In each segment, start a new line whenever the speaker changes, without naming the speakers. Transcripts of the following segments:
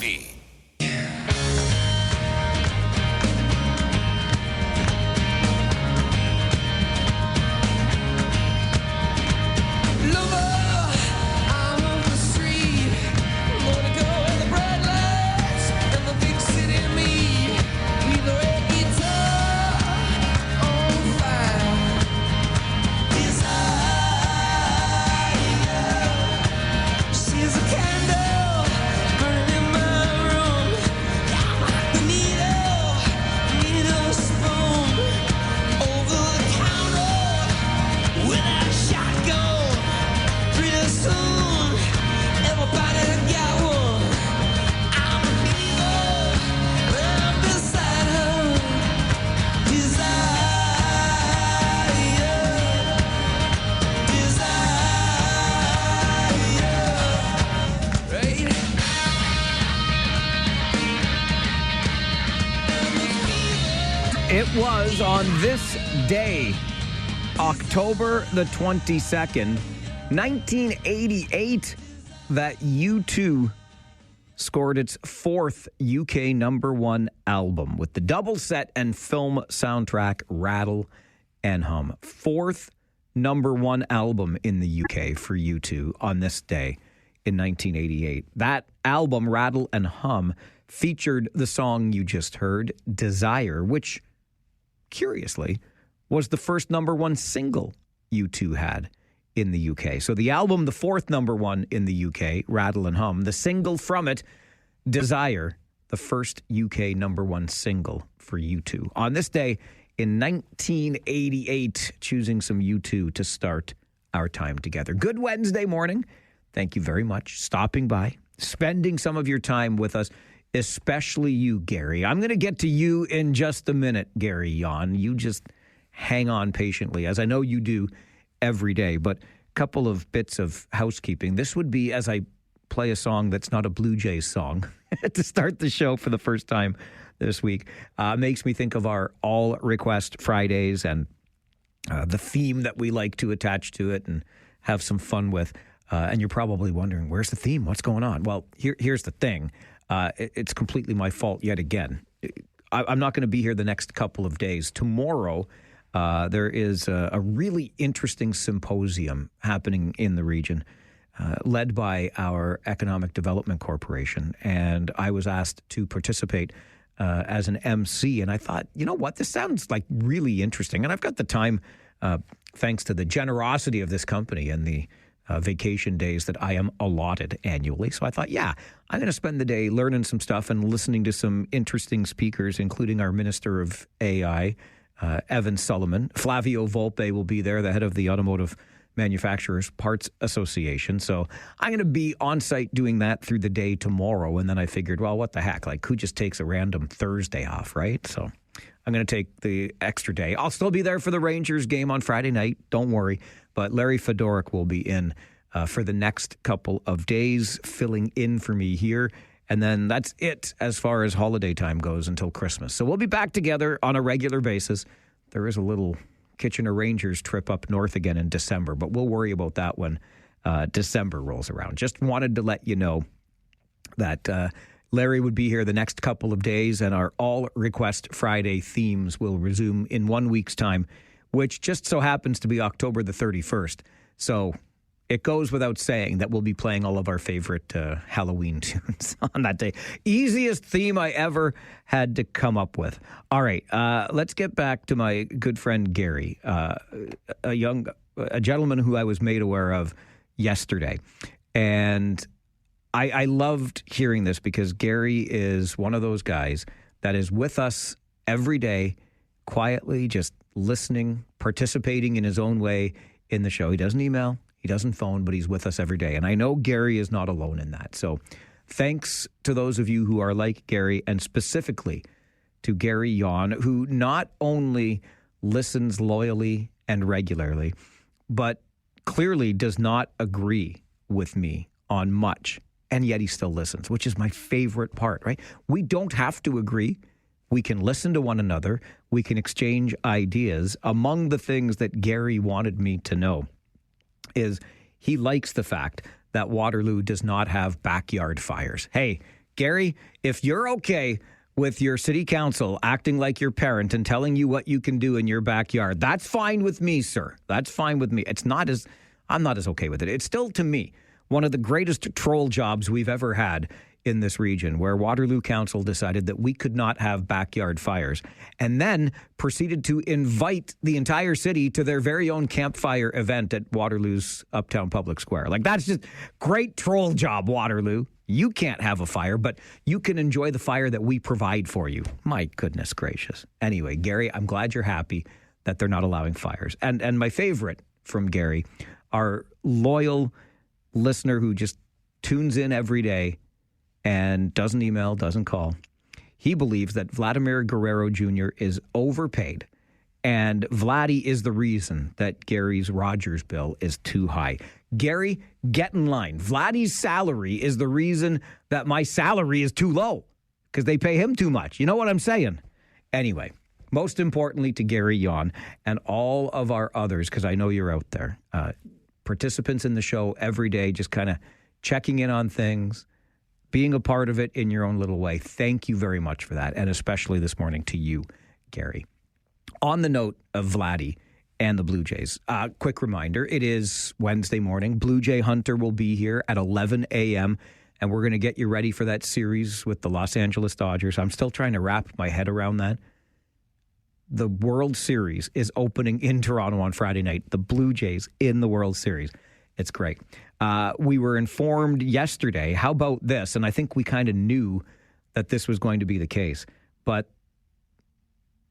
TV.
It was on this day, October the 22nd, 1988, that U2 scored its fourth UK number one album with the double set and film soundtrack Rattle and Hum. Fourth number one album in the UK for U2 on this day in 1988. That album, Rattle and Hum, featured the song you just heard, Desire, which, curiously, was the first number one single U2 had in the UK. So the album, the fourth number one in the UK, Rattle and Hum, the single from it, Desire, the first UK number one single for U2. On this day in 1988, choosing some U2 to start our time together. Good Wednesday morning. Thank you very much. Stopping by, spending some of your time with us, especially you, Gary. I'm going to get to you in just a minute, Gary Yon. You just hang on patiently, as I know you do every day. But a couple of bits of housekeeping. This would be as I play a song that's not a Blue Jays song to start the show for the first time this week. Makes me think of our All Request Fridays and the theme that we like to attach to it and have some fun with. And you're probably wondering, where's the theme? What's going on? Well, here's the thing. It's completely my fault yet again. I'm not going to be here the next couple of days. Tomorrow, there is a really interesting symposium happening in the region, led by our Economic Development Corporation. And I was asked to participate as an MC. And I thought, you know what, this sounds like really interesting. And I've got the time, thanks to the generosity of this company and the vacation days that I am allotted annually. So I thought, yeah, I'm going to spend the day learning some stuff and listening to some interesting speakers, including our Minister of AI, Evan Sullivan. Flavio Volpe will be there, the head of the Automotive Manufacturers Parts Association. So I'm going to be on site doing that through the day tomorrow. And then I figured, well, what the heck? Like, who just takes a random Thursday off, right? So I'm going to take the extra day. I'll still be there for the Rangers game on Friday night. Don't worry. But Larry Fedoruk will be in for the next couple of days, filling in for me here. And then that's it as far as holiday time goes until Christmas. So we'll be back together on a regular basis. There is a little Kitchener Rangers trip up north again in December, but we'll worry about that when December rolls around. Just wanted to let you know that Larry would be here the next couple of days, and our All Request Friday themes will resume in 1 week's time, which just so happens to be October the 31st. So it goes without saying that we'll be playing all of our favorite Halloween tunes on that day. Easiest theme I ever had to come up with. All right, let's get back to my good friend Gary, a gentleman who I was made aware of yesterday. And I loved hearing this because Gary is one of those guys that is with us every day, quietly just listening, participating in his own way in the show. He doesn't email, he doesn't phone, but he's with us every day. And I know Gary is not alone in that. So thanks to those of you who are like Gary, and specifically to Gary Yon, who not only listens loyally and regularly, but clearly does not agree with me on much. And yet he still listens, which is my favorite part, right? We don't have to agree. We can listen to one another. We can exchange ideas. Among the things that Gary wanted me to know is he likes the fact that Waterloo does not have backyard fires. Hey, Gary, if you're okay with your city council acting like your parent and telling you what you can do in your backyard, that's fine with me, sir. That's fine with me. I'm not as okay with it. It's still, to me, one of the greatest troll jobs we've ever had in this region, where Waterloo Council decided that we could not have backyard fires and then proceeded to invite the entire city to their very own campfire event at Waterloo's Uptown Public Square. Like, that's just great troll job, Waterloo. You can't have a fire, but you can enjoy the fire that we provide for you. My goodness gracious. Anyway, Gary, I'm glad you're happy that they're not allowing fires. And my favorite from Gary, our loyal listener who just tunes in every day and doesn't email, doesn't call. He believes that Vladimir Guerrero Jr. is overpaid, and Vladdy is the reason that Gary's Rogers bill is too high. Gary, get in line. Vladdy's salary is the reason that my salary is too low, because they pay him too much. You know what I'm saying? Anyway, most importantly to Gary Yon and all of our others, because I know you're out there, participants in the show every day, just kind of checking in on things, being a part of it in your own little way. Thank you very much for that, and especially this morning to you, Gary. On the note of Vladdy and the Blue Jays, quick reminder, it is Wednesday morning. Blue Jay Hunter will be here at 11 a.m., and we're going to get you ready for that series with the Los Angeles Dodgers. I'm still trying to wrap my head around that. The World Series is opening in Toronto on Friday night. The Blue Jays in the World Series. It's great. We were informed yesterday. How about this? And I think we kind of knew that this was going to be the case. But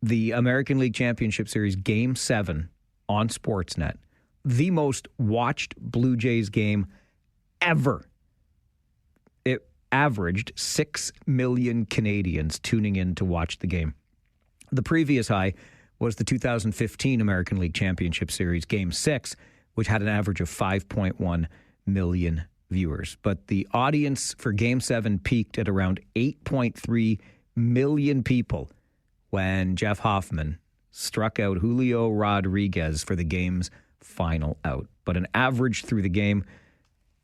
the American League Championship Series Game 7 on Sportsnet, the most watched Blue Jays game ever. It averaged 6 million Canadians tuning in to watch the game. The previous high was the 2015 American League Championship Series Game 6, which had an average of 5.1 million viewers. But the audience for Game 7 peaked at around 8.3 million people when Jeff Hoffman struck out Julio Rodriguez for the game's final out. But an average through the game,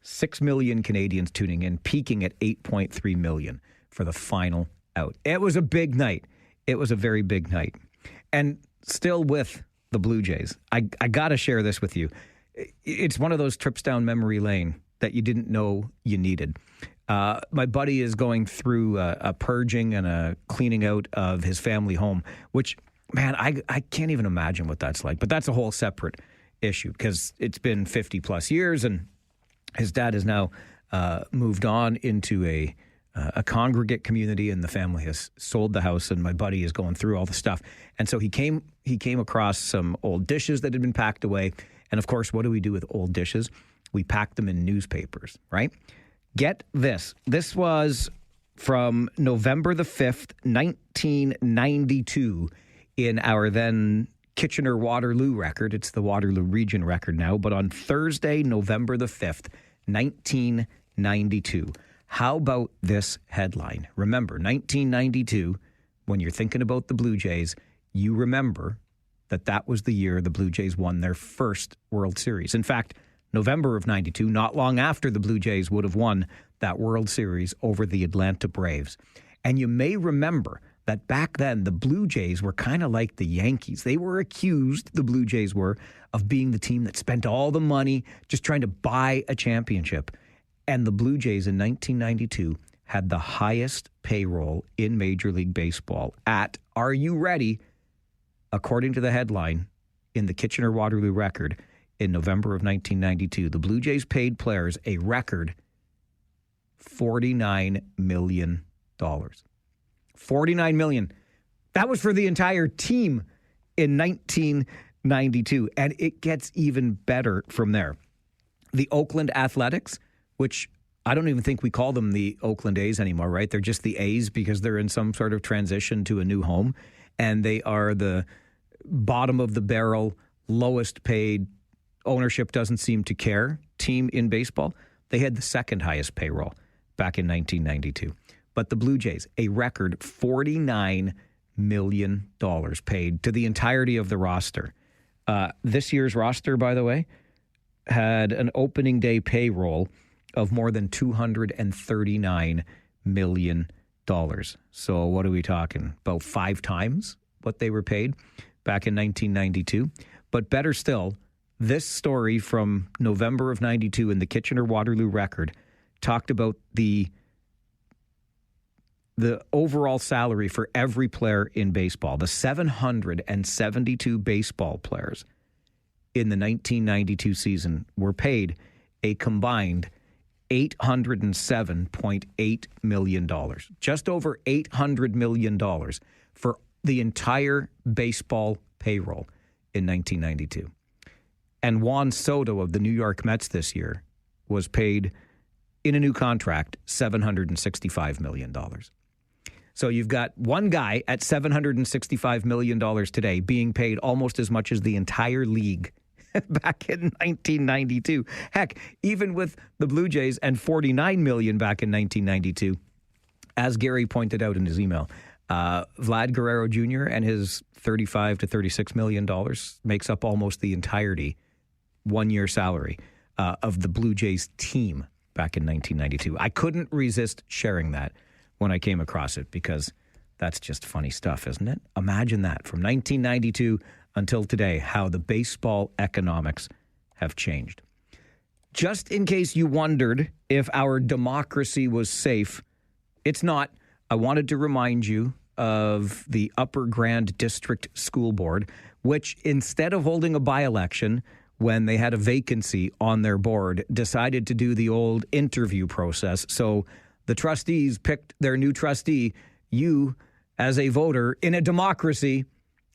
6 million Canadians tuning in, peaking at 8.3 million for the final out. It was a big night. It was a very big night. And still with the Blue Jays, I got to share this with you. It's one of those trips down memory lane that you didn't know you needed. My buddy is going through a purging and a cleaning out of his family home, which, man, I can't even imagine what that's like. But that's a whole separate issue because it's been 50 plus years and his dad has now moved on into a congregate community, and the family has sold the house, and my buddy is going through all the stuff. And so he came across some old dishes that had been packed away. And of course, what do we do with old dishes? We pack them in newspapers, right? Get this. This was from November the 5th, 1992 in our then Kitchener-Waterloo record. It's the Waterloo region record now. But on Thursday, November the 5th, 1992. How about this headline? Remember, 1992, when you're thinking about the Blue Jays, you remember that was the year the Blue Jays won their first World Series. In fact, November of 92, not long after the Blue Jays would have won that World Series over the Atlanta Braves. And you may remember that back then, the Blue Jays were kind of like the Yankees. They were accused, the Blue Jays were, of being the team that spent all the money just trying to buy a championship. And the Blue Jays in 1992 had the highest payroll in Major League Baseball at, are you ready, according to the headline in the Kitchener-Waterloo record, in November of 1992, the Blue Jays paid players a record $49 million. $49 million. That was for the entire team in 1992. And it gets even better from there. The Oakland Athletics, which I don't even think we call them the Oakland A's anymore, right? They're just the A's because they're in some sort of transition to a new home. And they are the bottom of the barrel, lowest paid, ownership doesn't seem to care team in baseball. They had the second highest payroll back in 1992. But the Blue Jays, a record $49 million paid to the entirety of the roster. This year's roster, by the way, had an opening day payroll of more than $239 million. So what are we talking? About 5 times what they were paid back in 1992. But better still, this story from November of 92 in the Kitchener-Waterloo Record talked about the overall salary for every player in baseball. The 772 baseball players in the 1992 season were paid a combined $807.8 million. Just over $800 million for the entire baseball payroll in 1992. And Juan Soto of the New York Mets this year was paid, in a new contract, $765 million. So you've got one guy at $765 million today being paid almost as much as the entire league back in 1992. Heck, even with the Blue Jays and $49 million back in 1992, as Gary pointed out in his email, Vlad Guerrero Jr. and his $35 to $36 million makes up almost the entirety, one-year salary of the Blue Jays team back in 1992. I couldn't resist sharing that when I came across it because that's just funny stuff, isn't it? Imagine that from 1992 until today, how the baseball economics have changed. Just in case you wondered if our democracy was safe, it's not. I wanted to remind you of the Upper Grand District School Board, which instead of holding a by-election when they had a vacancy on their board, decided to do the old interview process. So the trustees picked their new trustee. You, as a voter in a democracy,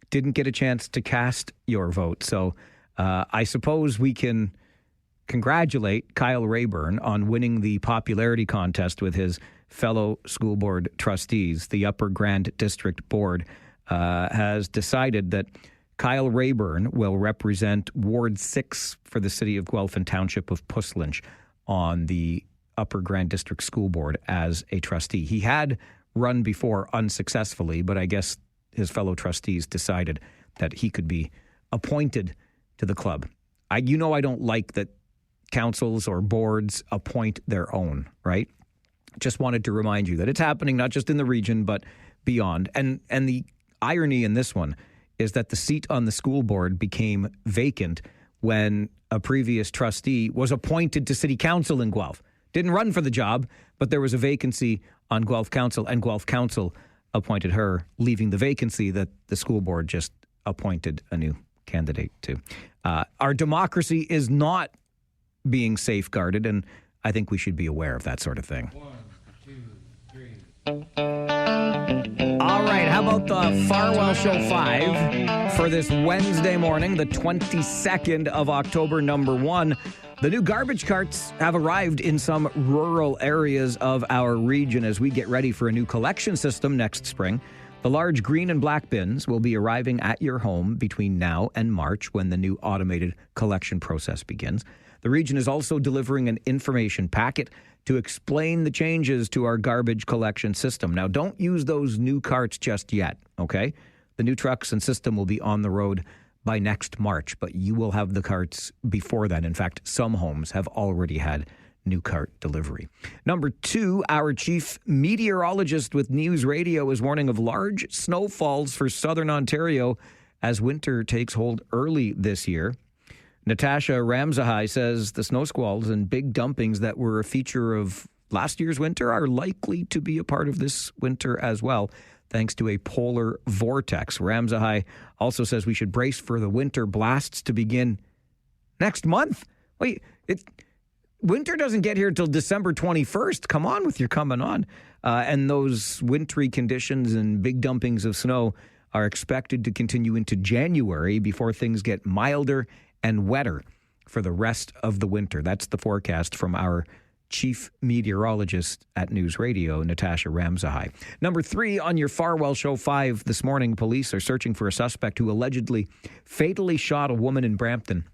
didn't get a chance to cast your vote. So I suppose we can congratulate Kyle Rayburn on winning the popularity contest with his fellow school board trustees. The Upper Grand District Board has decided that Kyle Rayburn will represent Ward 6 for the city of Guelph and Township of Puslinch on the Upper Grand District School Board as a trustee. He had run before unsuccessfully, but I guess his fellow trustees decided that he could be appointed to the club. I don't like that councils or boards appoint their own, right? Just wanted to remind you that it's happening not just in the region, but beyond. And the irony in this one is that the seat on the school board became vacant when a previous trustee was appointed to city council in Guelph. Didn't run for the job, but there was a vacancy on Guelph Council, and Guelph Council appointed her, leaving the vacancy that the school board just appointed a new candidate to. Our democracy is not being safeguarded, and I think we should be aware of that sort of thing.
1, 2, 3.
All right, how about the Farwell Show 5 for this Wednesday morning, the 22nd of October, number 1. The new garbage carts have arrived in some rural areas of our region as we get ready for a new collection system next spring. The large green and black bins will be arriving at your home between now and March when the new automated collection process begins. The region is also delivering an information packet to explain the changes to our garbage collection system. Now, don't use those new carts just yet, okay? The new trucks and system will be on the road by next March, but you will have the carts before then. In fact, some homes have already had new cart delivery. Number 2, our chief meteorologist with News Radio is warning of large snowfalls for southern Ontario as winter takes hold early this year. Natasha Ramzahai says the snow squalls and big dumpings that were a feature of last year's winter are likely to be a part of this winter as well, thanks to a polar vortex. Ramzahai also says we should brace for the winter blasts to begin next month. Wait, winter doesn't get here till December 21st. Come on with your coming on. And those wintry conditions and big dumpings of snow are expected to continue into January before things get milder and wetter for the rest of the winter. That's the forecast from our chief meteorologist at News Radio, Natasha Ramzahai. Number 3 on your Farwell Show 5 this morning, police are searching for a suspect who allegedly fatally shot a woman in Brampton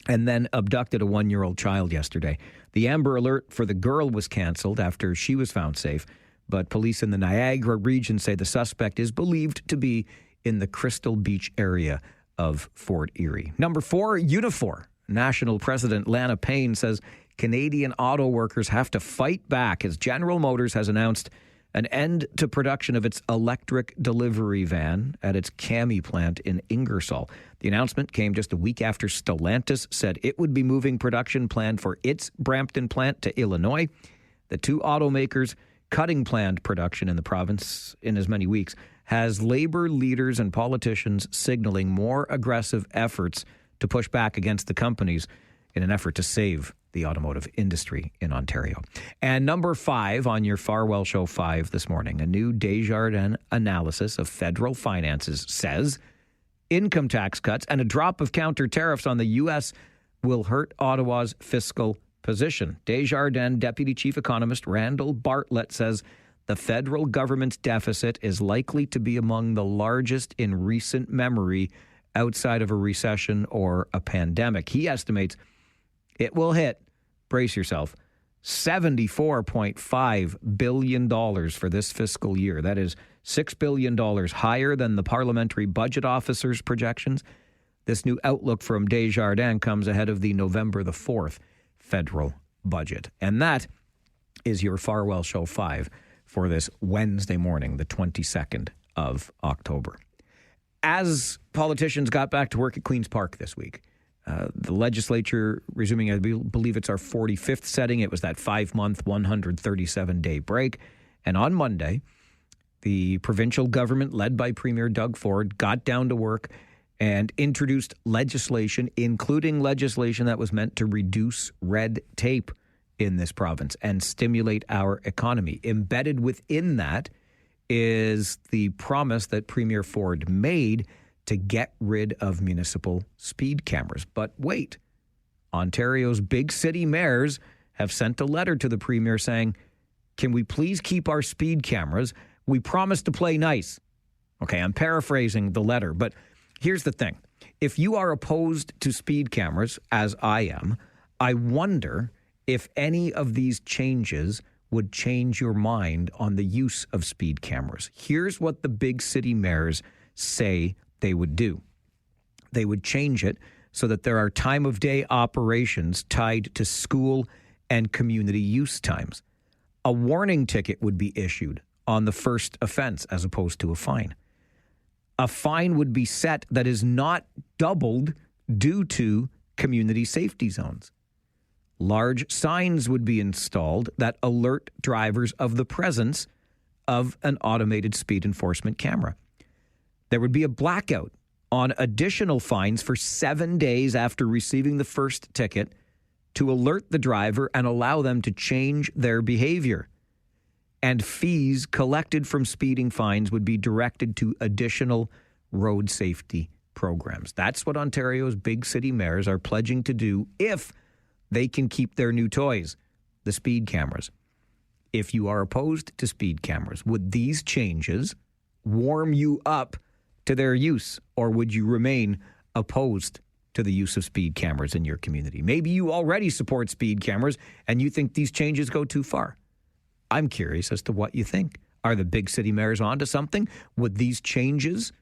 and then abducted a 1-year-old child yesterday. The Amber Alert for the girl was canceled after she was found safe, but police in the Niagara region say the suspect is believed to be in the Crystal Beach area of Fort Erie. Number 4, Unifor. National President Lana Payne says Canadian auto workers have to fight back as General Motors has announced an end to production of its electric delivery van at its Cami plant in Ingersoll. The announcement came just a week after Stellantis said it would be moving production planned for its Brampton plant to Illinois. The two automakers cutting planned production in the province in as many weeks has labor leaders and politicians signaling more aggressive efforts to push back against the companies in an effort to save the automotive industry in Ontario. And number 5 on your Farwell Show 5 this morning, a new Desjardins analysis of federal finances says income tax cuts and a drop of counter tariffs on the U.S. will hurt Ottawa's fiscal position. Desjardins Deputy Chief Economist Randall Bartlett says the federal government's deficit is likely to be among the largest in recent memory outside of a recession or a pandemic. He estimates it will hit, brace yourself, $74.5 billion for this fiscal year. That is $6 billion higher than the Parliamentary Budget Officer's projections. This new outlook from Desjardins comes ahead of the November the 4th federal budget. And that is your Farwell Show 5 for this Wednesday morning, the 22nd of October. As politicians got back to work at Queen's Park this week, the legislature resuming, I believe it's our 45th setting. It was that 5-month, 137-day break. And on Monday, the provincial government, led by Premier Doug Ford, got down to work and introduced legislation, including legislation that was meant to reduce red tape in this province and stimulate our economy. Embedded within that is the promise that Premier Ford made to get rid of municipal speed cameras. But wait, Ontario's big city mayors have sent a letter to the Premier saying, can we please keep our speed cameras? We promise to play nice. Okay, I'm paraphrasing the letter, but here's the thing. If you are opposed to speed cameras, as I am, I wonder if any of these changes would change your mind on the use of speed cameras. Here's what the big city mayors say they would do. They would change it so that there are time of day operations tied to school and community use times. A warning ticket would be issued on the first offense as opposed to a fine. A fine would be set that is not doubled due to community safety zones. Large signs would be installed that alert drivers of the presence of an automated speed enforcement camera. There would be a blackout on additional fines for 7 days after receiving the first ticket to alert the driver and allow them to change their behavior. And fees collected from speeding fines would be directed to additional road safety programs. That's what Ontario's big city mayors are pledging to do if they can keep their new toys, the speed cameras. If you are opposed to speed cameras, would these changes warm you up to their use, or would you remain opposed to the use of speed cameras in your community? Maybe you already support speed cameras and you think these changes go too far. I'm curious as to what you think. Are the big city mayors onto something? Would these changes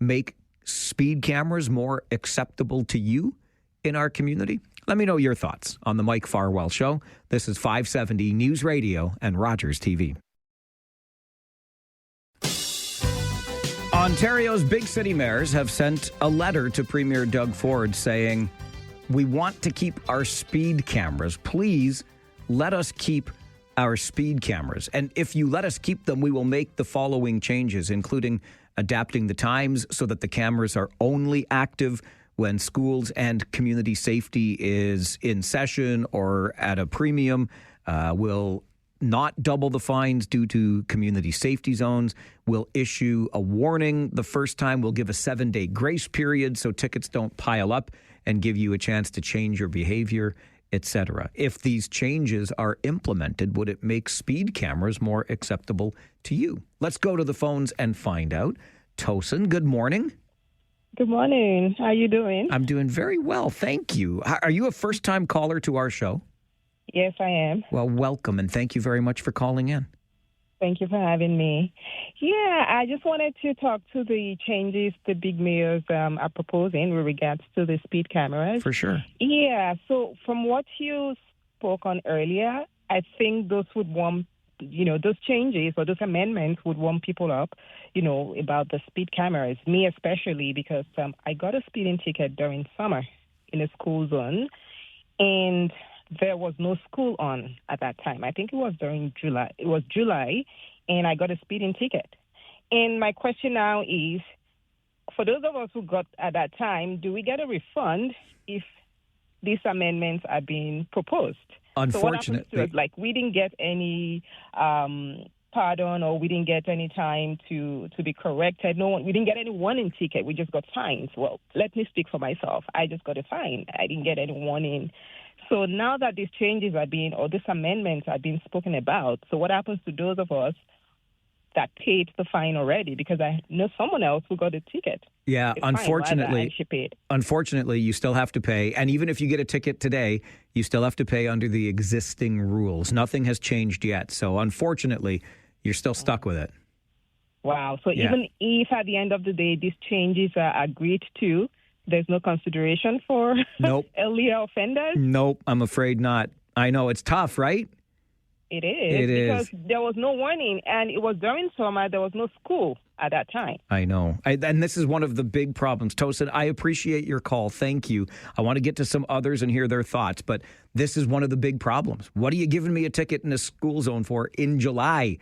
make speed cameras more acceptable to you in our community? Let me know your thoughts on the Mike Farwell Show. This is 570 News Radio and Rogers TV. Ontario's big city mayors have sent a letter to Premier Doug Ford saying, we want to keep our speed cameras. Please let us keep our speed cameras. And if you let us keep them, we will make the following changes, including adapting the times so that the cameras are only active when schools and community safety is in session or at a premium. We'll not double the fines due to community safety zones. We'll issue a warning the first time. We'll give a 7-day grace period so tickets don't pile up and give you a chance to change your behavior, etc. If these changes are implemented, would it make speed cameras more acceptable to you? Let's go to the phones and find out. Tosin, good morning.
Good morning. How are you doing?
I'm doing very well, thank you. Are you a first-time caller to our show?
Yes, I am.
Well, welcome, and thank you very much for calling in.
Thank you for having me. Yeah, I just wanted to talk to the changes the big mayors are proposing with regards to the speed cameras.
For sure.
Yeah, so from what you spoke on earlier, I think those would warm, those changes or those amendments would warm people up, about the speed cameras. Me especially, because I got a speeding ticket during summer in a school zone, and there was no school on at that time. I think it was during July. It was July, and I got a speeding ticket. And my question now is, for those of us who got at that time, do we get a refund if these amendments are being proposed?
Unfortunately,
so what happens to us? We didn't get any pardon, or we didn't get any time to be corrected. We didn't get any warning ticket. We just got fines. Well, let me speak for myself. I just got a fine. I didn't get any warning. So now that these changes these amendments are being spoken about, so what happens to those of us that paid the fine already? Because I know someone else who got a ticket.
Yeah, unfortunately, you still have to pay. And even if you get a ticket today, you still have to pay under the existing rules. Nothing has changed yet. So unfortunately, you're still stuck with it.
Wow. So even if at the end of the day, these changes are agreed to, there's no consideration for earlier offenders?
Nope, I'm afraid not. I know, it's tough, right?
It is. Because there was no warning, and it was during summer. There was no school at that time.
I know. And this is one of the big problems. Tosin, I appreciate your call. Thank you. I want to get to some others and hear their thoughts, but this is one of the big problems. What are you giving me a ticket in a school zone for in July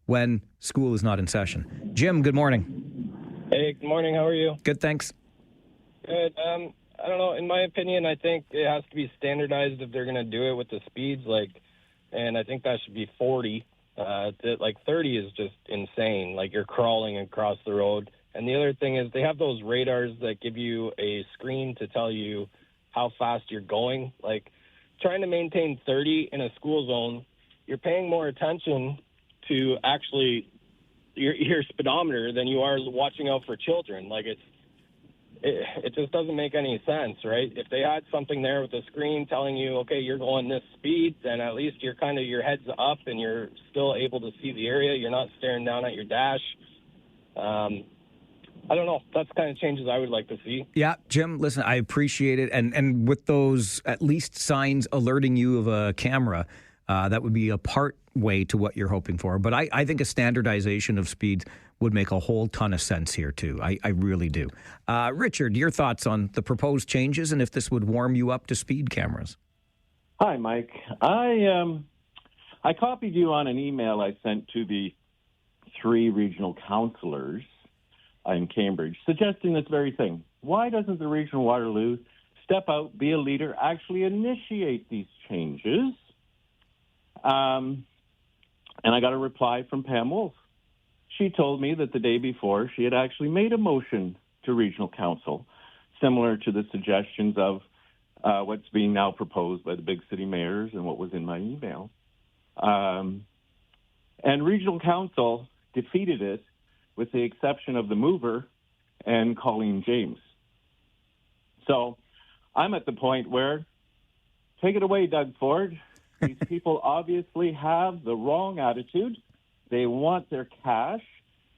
when school is not in session? Jim, good morning.
Hey, good morning. How are you?
Good, thanks.
Good. I don't know. In my opinion, I think it has to be standardized if they're going to do it with the speeds, and I think that should be 40. 30 is just insane. You're crawling across the road. And the other thing is they have those radars that give you a screen to tell you how fast you're going. Trying to maintain 30 in a school zone, you're paying more attention to actually your speedometer than you are watching out for children. It just doesn't make any sense, right? If they had something there with a screen telling you, okay, you're going this speed, then at least you're your head's up and you're still able to see the area. You're not staring down at your dash. I don't know. That's the kind of changes I would like to see.
Yeah, Jim, listen, I appreciate it. And with those at least signs alerting you of a camera, that would be a part way to what you're hoping for. But I think a standardization of speeds would make a whole ton of sense here, too. I really do. Richard, your thoughts on the proposed changes and if this would warm you up to speed cameras?
Hi, Mike. I copied you on an email I sent to the 3 regional councillors in Cambridge suggesting this very thing. Why doesn't the Region of Waterloo step out, be a leader, actually initiate these changes? And I got a reply from Pam Wolf. She told me that the day before she had actually made a motion to Regional Council, similar to the suggestions of what's being now proposed by the big city mayors and what was in my email. And Regional Council defeated it with the exception of the mover and Colleen James. So I'm at the point where, take it away, Doug Ford. These people obviously have the wrong attitude. They want their cash,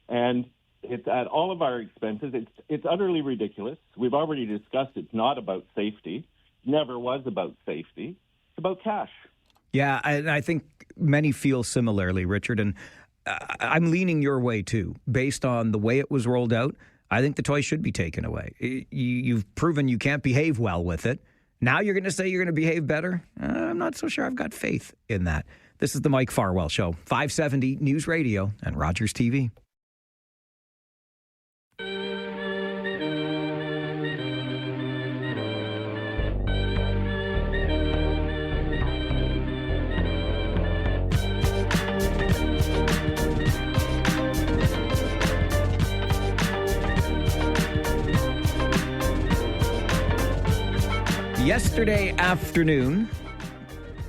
and it's at all of our expenses. It's utterly ridiculous. We've already discussed it's not about safety. Never was about safety. It's about cash.
Yeah, I think many feel similarly, Richard, and I'm leaning your way, too. Based on the way it was rolled out, I think the toy should be taken away. You've proven you can't behave well with it. Now you're going to say you're going to behave better? I'm not so sure I've got faith in that. This is the Mike Farwell Show, 570 News Radio and Rogers TV. Yesterday afternoon,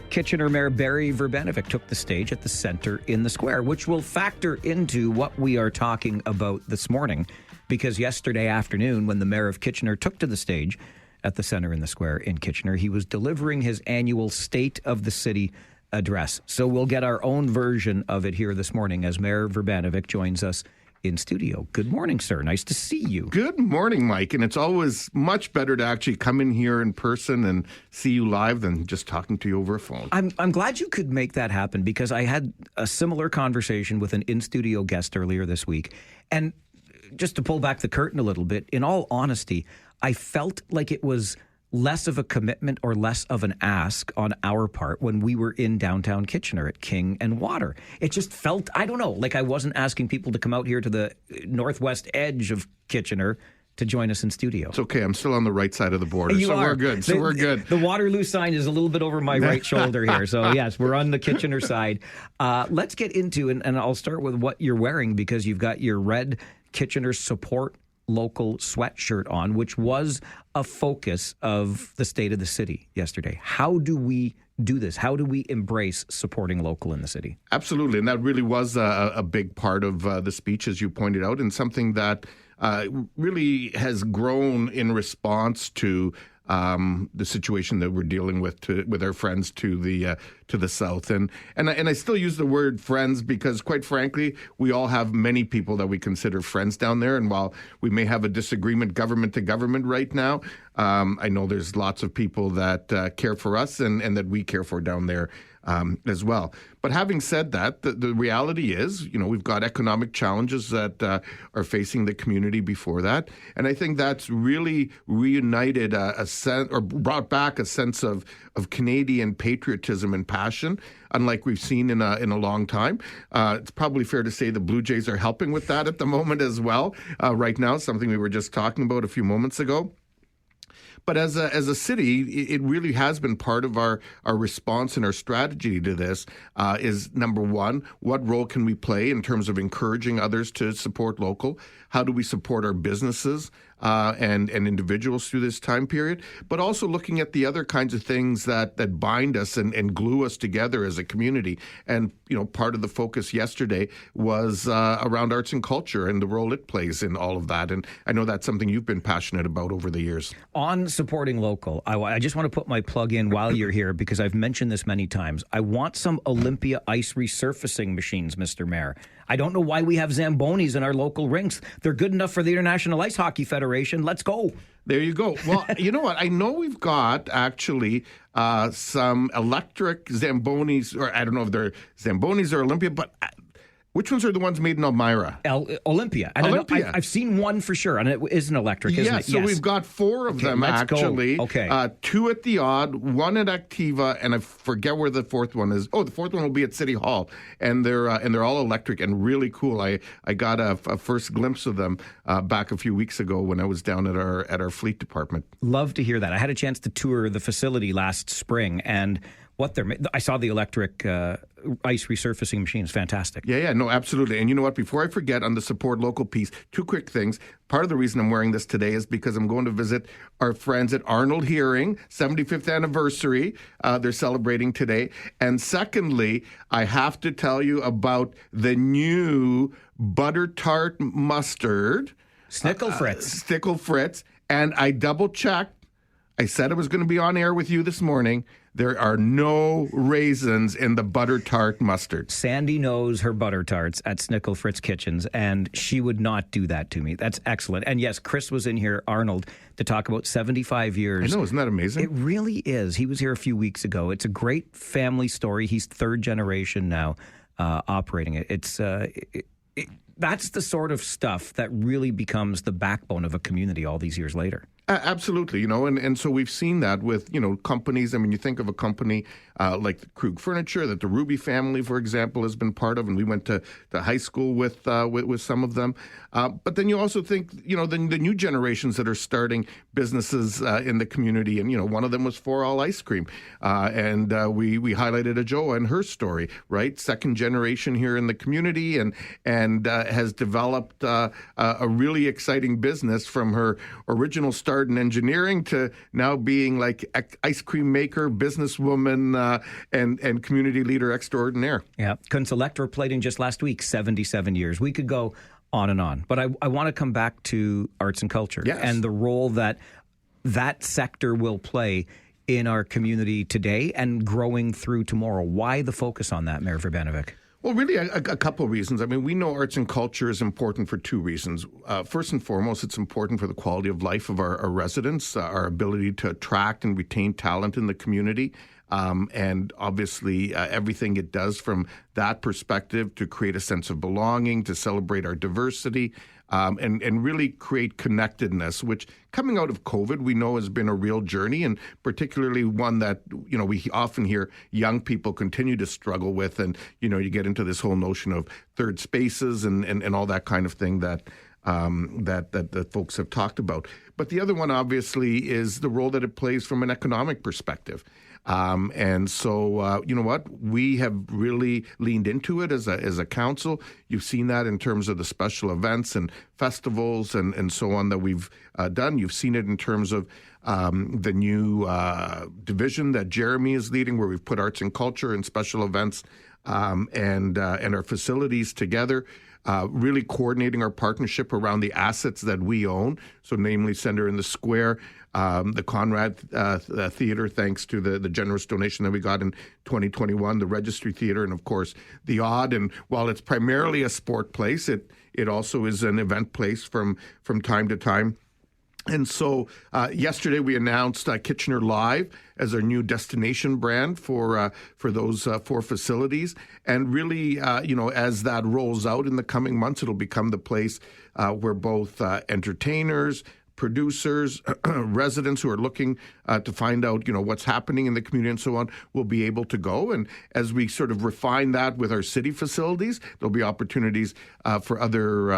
Kitchener Mayor Barry Verbanovic took the stage at the Centre in the Square, which will factor into what we are talking about this morning, because yesterday afternoon, when the Mayor of Kitchener took to the stage at the Centre in the Square in Kitchener, he was delivering his annual State of the City address. So we'll get our own version of it here this morning as Mayor Verbanovic joins us in studio. Good morning, sir. Nice to see you.
Good morning, Mike. And it's always much better to actually come in here in person and see you live than just talking to you over a phone.
I'm glad you could make that happen, because I had a similar conversation with an in-studio guest earlier this week. And just to pull back the curtain a little bit, in all honesty, I felt like it was less of a commitment or less of an ask on our part when we were in downtown Kitchener at King and Water. It just felt, I don't know, like I wasn't asking people to come out here to the northwest edge of Kitchener to join us in studio.
It's okay. I'm still on the right side of the border,
You
so
are.
we're good. So we're good.
The Waterloo sign is a little bit over my right shoulder here. So, yes, we're on the Kitchener side. Let's get into, and I'll start with what you're wearing, because you've got your red Kitchener Support Local sweatshirt on, which was a focus of the State of the City yesterday. How do we do this? How do we embrace supporting local in the city? Absolutely.
And that really was a big part of the speech, as you pointed out, and something that really has grown in response to the situation that we're dealing with our friends to the south, and I still use the word friends because, quite frankly, we all have many people that we consider friends down there. And while we may have a disagreement government to government right now, I know there's lots of people that care for us and that we care for down there as well. But having said that, the reality is, we've got economic challenges that are facing the community before that. And I think that's really reunited or brought back a sense of Canadian patriotism and passion, unlike we've seen in a long time. It's probably fair to say the Blue Jays are helping with that at the moment as well. Right now, something we were just talking about a few moments ago. But as a city, it really has been part of our response and our strategy to this is, number one, what role can we play in terms of encouraging others to support local? How do we support our businesses and individuals through this time period? But also looking at the other kinds of things that bind us and glue us together as a community. And, part of the focus yesterday was around arts and culture and the role it plays in all of that. And I know that's something you've been passionate about over the years.
On supporting local, I just want to put my plug in while you're here, because I've mentioned this many times. I want some Olympia ice resurfacing machines, Mr. Mayor. I don't know why we have Zambonis in our local rinks. They're good enough for the International Ice Hockey Federation. Let's go.
There you go. Well, you know what? I know we've got actually some electric Zambonis, or I don't know if they're Zambonis or Olympia, but which ones are the ones made in Elmira?
Olympia. And
Olympia.
I've seen one for sure, and it is an electric, isn't it?
So we've got four of them, actually.
Go. Okay.
Two at the Odd, one at Activa, and I forget where the fourth one is. Oh, the fourth one will be at City Hall, and they're all electric and really cool. I got a first glimpse of them back a few weeks ago when I was down at our fleet department.
Love to hear that. I had a chance to tour the facility last spring, and I saw the electric ice resurfacing machine. Is fantastic.
Yeah, no, absolutely. And you know what? Before I forget, on the support local piece, two quick things. Part of the reason I'm wearing this today is because I'm going to visit our friends at Arnold Hearing, 75th anniversary. They're celebrating today. And secondly, I have to tell you about the new butter tart mustard.
Snickle
Fritz. And I double-checked. I said I was going to be on air with you this morning. There are no raisins in the butter tart mustard.
Sandy knows her butter tarts at Snickle Fritz Kitchens, and she would not do that to me. That's excellent. And yes, Chris was in here, Arnold, to talk about 75 years.
I know, isn't that amazing?
It really is. He was here a few weeks ago. It's a great family story. He's third generation now operating it. It's that's the sort of stuff that really becomes the backbone of a community all these years later.
Absolutely, and so we've seen that with, companies. I mean, you think of a company like the Krug Furniture that the Ruby family, for example, has been part of, and we went to high school with some of them. But then you also think, the new generations that are starting businesses in the community, and, one of them was For All Ice Cream. And we highlighted Ajoa and her story, right? Second generation here in the community and has developed a really exciting business from her original start in engineering to now being like ice cream maker, businesswoman, and community leader extraordinaire.
Yeah, Kunz electroplating just last week, 77 years. We could go on and on. But I want to come back to arts and culture and the role that sector will play in our community today and growing through tomorrow. Why the focus on that, Mayor Verbanovic?
Well, really, a couple of reasons. I mean, we know arts and culture is important for two reasons. First and foremost, it's important for the quality of life of our residents, our ability to attract and retain talent in the community. And obviously, everything it does from that perspective to create a sense of belonging, to celebrate our diversity, and really create connectedness, which coming out of COVID, we know has been a real journey, and particularly one that, we often hear young people continue to struggle with. And, you get into this whole notion of third spaces and all that kind of thing that folks have talked about. But the other one, obviously, is the role that it plays from an economic perspective. And so, you know what? We have really leaned into it as a council. You've seen that in terms of the special events and festivals and so on that we've done. You've seen it in terms of the new division that Jeremy is leading, where we've put arts and culture and special events and our facilities together. Really coordinating our partnership around the assets that we own, so namely Centre in the Square, the Conrad Theatre, thanks to the generous donation that we got in 2021, the Registry Theatre, and of course the Odd. And while it's primarily a sport place, it also is an event place from time to time. And so yesterday we announced Kitchener Live as our new destination brand for those 4 facilities. And really, as that rolls out in the coming months, it'll become the place where both entertainers, producers, residents who are looking to find out, what's happening in the community and so on, will be able to go. And as we sort of refine that with our city facilities, there'll be opportunities for other,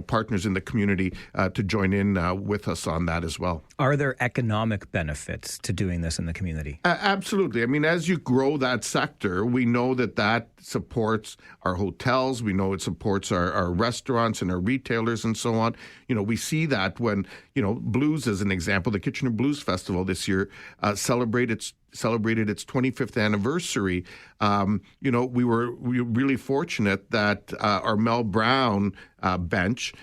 partners in the community to join in with us on that as well.
Are there economic benefits to doing this in the community?
Absolutely. I mean, as you grow that sector, we know that supports our hotels. We know it supports our restaurants and our retailers and so on. We see that when, blues, as an example, the Kitchener Blues Festival this year celebrated its 25th anniversary. We were really fortunate that our Mel Brown bench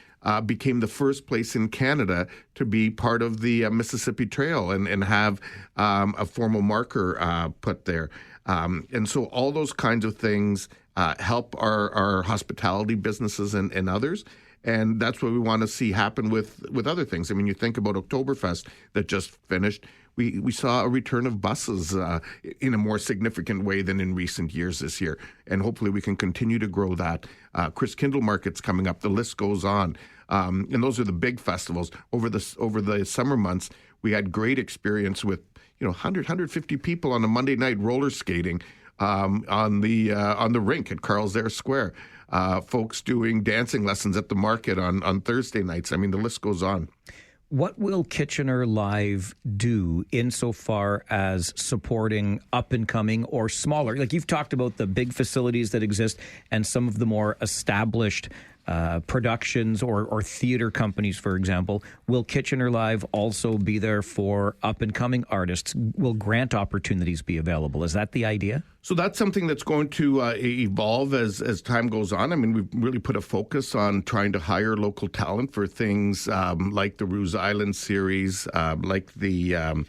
became the first place in Canada to be part of the Mississippi Trail and have a formal marker put there. And so all those kinds of things help our hospitality businesses and others. And that's what we want to see happen with other things. I mean, you think about Oktoberfest that just finished. We saw a return of buses in a more significant way than in recent years this year. And hopefully we can continue to grow that. Chris Kindle Market's coming up. The list goes on. And those are the big festivals. Over the summer months, we had great experience with 150 people on a Monday night roller skating on the rink at Carlsdale Square. Folks doing dancing lessons at the market on Thursday nights. I mean, the list goes on.
What will Kitchener Live do insofar as supporting up-and-coming or smaller? Like you've talked about the big facilities that exist and some of the more established productions or theater companies, for example. Will Kitchener Live also be there for up-and-coming artists? Will grant opportunities be available? Is that the idea?
So that's something that's going to evolve as time goes on. I mean, we've really put a focus on trying to hire local talent for things like the Ruse Island series, like the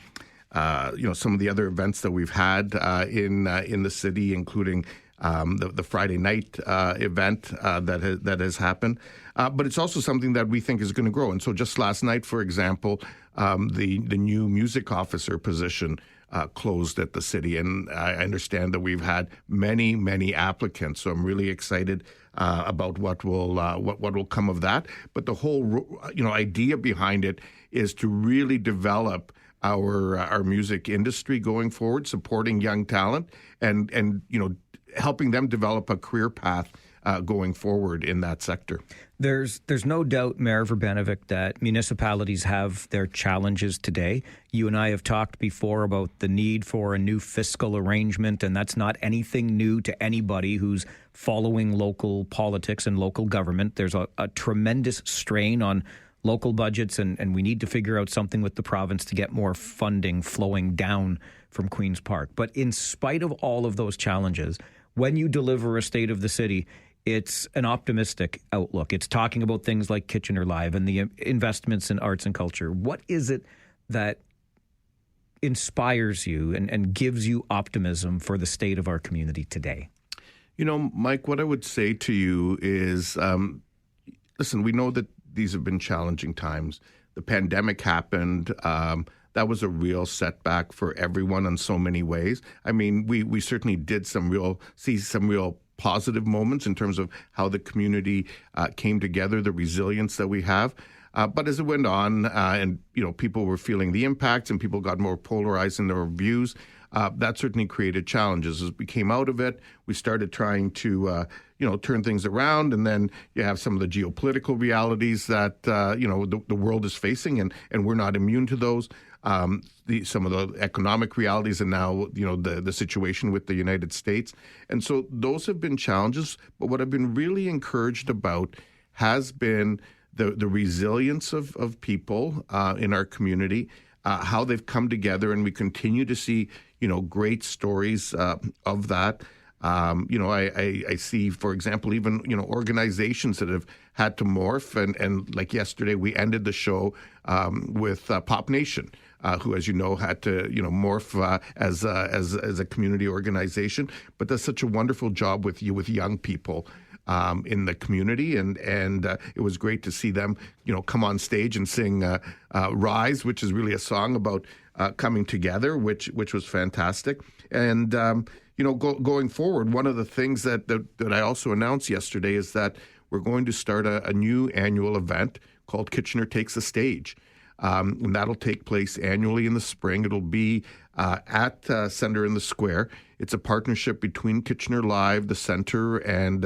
some of the other events that we've had in the city, including the Friday night event that has happened. But it's also something that we think is going to grow. And so just last night, for example, the new music officer position closed at the city. And I understand that we've had many, many applicants. So I'm really excited about what will come of that. But the whole idea behind it is to really develop our music industry going forward, supporting young talent and helping them develop a career path going forward in that sector.
There's no doubt, Mayor Verbanovic, that municipalities have their challenges today. You and I have talked before about the need for a new fiscal arrangement, and that's not anything new to anybody who's following local politics and local government. There's a tremendous strain on local budgets, and we need to figure out something with the province to get more funding flowing down from Queen's Park. But in spite of all of those challenges, when you deliver a state of the city, it's an optimistic outlook. It's talking about things like Kitchener Live and the investments in arts and culture. What is it that inspires you and gives you optimism for the state of our community today?
Mike, what I would say to you is, listen, we know that these have been challenging times. The pandemic happened. That was a real setback for everyone in so many ways. I mean, we certainly did see some real positive moments in terms of how the community came together, the resilience that we have. But as it went on, and people were feeling the impacts, and people got more polarized in their views, that certainly created challenges. As we came out of it, we started trying to turn things around, and then you have some of the geopolitical realities that the world is facing, and we're not immune to those. Some of the economic realities, and now the situation with the United States, and so those have been challenges. But what I've been really encouraged about has been the resilience of people in our community, how they've come together, and we continue to see great stories of that. I see, for example, even organizations that have had to morph, and like yesterday, we ended the show with Pop Nation, who, as you know, had to morph as a community organization, but does such a wonderful job with young people in the community, and it was great to see them come on stage and sing "Rise," which is really a song about coming together, which was fantastic. And going forward, one of the things that I also announced yesterday is that we're going to start a new annual event called Kitchener Takes the Stage. And that'll take place annually in the spring. It'll be at Centre in the Square. It's a partnership between Kitchener Live, the Centre, and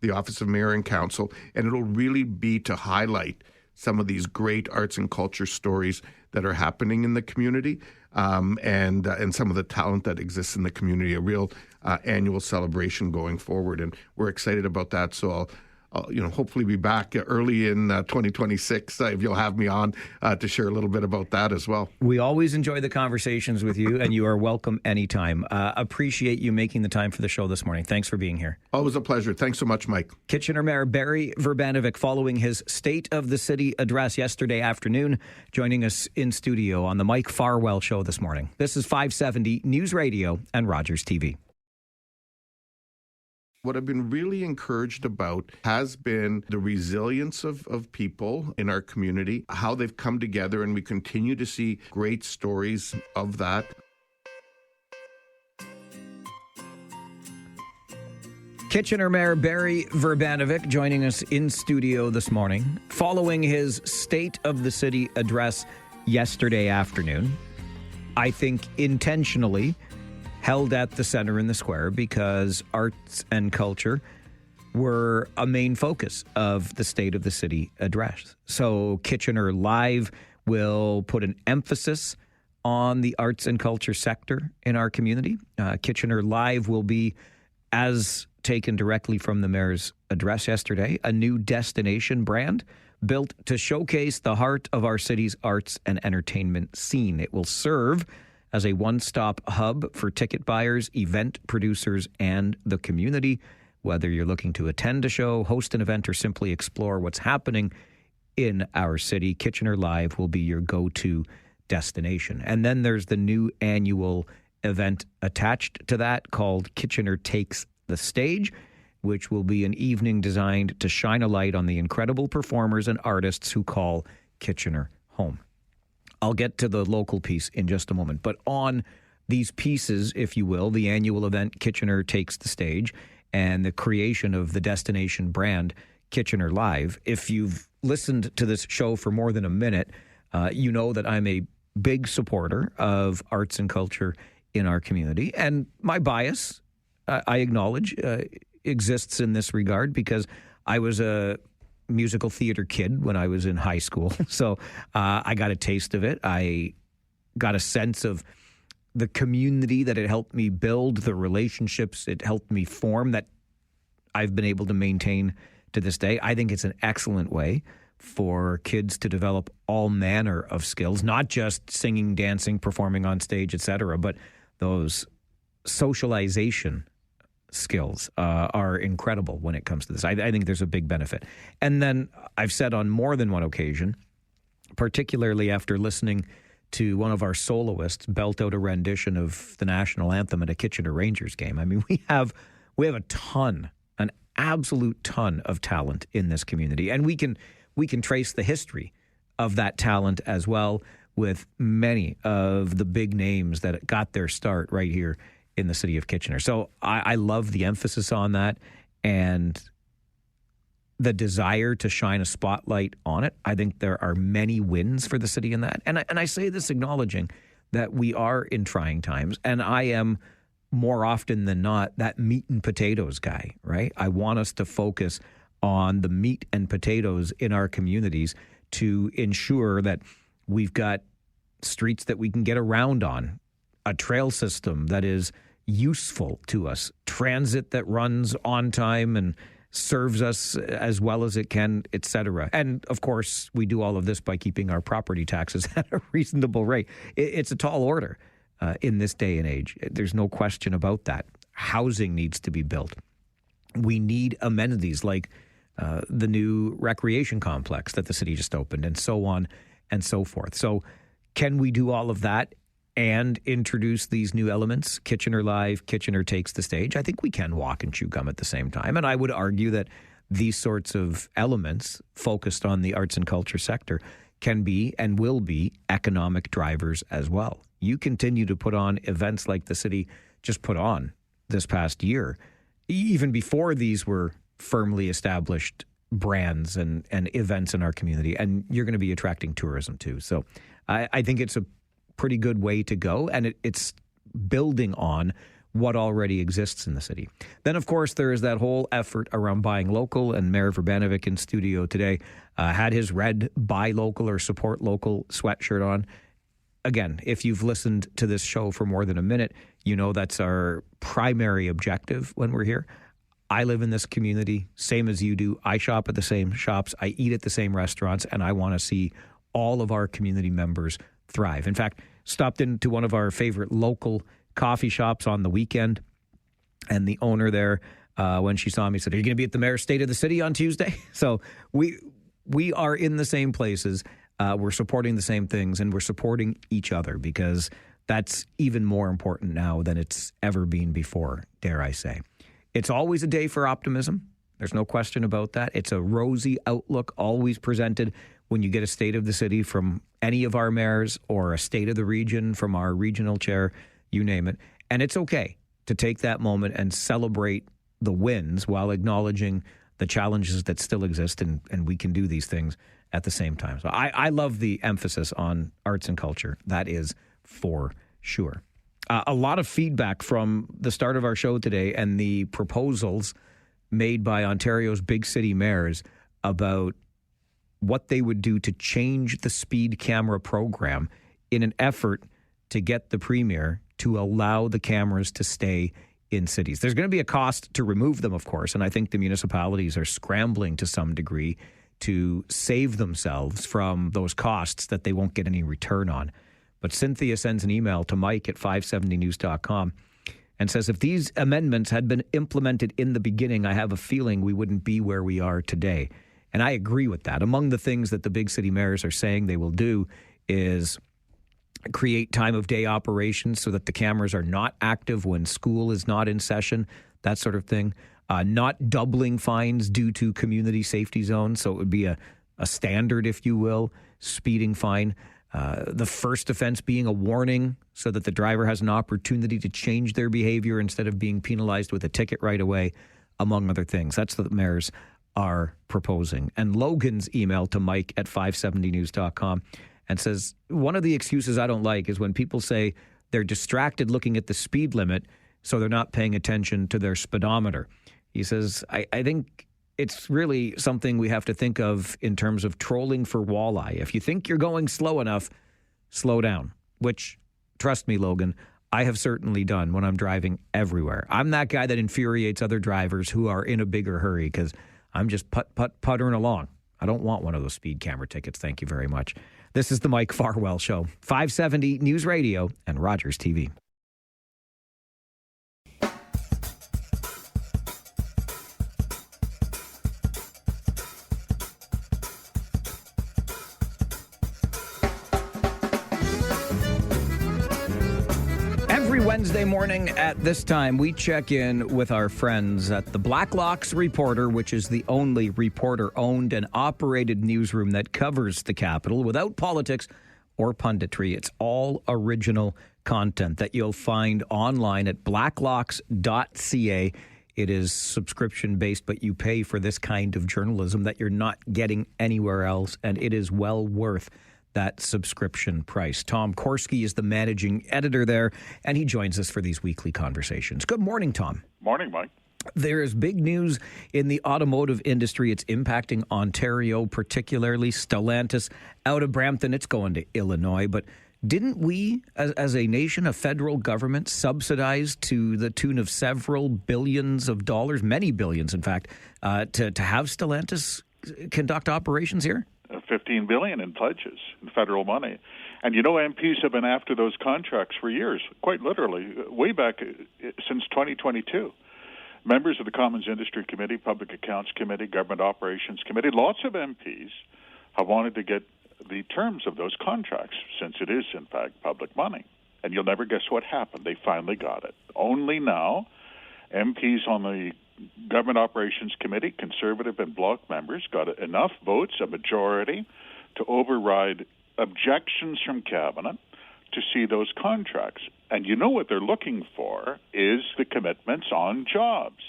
the Office of Mayor and Council. And it'll really be to highlight some of these great arts and culture stories that are happening in the community, and some of the talent that exists in the community, a real annual celebration going forward. And we're excited about that. So I'll hopefully be back early in 2026 if you'll have me on to share a little bit about that as well.
We always enjoy the conversations with you, and you are welcome anytime. Appreciate you making the time for the show this morning. Thanks for being here.
Always a pleasure. Thanks so much, Mike.
Kitchener Mayor Barry Verbanovic, following his State of the City address yesterday afternoon, joining us in studio on the Mike Farwell Show this morning. This is 570 News Radio and Rogers TV.
What I've been really encouraged about has been the resilience of people in our community, how they've come together, and we continue to see great stories of that.
Kitchener Mayor Barry Verbanovic joining us in studio this morning, following his State of the City address yesterday afternoon. I think intentionally held at the Centre in the Square because arts and culture were a main focus of the State of the City address. So Kitchener Live will put an emphasis on the arts and culture sector in our community. Kitchener Live will be, as taken directly from the mayor's address yesterday, a new destination brand built to showcase the heart of our city's arts and entertainment scene. It will serve as a one-stop hub for ticket buyers, event producers, and the community. Whether you're looking to attend a show, host an event, or simply explore what's happening in our city, Kitchener Live will be your go-to destination. And then there's the new annual event attached to that called Kitchener Takes the Stage, which will be an evening designed to shine a light on the incredible performers and artists who call Kitchener home. I'll get to the local piece in just a moment. But on these pieces, if you will, the annual event Kitchener Takes the Stage and the creation of the destination brand Kitchener Live, if you've listened to this show for more than a minute, you know that I'm a big supporter of arts and culture in our community. And my bias, I acknowledge, exists in this regard because I was a musical theater kid when I was in high school. So I got a taste of it. I got a sense of the community that it helped me build, the relationships it helped me form that I've been able to maintain to this day. I think it's an excellent way for kids to develop all manner of skills, not just singing, dancing, performing on stage, etc., but those socialization skills are incredible when it comes to this. I think there's a big benefit. And then I've said on more than one occasion, particularly after listening to one of our soloists belt out a rendition of the national anthem at a Kitchener Rangers game. I mean, we have We have an absolute ton of talent in this community, and we can trace the history of that talent as well, with many of the big names that got their start right here in the city of Kitchener. So I love the emphasis on that and the desire to shine a spotlight on it. I think there are many wins for the city in that. And I say this acknowledging that we are in trying times, and I am more often than not that meat and potatoes guy, right? I want us to focus on the meat and potatoes in our communities to ensure that we've got streets that we can get around on, a trail system that is useful to us, transit that runs on time and serves us as well as it can, et cetera. And of course, we do all of this by keeping our property taxes at a reasonable rate. It's a tall order in this day and age. There's no question about that. Housing needs to be built. We need amenities like the new recreation complex that the city just opened, and so on and so forth. So can we do all of that and introduce these new elements? Kitchener Live, Kitchener Takes the Stage. I think we can walk and chew gum at the same time. And I would argue that these sorts of elements focused on the arts and culture sector can be and will be economic drivers as well. You continue to put on events like the city just put on this past year, even before these were firmly established brands and events in our community, and you're going to be attracting tourism too. So I think it's a pretty good way to go, and it's building on what already exists in the city. Then, of course, there is that whole effort around buying local, and Mayor Verbanovic in studio today had his red buy local or support local sweatshirt on. Again, if you've listened to this show for more than a minute, you know that's our primary objective when we're here. I live in this community, same as you do. I shop at the same shops. I eat at the same restaurants, and I want to see all of our community members thrive. In fact, stopped into one of our favorite local coffee shops on the weekend, and the owner there, when she saw me, said, "Are you going to be at the Mayor's State of the City on Tuesday?" So we are in the same places. We're supporting the same things, and we're supporting each other, because that's even more important now than it's ever been before, dare I say. It's always a day for optimism. There's no question about that. It's a rosy outlook always presented when you get a state of the city from any of our mayors, or a state of the region from our regional chair, you name it. And it's okay to take that moment and celebrate the wins while acknowledging the challenges that still exist, and we can do these things at the same time. So I love the emphasis on arts and culture. That is for sure. A lot of feedback from the start of our show today and the proposals made by Ontario's big city mayors about what they would do to change the speed camera program in an effort to get the premier to allow the cameras to stay in cities. There's going to be a cost to remove them, of course, and I think the municipalities are scrambling to some degree to save themselves from those costs that they won't get any return on. But Cynthia sends an email to Mike at 570news.com and says, if these amendments had been implemented in the beginning, I have a feeling we wouldn't be where we are today. And I agree with that. Among the things that the big city mayors are saying they will do is create time of day operations so that the cameras are not active when school is not in session, that sort of thing. Not doubling fines due to community safety zones. So it would be a standard, if you will, speeding fine. The first offense being a warning so that the driver has an opportunity to change their behavior instead of being penalized with a ticket right away, among other things. That's what the mayors are proposing. And Logan's email to Mike at 570news.com and says, one of the excuses I don't like is when people say they're distracted looking at the speed limit, so they're not paying attention to their speedometer. He says, I think it's really something we have to think of in terms of trolling for walleye. If you think you're going slow enough, slow down, which, trust me, Logan, I have certainly done when I'm driving everywhere. I'm that guy that infuriates other drivers who are in a bigger hurry because I'm just puttering along. I don't want one of those speed camera tickets. Thank you very much. This is the Mike Farwell Show, 570 News Radio and Rogers TV. Wednesday morning at this time, we check in with our friends at the Blacklocks Reporter, which is the only reporter-owned and operated newsroom that covers the Capitol without politics or punditry. It's all original content that you'll find online at blacklocks.ca. It is subscription-based, but you pay for this kind of journalism that you're not getting anywhere else, and it is well worth that subscription price. Tom Korski is the managing editor there, and he joins us for these weekly conversations. Good morning, Tom.
Morning, Mike.
There is big news in the automotive industry. It's impacting Ontario, particularly Stellantis out of Brampton. It's going to Illinois. But didn't we, as a nation, a federal government, subsidize to the tune of several billions of dollars, many billions, in fact, to have Stellantis conduct operations here?
$15 billion in pledges in federal money. And you know, MPs have been after those contracts for years, quite literally, way back since 2022. Members of the Commons Industry Committee, Public Accounts Committee, Government Operations Committee, lots of MPs have wanted to get the terms of those contracts, since it is, in fact, public money. And you'll never guess what happened. They finally got it. Only now, MPs on the Government Operations Committee, Conservative and Bloc members, got enough votes, a majority, to override objections from Cabinet to see those contracts. And you know what they're looking for is the commitments on jobs.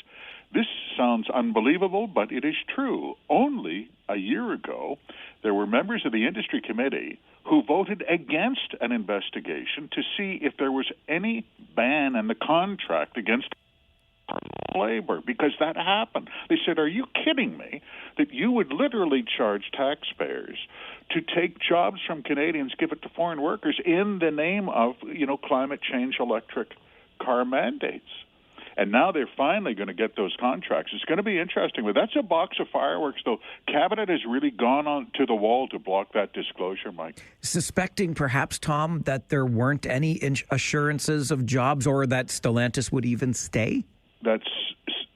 This sounds unbelievable, but it is true. Only a year ago, there were members of the Industry Committee who voted against an investigation to see if there was any ban in the contract against labor, because that happened. They said, are you kidding me that you would literally charge taxpayers to take jobs from Canadians, give it to foreign workers in the name of, climate change electric car mandates? And now they're finally going to get those contracts. It's going to be interesting, but that's a box of fireworks, though. Cabinet has really gone on to the wall to block that disclosure, Mike.
Suspecting perhaps, Tom, that there weren't any assurances of jobs or that Stellantis would even stay?
That's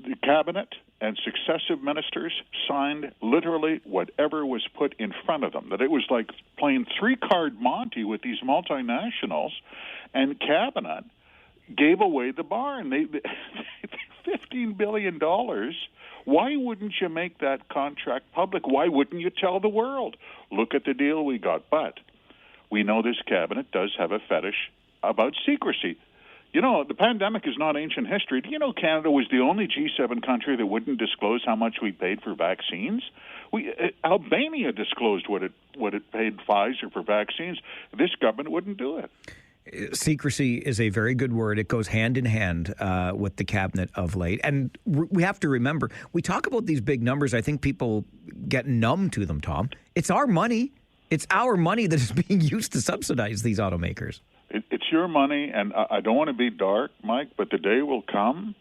the Cabinet and successive ministers signed literally whatever was put in front of them, that it was like playing three-card Monte with these multinationals, and Cabinet gave away the barn. They $15 billion. Why wouldn't you make that contract public? Why wouldn't you tell the world? Look at the deal we got. But we know this Cabinet does have a fetish about secrecy. You know, the pandemic is not ancient history. Do you know Canada was the only G7 country that wouldn't disclose how much we paid for vaccines? Albania disclosed what it paid Pfizer for vaccines. This government wouldn't do it.
Secrecy is a very good word. It goes hand in hand with the Cabinet of late. And we have to remember, we talk about these big numbers. I think people get numb to them, Tom. It's our money. It's our money that is being used to subsidize these automakers.
It's your money, and I don't want to be dark, Mike, but the day will come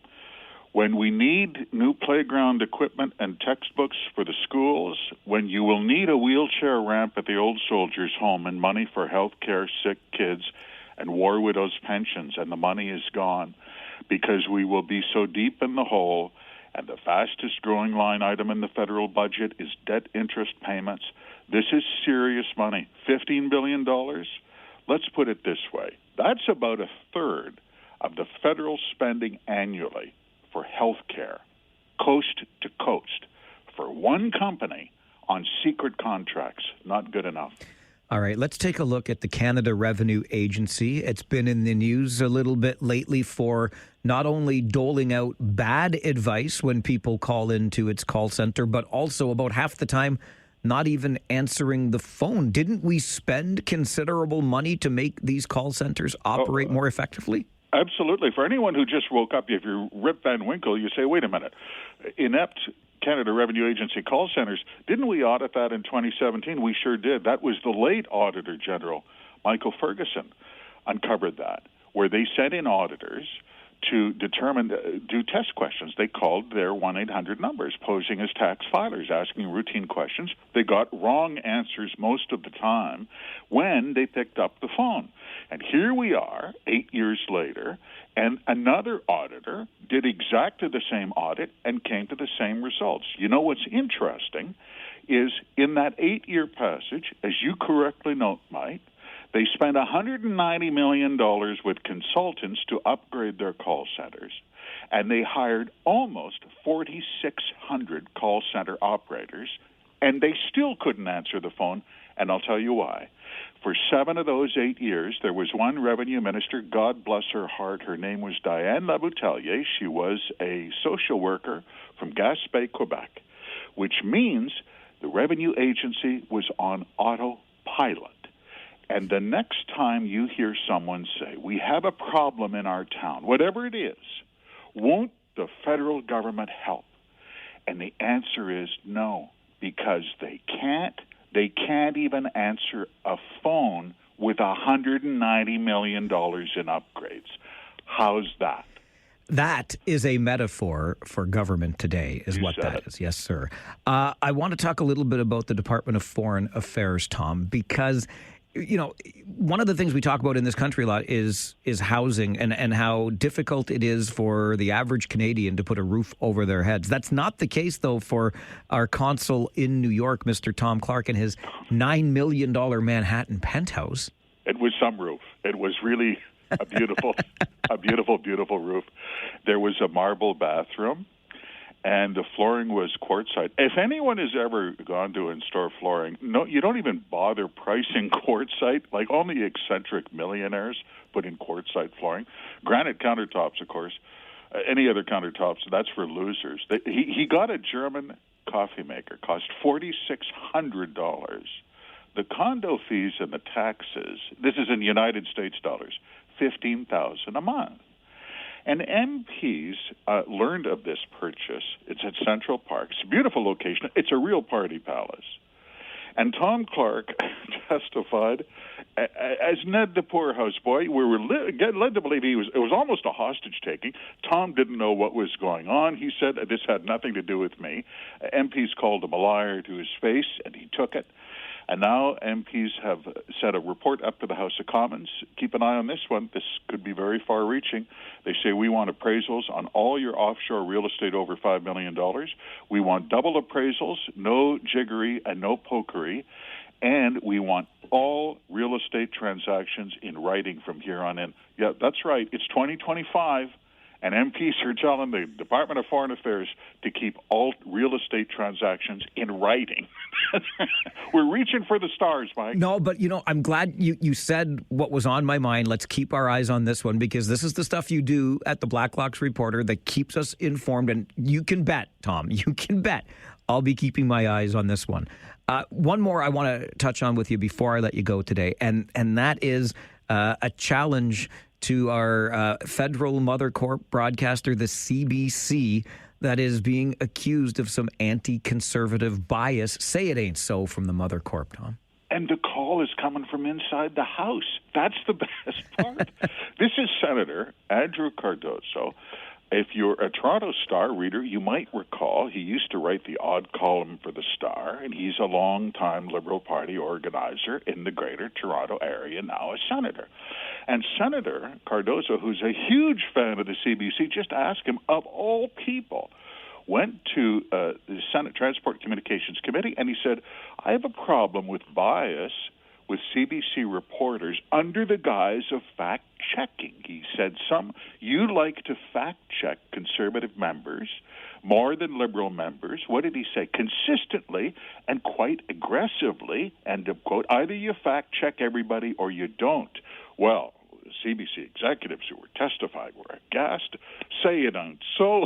when we need new playground equipment and textbooks for the schools, when you will need a wheelchair ramp at the old soldiers' home and money for health care, sick kids, and war widows' pensions, and the money is gone because we will be so deep in the hole, and the fastest growing line item in the federal budget is debt interest payments. This is serious money. $15 billion? Let's put it this way. That's about a third of the federal spending annually for health care, coast to coast, for one company on secret contracts. Not good enough.
All right, let's take a look at the Canada Revenue Agency. It's been in the news a little bit lately for not only doling out bad advice when people call into its call center, but also about half the time not even answering the phone. Didn't we spend considerable money to make these call centers operate more effectively?
Absolutely. For anyone who just woke up, if you're Rip Van Winkle, you say, wait a minute, inept Canada Revenue Agency call centers, didn't we audit that in 2017? We sure did. That was the late Auditor General, Michael Ferguson, uncovered that, where they sent in auditors to do test questions. They called their 1-800 numbers, posing as tax filers, asking routine questions. They got wrong answers most of the time when they picked up the phone. And here we are, 8 years later, and another auditor did exactly the same audit and came to the same results. You know what's interesting is in that 8-year passage, as you correctly note, Mike, They spent $190 million with consultants to upgrade their call centers, and they hired almost 4,600 call center operators, and they still couldn't answer the phone, and I'll tell you why. For 7 of those 8 years, there was one revenue minister, God bless her heart. Her name was Diane Laboutellier. She was a social worker from Gaspé, Quebec, which means the revenue agency was on autopilot. And the next time you hear someone say, we have a problem in our town, whatever it is, won't the federal government help? And the answer is no, because they can't. They can't even answer a phone with $190 million in upgrades. How's that?
That is a metaphor for government today, is what that is. Yes, sir. I want to talk a little bit about the Department of Foreign Affairs, Tom, because one of the things we talk about in this country a lot is housing and how difficult it is for the average Canadian to put a roof over their heads. That's not the case, though, for our consul in New York, Mr. Tom Clark, and his $9 million Manhattan penthouse.
It was some roof. It was really a beautiful, beautiful roof. There was a marble bathroom, and the flooring was quartzite. If anyone has ever gone to install flooring, no, you don't even bother pricing quartzite. Like only eccentric millionaires put in quartzite flooring. Granite countertops, of course. Any other countertops, that's for losers. He got a German coffee maker, cost $4,600. The condo fees and the taxes, this is in United States dollars, $15,000 a month. And MPs learned of this purchase. It's at Central Park. It's a beautiful location. It's a real party palace. And Tom Clark testified as Ned the poor houseboy. We were led to believe it was almost a hostage taking. Tom didn't know what was going on. He said this had nothing to do with me. MPs called him a liar to his face, and he took it. And now MPs have sent a report up to the House of Commons. Keep an eye on this one. This could be very far-reaching. They say we want appraisals on all your offshore real estate over $5 million. We want double appraisals, no jiggery and no pokery. And we want all real estate transactions in writing from here on in. Yeah, that's right. It's 2025. And MPs are telling the Department of Foreign Affairs to keep all real estate transactions in writing. We're reaching for the stars, Mike.
No, but, I'm glad you said what was on my mind. Let's keep our eyes on this one, because this is the stuff you do at the Blacklocks Reporter that keeps us informed. And you can bet, Tom, I'll be keeping my eyes on this one. One more I want to touch on with you before I let you go today, and that is a challenge to our federal Mother Corp broadcaster, the CBC, that is being accused of some anti-conservative bias. Say it ain't so from the Mother Corp, Tom.
And the call is coming from inside the House. That's the best part. This is Senator Andrew Cardozo. If you're a Toronto Star reader, you might recall he used to write the odd column for the Star, and he's a long-time Liberal Party organizer in the Greater Toronto area, now a senator. And Senator Cardozo, who's a huge fan of the CBC, just asked him, of all people, went to the Senate Transport Communications Committee, and he said, I have a problem with bias with CBC reporters under the guise of fact-checking. He said, you like to fact-check conservative members more than liberal members. What did he say? Consistently and quite aggressively, and to quote, either you fact-check everybody or you don't. Well, CBC executives who were testifying were aghast. Say it ain't so.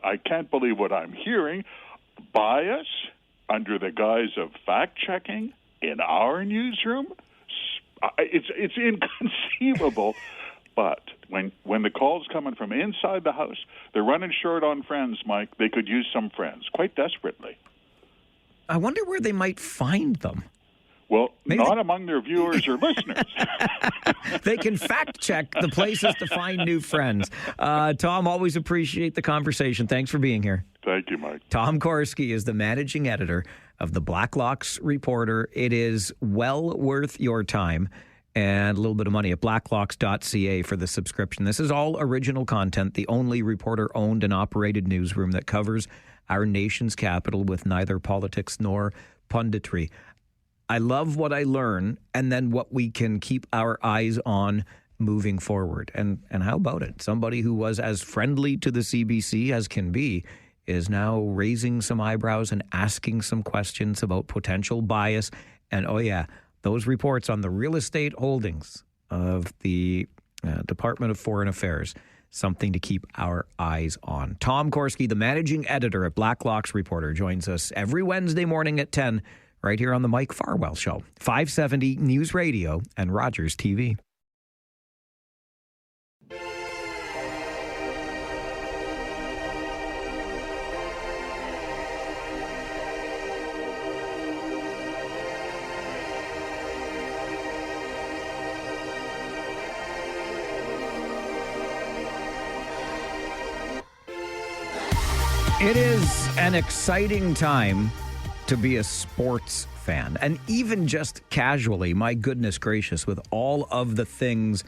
I can't believe what I'm hearing. Bias under the guise of fact-checking in our newsroom? It's inconceivable. But when the call's coming from inside the House, they're running short on friends, Mike. They could use some friends, quite desperately.
I wonder where they might find them.
Well, not among their viewers or listeners.
They can fact-check the places to find new friends. Tom, always appreciate the conversation. Thanks for being here.
Thank you, Mike.
Tom Korski is the managing editor of the Blacklocks Reporter. It is well worth your time and a little bit of money at blacklocks.ca for the subscription. This is all original content, the only reporter-owned and operated newsroom that covers our nation's capital with neither politics nor punditry. I love what I learn, and then what we can keep our eyes on moving forward. And how about it? Somebody who was as friendly to the CBC as can be is now raising some eyebrows and asking some questions about potential bias. And oh yeah, those reports on the real estate holdings of the Department of Foreign Affairs, something to keep our eyes on. Tom Korski, the managing editor at Blacklock's Reporter, joins us every Wednesday morning at 10 right here on the Mike Farwell Show, 570 News Radio and Rogers TV. It is an exciting time to be a sports fan, and even just casually, my goodness gracious, with all of the things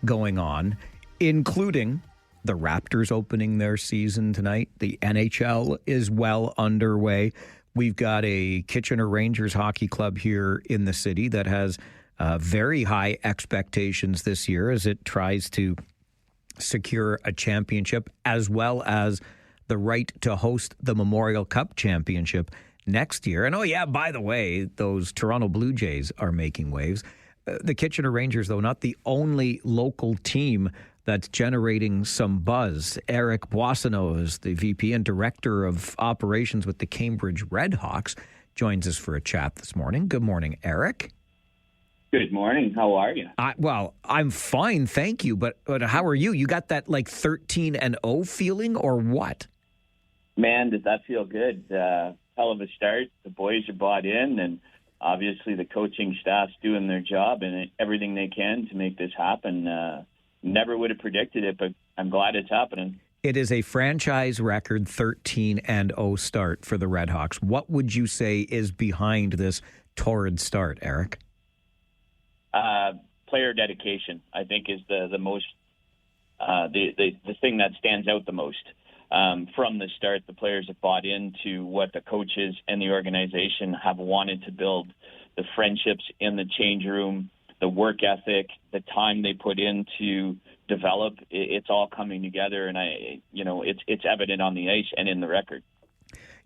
going on, including the Raptors opening their season tonight. The NHL is well underway. We've got a Kitchener Rangers hockey club here in the city that has very high expectations this year as it tries to secure a championship, as well as the right to host the Memorial Cup Championship next year. And oh yeah, by the way, those Toronto Blue Jays are making waves. The Kitchener Rangers, though, not the only local team that's generating some buzz. Eric Boissonneau is the VP and Director of Operations with the Cambridge RedHawks, joins us for a chat this morning. Good morning, Eric.
Good morning. How are you?
Well, I'm fine, thank you. But how are you? You got that like 13-0 feeling, or what?
Man, does that feel good? Hell of a start. The boys are bought in, and obviously the coaching staff's doing their job and everything they can to make this happen. Never would have predicted it, but I'm glad it's happening.
It is a franchise record 13-0 start for the RedHawks. What would you say is behind this torrid start, Eric?
Player dedication, I think, is the most the thing that stands out the most. From the start, the players have bought into what the coaches and the organization have wanted to build. The friendships in the change room, the work ethic, the time they put in to develop, it's all coming together, and it's evident on the ice and in the record.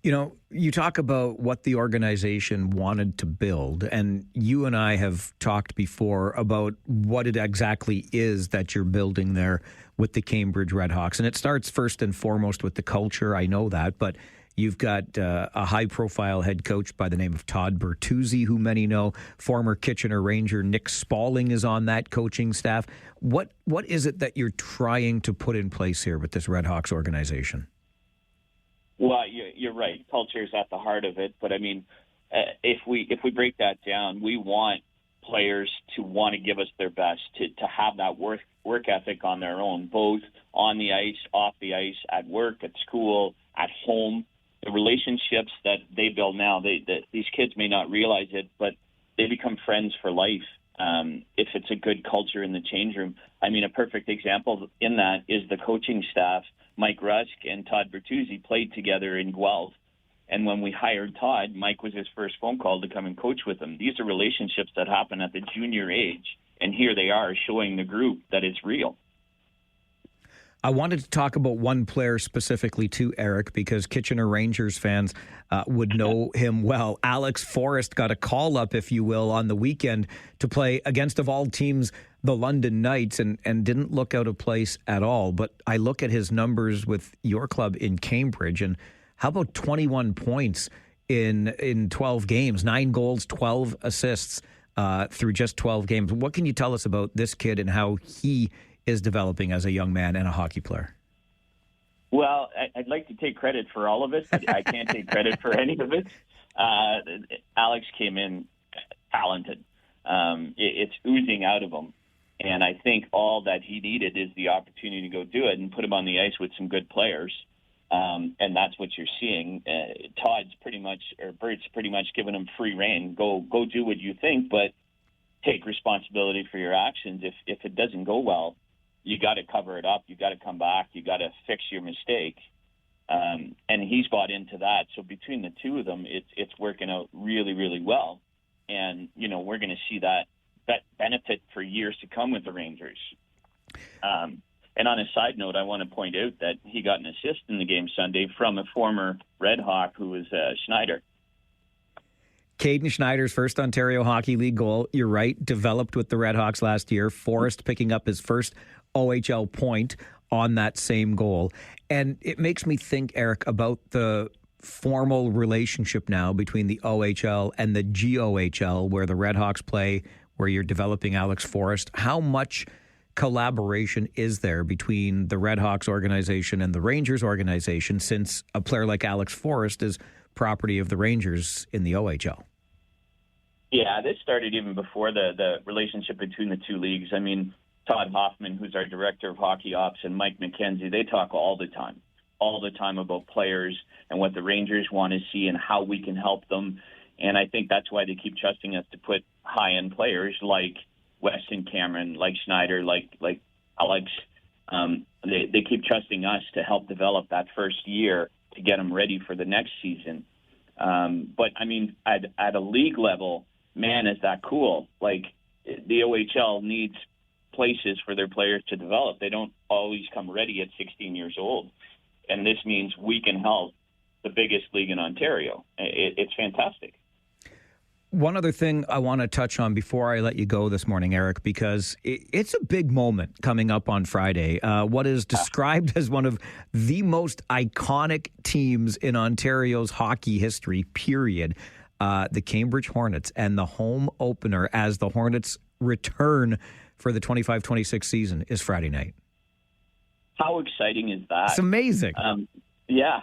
You know, you talk about what the organization wanted to build, and you and I have talked before about what it exactly is that you're building there with the Cambridge RedHawks. And it starts first and foremost with the culture. I know that, but you've got a high-profile head coach by the name of Todd Bertuzzi, who many know. Former Kitchener Ranger Nick Spaulding is on that coaching staff. What is it that you're trying to put in place here with this RedHawks organization?
Well, you're right. Culture is at the heart of it. But, I mean, if we break that down, we want players to want to give us their best, to have that work ethic on their own, both on the ice, off the ice, at work, at school, at home. The relationships that they build now, these kids may not realize it, but they become friends for life if it's a good culture in the change room. I mean, a perfect example in that is the coaching staff. Mike Rusk and Todd Bertuzzi played together in Guelph. And when we hired Todd, Mike was his first phone call to come and coach with him. These are relationships that happen at the junior age. And here they are showing the group that it's real.
I wanted to talk about one player specifically too, Eric, because Kitchener Rangers fans would know him well. Alex Forrest got a call up, if you will, on the weekend to play against, of all teams, the London Knights, and didn't look out of place at all. But I look at his numbers with your club in Cambridge, and how about 21 points in 12 games, 9 goals, 12 assists through just 12 games. What can you tell us about this kid and how he is developing as a young man and a hockey player?
Well, I'd like to take credit for all of it, but I can't take credit for any of it. Alex came in talented. It's oozing out of him. And I think all that he needed is the opportunity to go do it and put him on the ice with some good players. And that's what you're seeing. Bert's pretty much given him free rein. Go do what you think, but take responsibility for your actions. If it doesn't go well, you got to cover it up. You got to come back. You got to fix your mistake. And he's bought into that. So between the two of them, it's working out really, really well. and we're going to see that benefit for years to come with the Rangers. And on a side note, I want to point out that he got an assist in the game Sunday from a former Red Hawk who was Schneider.
Caden Schneider's first Ontario Hockey League goal, you're right, developed with the RedHawks last year. Forrest picking up his first OHL point on that same goal. And it makes me think, Eric, about the formal relationship now between the OHL and the GOHL, where the RedHawks play, where you're developing Alex Forrest. How much collaboration is there between the RedHawks organization and the Rangers organization, since a player like Alex Forrest is property of the Rangers in the OHL?
Yeah, this started even before the relationship between the two leagues. I mean, Todd Hoffman, who's our director of hockey ops, and Mike McKenzie, they talk all the time about players and what the Rangers want to see and how we can help them. And I think that's why they keep trusting us to put high-end players like Weston Cameron, like Schneider, like Alex. They keep trusting us to help develop that first year to get them ready for the next season. But, I mean, at a league level, man, is that cool. Like, the OHL needs places for their players to develop. They don't always come ready at 16 years old. And this means we can help the biggest league in Ontario. It's fantastic.
One other thing I want to touch on before I let you go this morning, Eric, because it's a big moment coming up on Friday. What is described as one of the most iconic teams in Ontario's hockey history, period. The Cambridge Hornets, and the home opener as the Hornets return for the 25-26 season is Friday night.
How exciting is that?
It's amazing.
Yeah.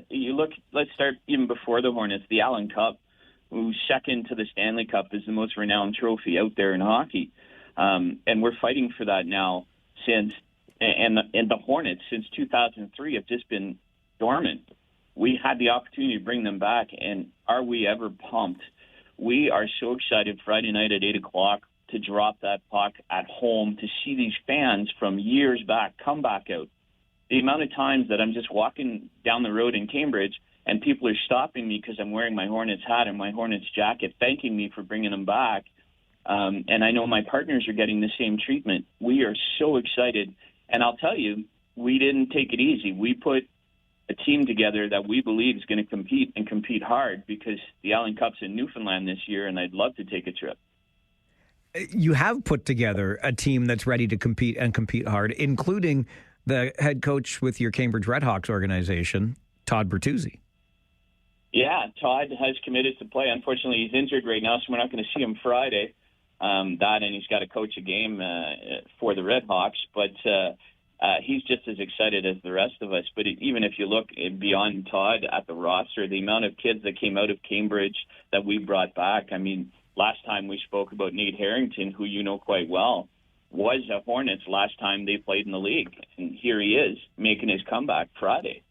You look, let's start even before the Hornets, the Allen Cup, who's second to the Stanley Cup, is the most renowned trophy out there in hockey. And we're fighting for that now and the Hornets since 2003 have just been dormant. We had the opportunity to bring them back, and are we ever pumped? We are so excited Friday night at 8 o'clock to drop that puck at home, to see these fans from years back come back out. The amount of times that I'm just walking down the road in Cambridge and people are stopping me because I'm wearing my Hornets hat and my Hornets jacket, thanking me for bringing them back. And I know my partners are getting the same treatment. We are so excited. And I'll tell you, we didn't take it easy. We put a team together that we believe is going to compete and compete hard, because the Allen Cup's in Newfoundland this year, and I'd love to take a trip.
You have put together a team that's ready to compete and compete hard, including the head coach with your Cambridge RedHawks organization, Todd Bertuzzi.
Yeah, Todd has committed to play. Unfortunately, he's injured right now, so we're not going to see him Friday. And he's got to coach a game for the RedHawks, but he's just as excited as the rest of us. But even if you look beyond Todd at the roster, the amount of kids that came out of Cambridge that we brought back, I mean, last time we spoke about Nate Harrington, who you know quite well, was a Hornets last time they played in the league. And here he is making his comeback Friday.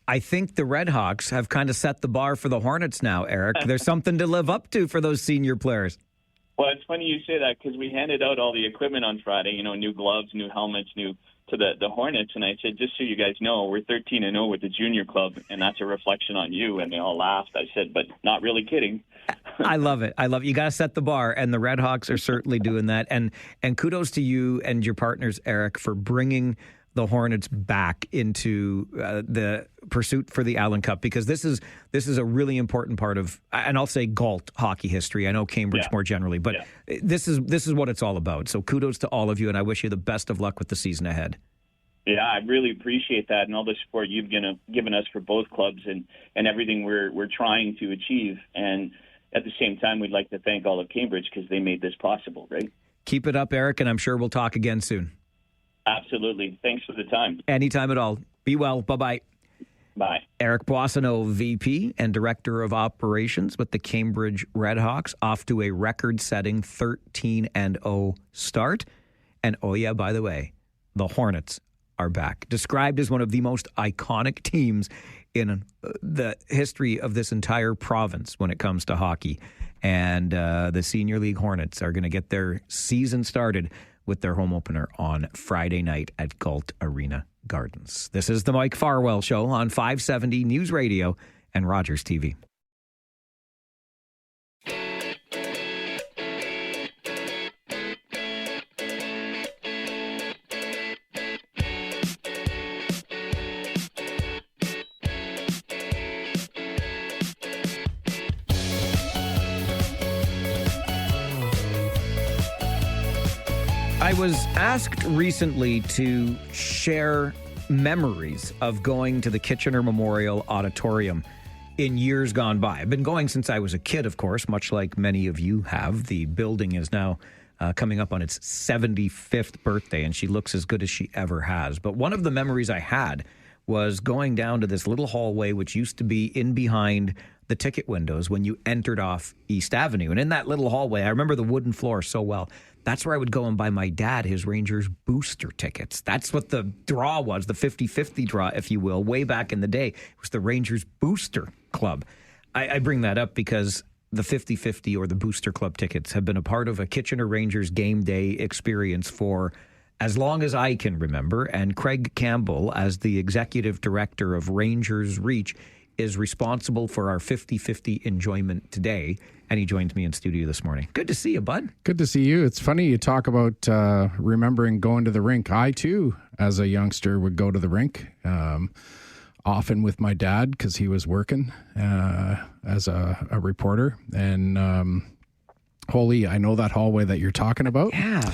I think the RedHawks have kind of set the bar for the Hornets now, Eric. There's something to live up to for those senior players.
Well, it's funny you say that, because we handed out all the equipment on Friday, new gloves, new helmets, to the Hornets, and I said, just so you guys know, we're 13-0 with the junior club, and that's a reflection on you. And they all laughed. I said, but not really kidding.
I love it. You got to set the bar, and the RedHawks are certainly doing that. And kudos to you and your partners, Eric, for bringing the Hornets back into the pursuit for the Allen Cup, because this is a really important part of, and I'll say, Galt hockey history. I know Cambridge more generally, but this is what it's all about. So kudos to all of you, and I wish you the best of luck with the season ahead.
Yeah, I really appreciate that, and all the support you've given us for both clubs and everything we're trying to achieve. And at the same time, we'd like to thank all of Cambridge, because they made this possible, right?
Keep it up, Eric, and I'm sure we'll talk again soon.
Absolutely. Thanks for the time.
Anytime at all. Be well. Bye-bye.
Bye.
Eric Boissonneau, VP and Director of Operations with the Cambridge RedHawks, off to a record-setting 13-0 start. And oh yeah, by the way, the Hornets are back. Described as one of the most iconic teams in the history of this entire province when it comes to hockey. And the Senior League Hornets are going to get their season started with their home opener on Friday night at Galt Arena Gardens. This is the Mike Farwell Show on 570 News Radio and Rogers TV. I was asked recently to share memories of going to the Kitchener Memorial Auditorium in years gone by. I've been going since I was a kid, of course, much like many of you have. The building is now coming up on its 75th birthday, and she looks as good as she ever has. But one of the memories I had was going down to this little hallway, which used to be in behind the ticket windows when you entered off East Avenue. And in that little hallway, I remember the wooden floor so well. That's where I would go and buy my dad his Rangers booster tickets. That's what the draw was, the 50-50 draw, if you will, way back in the day. It was the Rangers Booster Club. I bring that up because the 50-50 or the Booster Club tickets have been a part of a Kitchener Rangers game day experience for as long as I can remember. And Craig Campbell, as the executive director of Rangers Reach, is responsible for our 50-50 enjoyment today. And he joins me in studio this morning. Good to see you, bud.
Good to see you. It's funny you talk about remembering going to the rink. I, too, as a youngster, would go to the rink, often with my dad because he was working as a reporter. And holy, I know that hallway that you're talking about.
Yeah.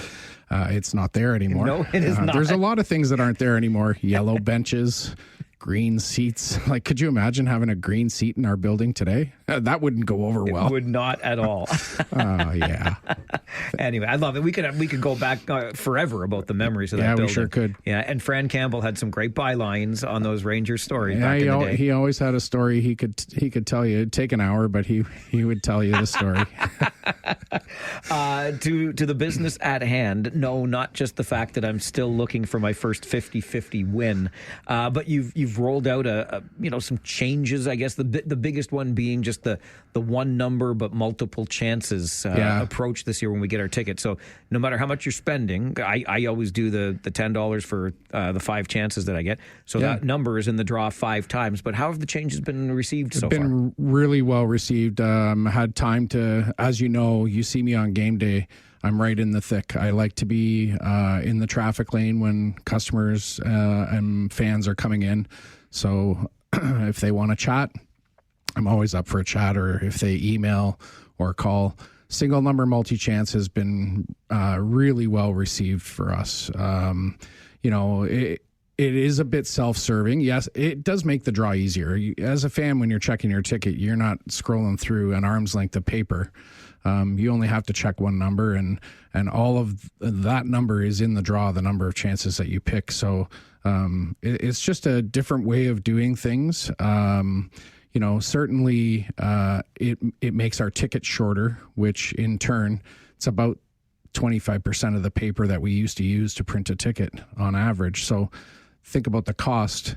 It's not there anymore.
No, it is not.
There's a lot of things that aren't there anymore. Yellow benches, green seats. Like, could you imagine having a green seat in our building today? That wouldn't go over well.
It would not at all.
Yeah.
Anyway, I love it. We could go back forever about the memories of that building.
Yeah, we sure could.
Yeah, and Fran Campbell had some great bylines on those Rangers stories back in the day.
He always had a story he could tell you. It'd take an hour, but he would tell you the story.
To the business at hand, no, not just the fact that I'm still looking for my first 50-50 win, but you've rolled out some changes. I guess the biggest one being just the one number but multiple chances approach this year when we get our ticket. So no matter how much you're spending, I always do the $10 for the 5 chances that I get. So that number is in the draw 5 times. But how have the changes been received so far?
Been really well received. Had time to, as you know, you see me on game day. I'm right in the thick. I like to be in the traffic lane when customers and fans are coming in. So if they want to chat, I'm always up for a chat, or if they email or call. Single number multi-chance has been really well received for us. It is a bit self-serving. Yes, it does make the draw easier. As a fan, when you're checking your ticket, you're not scrolling through an arm's length of paper. You only have to check one number, and all of that number is in the draw, the number of chances that you pick. So it's just a different way of doing things. Certainly it makes our ticket shorter, which in turn, it's about 25% of the paper that we used to use to print a ticket on average. So think about the cost,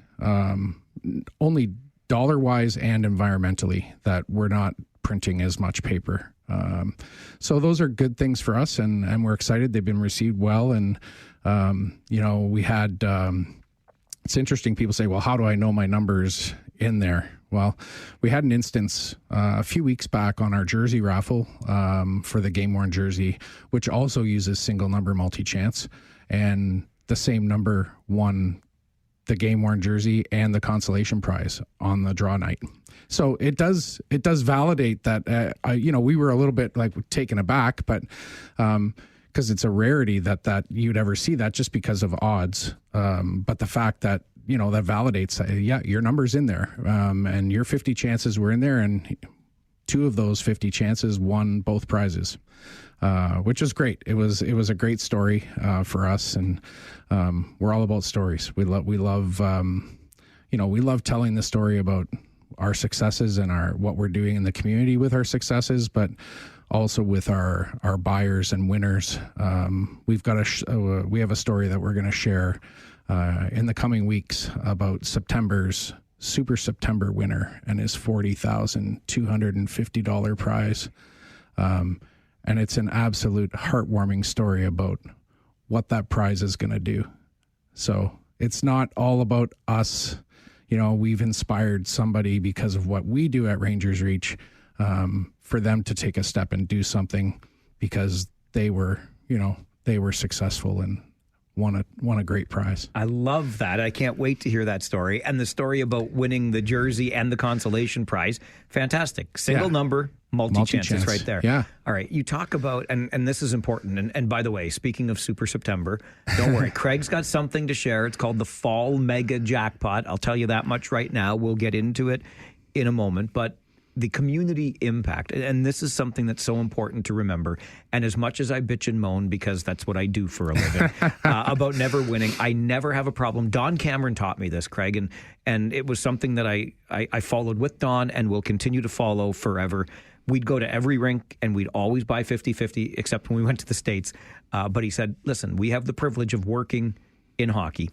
only dollar-wise and environmentally, that we're not printing as much paper. So those are good things for us, and we're excited. They've been received well. And, we had, it's interesting. People say, well, how do I know my numbers in there? Well, we had an instance a few weeks back on our jersey raffle for the game-worn jersey, which also uses single number multi-chance, and the same number won the game-worn jersey and the consolation prize on the draw night. So it does validate that, we were a little bit like taken aback, but because it's a rarity that you'd ever see that just because of odds. But the fact that, that validates, your number's in there, and your 50 chances were in there, and 2 of those 50 chances won both prizes, which is great. It was a great story for us, and we're all about stories. We love telling the story about our successes and what we're doing in the community with our successes, but also with our buyers and winners. We have a story that we're going to share in the coming weeks about September's Super September winner and his $40,250 prize. And it's an absolute heartwarming story about what that prize is going to do. So it's not all about us. We've inspired somebody because of what we do at Rangers Reach, for them to take a step and do something because they were successful in won a great prize.
I love that. I can't wait to hear that story. And the story about winning the jersey and the consolation prize. Fantastic. Single number, multi-chances right there.
Yeah.
All right. You talk about, and this is important. And by the way, speaking of Super September, don't worry. Craig's got something to share. It's called the Fall Mega Jackpot. I'll tell you that much right now. We'll get into it in a moment. But the community impact, and this is something that's so important to remember. And as much as I bitch and moan, because that's what I do for a living, about never winning, I never have a problem. Don Cameron taught me this, Craig, and it was something that I followed with Don and will continue to follow forever. We'd go to every rink and we'd always buy 50-50, except when we went to the States. But he said, listen, we have the privilege of working in hockey.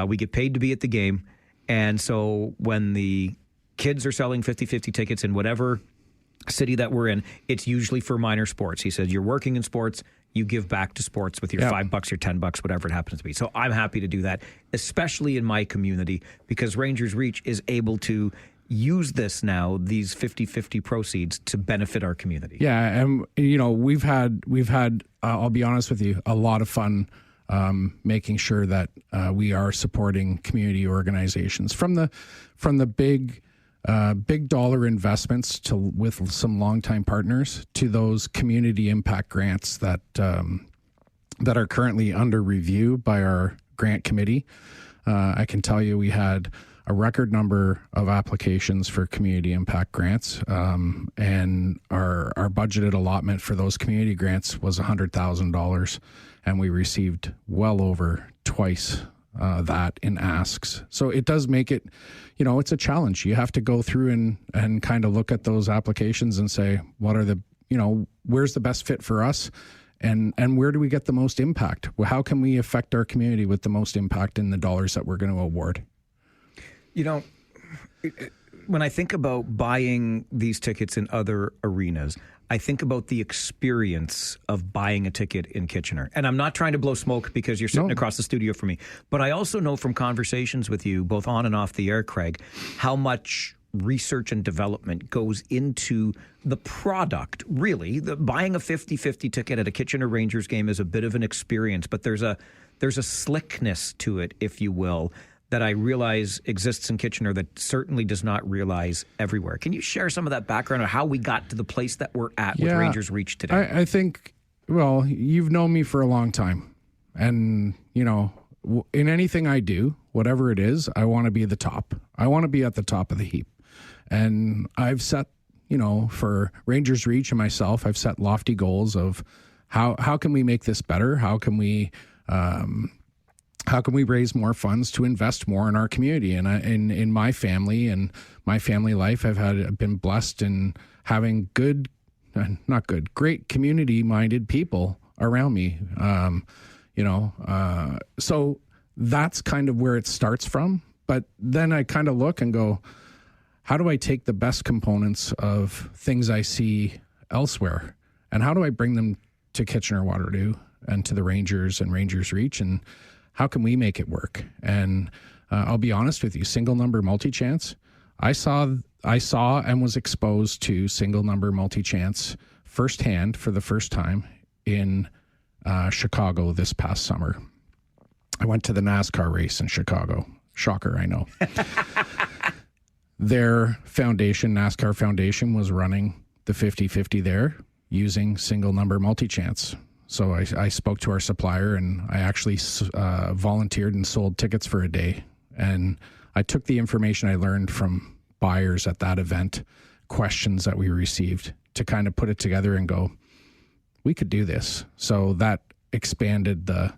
We get paid to be at the game. And so when the kids are selling 50-50 tickets in whatever city that we're in, it's usually for minor sports. He said, you're working in sports, you give back to sports with your $5 or $10, whatever it happens to be. So I'm happy to do that, especially in my community, because Rangers Reach is able to use this now, these 50-50 proceeds, to benefit our community.
Yeah, and we've had I'll be honest with you, a lot of fun making sure that we are supporting community organizations from the big dollar investments with some longtime partners to those community impact grants that are currently under review by our grant committee. I can tell you we had a record number of applications for community impact grants, and our budgeted allotment for those community grants was $100,000, and we received well over twice that in asks. So it does make it, it's a challenge. You have to go through and kind of look at those applications and say, what are the, where's the best fit for us? And where do we get the most impact? Well, how can we affect our community with the most impact in the dollars that we're going to award?
When I think about buying these tickets in other arenas, I think about the experience of buying a ticket in Kitchener. And I'm not trying to blow smoke because you're sitting across the studio from me. But I also know from conversations with you, both on and off the air, Craig, how much research and development goes into the product. Really, buying a 50-50 ticket at a Kitchener Rangers game is a bit of an experience, but there's a slickness to it, if you will, that I realize exists in Kitchener that certainly does not realize everywhere. Can you share some of that background on how we got to the place that we're at with Rangers Reach today?
I think, you've known me for a long time. And, in anything I do, whatever it is, I want to be the top. I want to be at the top of the heap. And I've set, for Rangers Reach and myself, I've set lofty goals of how can we make this better? How can we raise more funds to invest more in our community? And in my family and my family life, I've been blessed in having great community-minded people around me. So that's kind of where it starts from. But then I kind of look and go, how do I take the best components of things I see elsewhere, and how do I bring them to Kitchener-Waterloo and to the Rangers and Rangers Reach, and how can we make it work? And I'll be honest with you, single number multi-chance, I saw and was exposed to single number multi-chance firsthand for the first time in Chicago this past summer. I went to the NASCAR race in Chicago. Shocker, I know. Their foundation, NASCAR Foundation, was running the 50-50 there using single number multi-chance. So I spoke to our supplier, and I actually volunteered and sold tickets for a day. And I took the information I learned from buyers at that event, questions that we received, to kind of put it together and go, we could do this. So that expanded the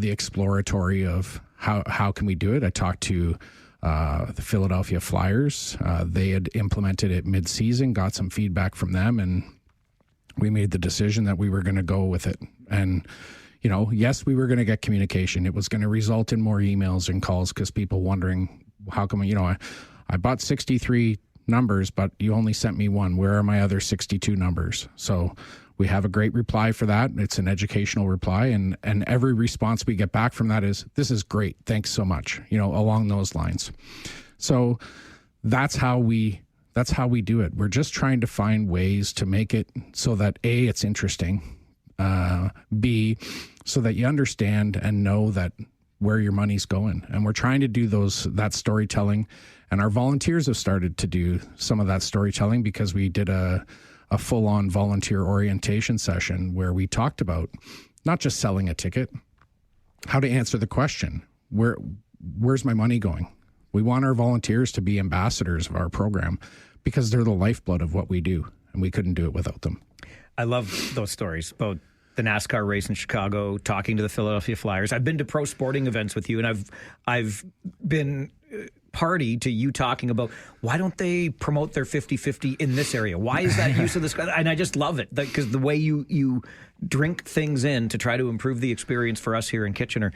exploratory of how can we do it. I talked to the Philadelphia Flyers. They had implemented it mid-season, got some feedback from them, and we made the decision that we were going to go with it. And, yes, we were going to get communication. It was going to result in more emails and calls because people wondering, how come, I bought 63 numbers, but you only sent me one. Where are my other 62 numbers? So we have a great reply for that. It's an educational reply. And every response we get back from that is, this is great. Thanks so much, along those lines. So that's how we do it. We're just trying to find ways to make it so that A, it's interesting, be, so that you understand and know that where your money's going. And we're trying to do that storytelling, and our volunteers have started to do some of that storytelling, because we did a full-on volunteer orientation session where we talked about not just selling a ticket, how to answer the question, where's my money going? We want our volunteers to be ambassadors of our program, because they're the lifeblood of what we do, and we couldn't do it without them.
I love those stories about the NASCAR race in Chicago, talking to the Philadelphia Flyers. I've been to pro sporting events with you, and I've been party to you talking about, why don't they promote their 50-50 in this area? Why is that use of this? And I just love it, because the way you drink things in to try to improve the experience for us here in Kitchener.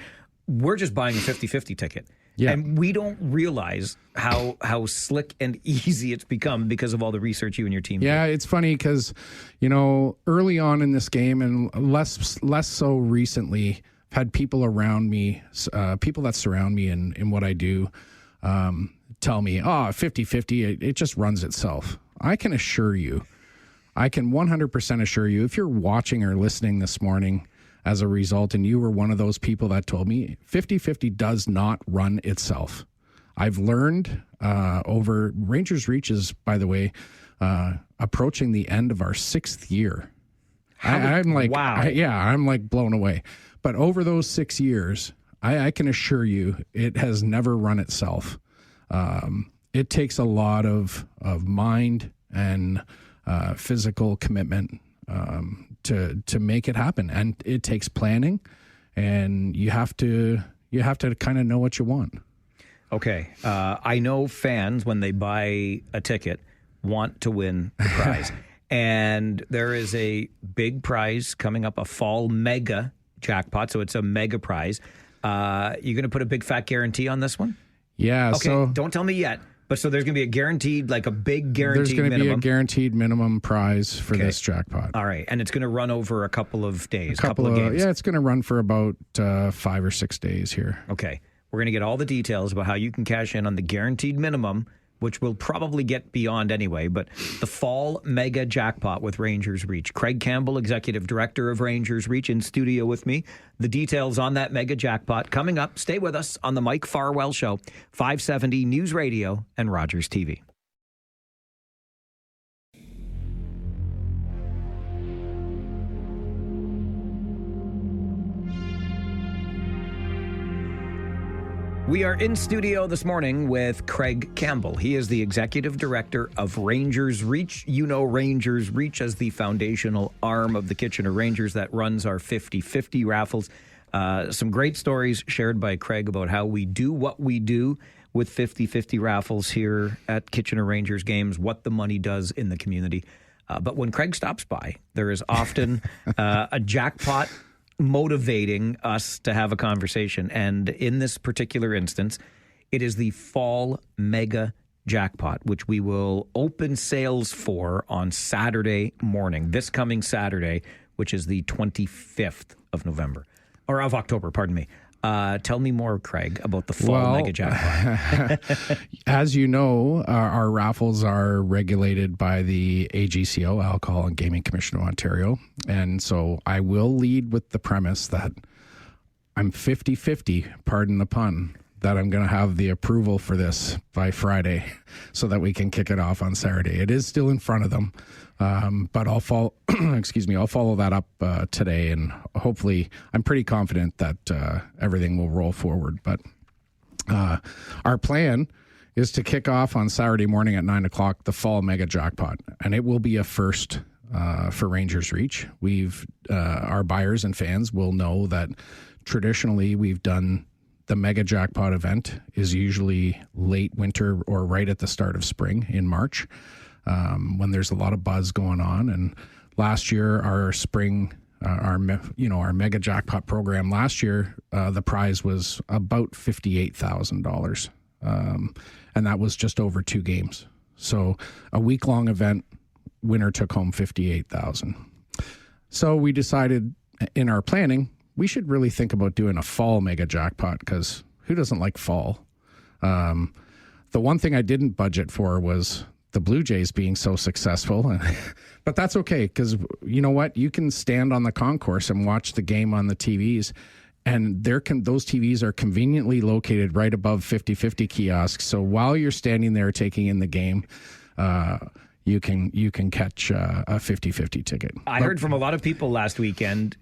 We're just buying a 50-50 ticket. Yeah. And we don't realize how slick and easy it's become because of all the research you and your team do.
It's funny because, early on in this game, and less so recently, I've had people around me, people that surround me in what I do, tell me, 50-50, it just runs itself. I can 100% assure you, if you're watching or listening this morning as a result, and you were one of those people that told me 50-50 does not run itself. I've learned over Rangers Reach is, by the way, approaching the end of our 6th year. I'm like,
wow.
I'm like blown away. But over those 6 years, I can assure you it has never run itself. It takes a lot of mind and physical commitment to make it happen, and it takes planning, and you have to kind of know what you want.
Okay, I know fans, when they buy a ticket, want to win the prize, and there is a big prize coming up, a Fall Mega Jackpot, so it's a mega prize. You going to put a big fat guarantee on this one?
Yeah.
Okay, so don't tell me yet. But so there's going to be a guaranteed, like a big guaranteed minimum.
There's going to be a guaranteed minimum prize for this jackpot.
All right. And it's going to run over a couple of days, a couple of games.
Yeah, it's going to run for about 5 or 6 days here.
Okay. We're going to get all the details about how you can cash in on the guaranteed minimum, which we'll probably get beyond anyway, but the Fall Mega Jackpot with Rangers Reach. Craig Campbell, Executive Director of Rangers Reach, in studio with me. The details on that Mega Jackpot coming up. Stay with us on the Mike Farwell Show, 570 News Radio and Rogers TV. We are in studio this morning with Craig Campbell. He is the Executive Director of Rangers Reach. You know Rangers Reach as the foundational arm of the Kitchener Rangers that runs our 50-50 raffles. Some great stories shared by Craig about how we do what we do with 50-50 raffles here at Kitchener Rangers games, what the money does in the community. But when Craig stops by, there is often a jackpot motivating us to have a conversation. And in this particular instance, it is the Fall Mega Jackpot, which we will open sales for on Saturday morning, this coming Saturday, which is the 25th of November, or of October, pardon me. Tell me more, Craig, about the Fall Mega Jackpot.
As you know, our raffles are regulated by the AGCO, Alcohol and Gaming Commission of Ontario. And so I will lead with the premise that I'm 50-50, pardon the pun, that I'm going to have the approval for this by Friday so that we can kick it off on Saturday. It is still in front of them. But I'll follow, I'll follow that up today, and hopefully I'm pretty confident that everything will roll forward. But our plan is to kick off on Saturday morning at 9:00 the Fall Mega Jackpot, and it will be a first for Rangers Reach. Our buyers and fans will know that traditionally we've done the Mega Jackpot event is usually late winter or right at the start of spring in March. When there's a lot of buzz going on. And last year, our spring, our Mega Jackpot program last year, the prize was about $58,000. And that was just over 2 games. So a week-long event, winner took home $58,000. So we decided in our planning, we should really think about doing a Fall Mega Jackpot, because who doesn't like fall? The one thing I didn't budget for was the Blue Jays being so successful. But that's okay, because you know what? You can stand on the concourse and watch the game on the TVs. And those TVs are conveniently located right above 50/50 kiosks. So while you're standing there taking in the game, you can catch a 50/50 ticket.
I heard from a lot of people last weekend,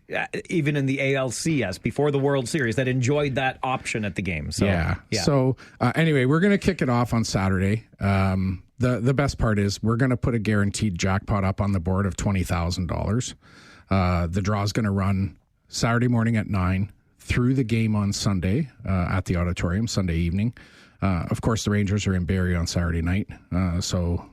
even in the ALCS before the World Series, that enjoyed that option at the game. So,
yeah. So anyway, we're going to kick it off on Saturday. The best part is we're going to put a guaranteed jackpot up on the board of $20,000. The draw is going to run Saturday morning at 9 through the game on Sunday at the auditorium, Sunday evening. Of course, the Rangers are in Barrie on Saturday night, so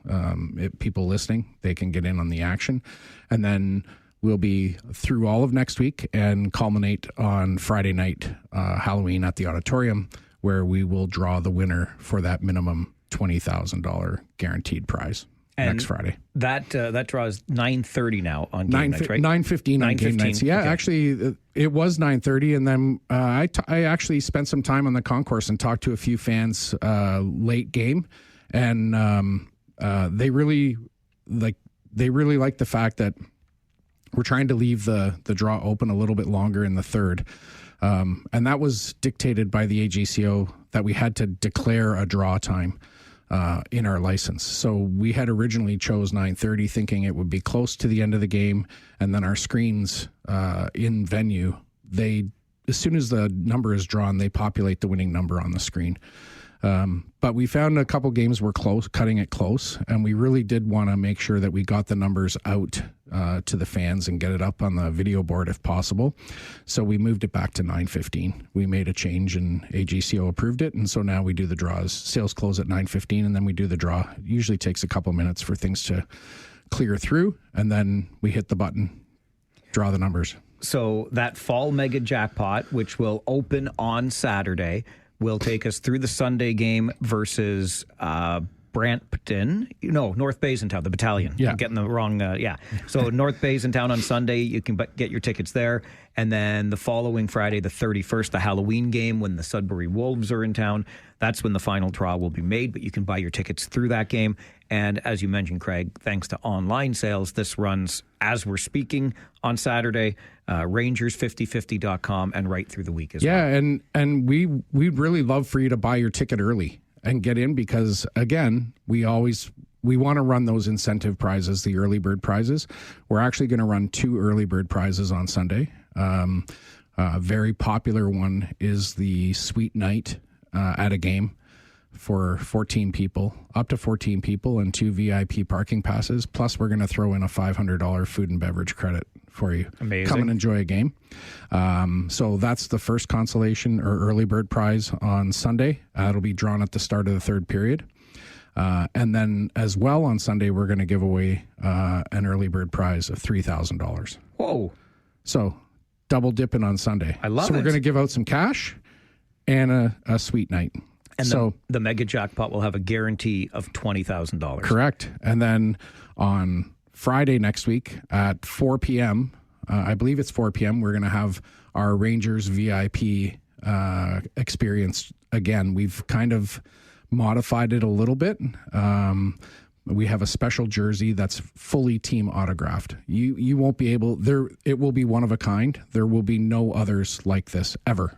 people listening, they can get in on the action. And then we'll be through all of next week and culminate on Friday night, Halloween at the auditorium, where we will draw the winner for that minimum $20,000 guaranteed prize. Next Friday.
That draw is 9:30 now on game nights, right?
9:15 on game nights. Yeah,
okay.
Actually, it was 9:30, and then I actually spent some time on the concourse and talked to a few fans late game, and they really like the fact that we're trying to leave the draw open a little bit longer in the third, and that was dictated by the AGCO that we had to declare a draw time in our license. So we had originally chose 9:30 thinking it would be close to the end of the game, and then our screens in venue, as soon as the number is drawn, they populate the winning number on the screen. But we found a couple games were close, cutting it close, and we really did want to make sure that we got the numbers out to the fans and get it up on the video board if possible. So we moved it back to 9:15. We made a change and AGCO approved it, and so now we do the draws. Sales close at 9:15, and then we do the draw. It usually takes a couple minutes for things to clear through, and then we hit the button, draw the numbers. So that Fall Mega Jackpot, which will open on Saturday, will take us through the Sunday game versus Brampton. North Basintown, the Battalion. Yeah. I'm getting the wrong, So North Basintown on Sunday, you can get your tickets there. And then the following Friday, the 31st, the Halloween game, when the Sudbury Wolves are in town, that's when the final draw will be made. But you can buy your tickets through that game. And as you mentioned, Craig, thanks to online sales, this runs as we're speaking on Saturday, Rangers5050.com, and right through the week as well. Yeah, and we'd really love for you to buy your ticket early and get in, because, again, we want to run those incentive prizes, the early bird prizes. We're actually going to run 2 early bird prizes on Sunday. A very popular one is the Sweet Night at a game for 14 people, up to 14 people, and 2 VIP parking passes. Plus, we're going to throw in a $500 food and beverage credit for you. Amazing. Come and enjoy a game. So that's the first consolation or early bird prize on Sunday. It'll be drawn at the start of the third period. And then as well on Sunday, we're going to give away an early bird prize of $3,000. Whoa. So double dipping on Sunday. I love it. So we're going to give out some cash and a sweet night. And so the Mega Jackpot will have a guarantee of $20,000. Correct. And then on Friday next week at 4 p.m., I believe it's 4 p.m., we're going to have our Rangers VIP experience again. We've kind of modified it a little bit. We have a special jersey that's fully team autographed. You won't be able there. It will be one of a kind. There will be no others like this ever.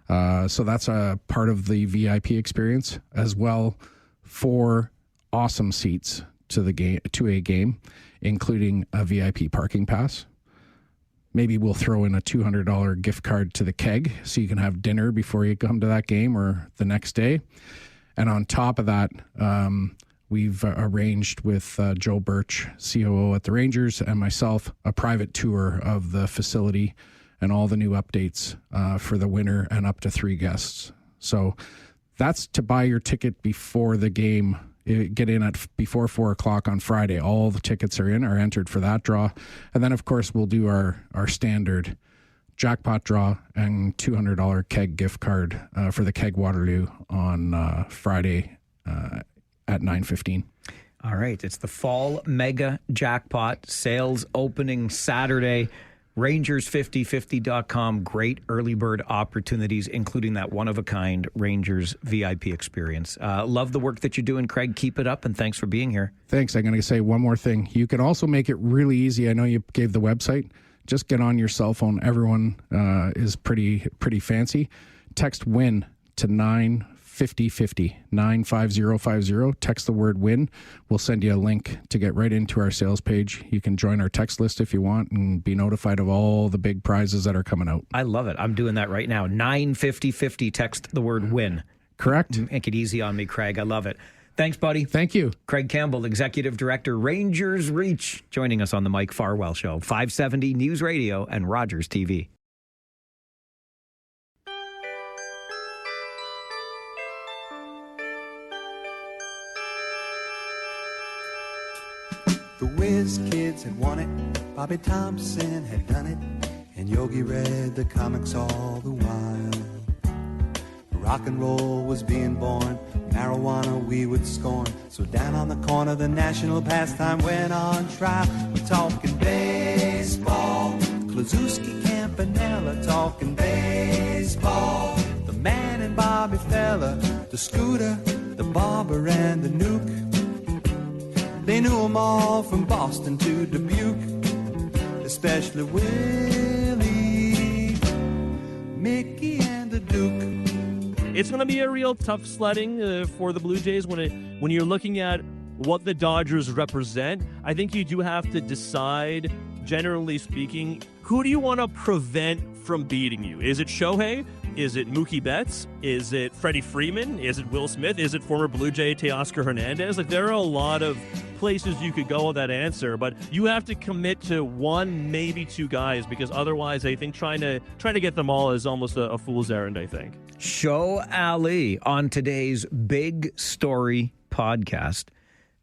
So that's a part of the VIP experience as well. 4 awesome seats to a game, including a VIP parking pass. Maybe we'll throw in a $200 gift card to the Keg so you can have dinner before you come to that game or the next day. And on top of that, we've arranged with Joe Birch, COO at the Rangers, and myself, a private tour of the facility and all the new updates for the winner and up to 3 guests. So that's to buy your ticket before the game. Get in at before 4 o'clock on Friday. All the tickets are entered for that draw. And then, of course, we'll do our standard jackpot draw and $200 Keg gift card for the Keg Waterloo on Friday at 9:15. All right. It's the Fall Mega Jackpot sales opening Saturday.
Rangers5050.com. Great early bird opportunities, including that one-of-a-kind Rangers VIP experience. Love the work that you're doing, Craig. Keep it up, and thanks for being here.
Thanks. I'm going to say one more thing. You can also make it really easy. I know you gave the website. Just get on your cell phone. Everyone is pretty fancy. Text WIN to 95050, 95050. Text the word WIN. We'll send you a link to get right into our sales page. You can join our text list if you want and be notified of all the big prizes that are coming out.
I love it. I'm doing that right now. 95050. Text the word WIN.
Correct.
Make it easy on me, Craig. I love it. Thanks, buddy.
Thank you.
Craig Campbell, Executive Director, Rangers Reach, joining us on the Mike Farwell Show, 570 News Radio and Rogers TV.
The Whiz Kids had won it, Bobby Thompson had done it, and Yogi read the comics all the while. Rock and roll was being born, marijuana we would scorn. So down on the corner the national pastime went on trial. We're talking baseball, Klazuski, Campanella, talking baseball. The man and Bobby Fella, the Scooter, the Barber and the Nuke. They knew them all from Boston to Dubuque, especially Willie, Mickey and the Duke.
It's going to be a real tough sledding for the Blue Jays when you're looking at what the Dodgers represent. I think you do have to decide, generally speaking, who do you want to prevent from beating you? Is it Shohei? Is it Mookie Betts? Is it Freddie Freeman? Is it Will Smith? Is it former Blue Jay Teoscar Hernandez? Like, there are a lot of places you could go with that answer, but you have to commit to one, maybe two guys, because otherwise I think trying to get them all is almost a fool's errand, I think.
Show Ali on today's Big Story podcast,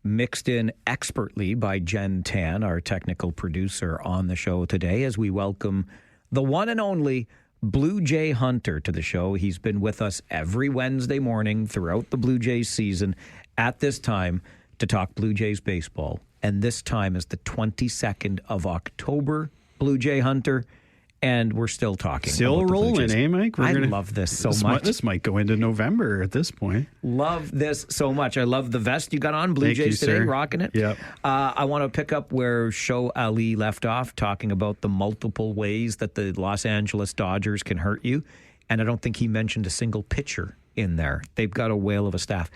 mixed in expertly by Jen Tan, our technical producer on the show today, as we welcome the one and only Blue Jay Hunter to the show. He's been with us every Wednesday morning throughout the Blue Jays season at this time to talk Blue Jays baseball. And this time is the 22nd of October, Blue Jay Hunter. And we're still talking.
Still rolling, eh, Mike?
I love this so much.
This might go into November at this point.
Love this so much. I love the vest you got on, Blue Jays today, rocking it.
Yep.
I want to pick up where Show Ali left off, talking about the multiple ways that the Los Angeles Dodgers can hurt you. And I don't think he mentioned a single pitcher in there. They've got a whale of a staff.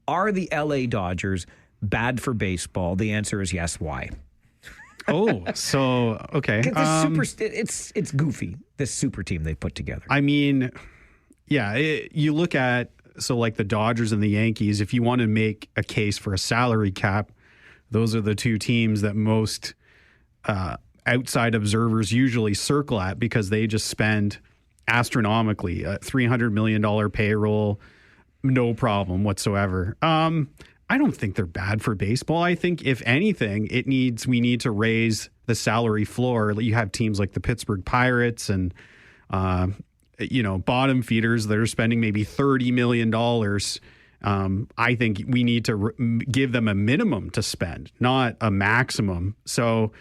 Are the LA Dodgers bad for baseball? The answer is yes. Why?
Oh, so okay.
It's goofy, this super team they put together.
I mean, yeah, you look at, so like the Dodgers and the Yankees, if you want to make a case for a salary cap, those are the two teams that most outside observers usually circle at, because they just spend astronomically, $300 million payroll, no problem whatsoever. I don't think they're bad for baseball. I think, if anything, we need to raise the salary floor. You have teams like the Pittsburgh Pirates and, bottom feeders that are spending maybe $30 million. I think we need to give them a minimum to spend, not a maximum. So,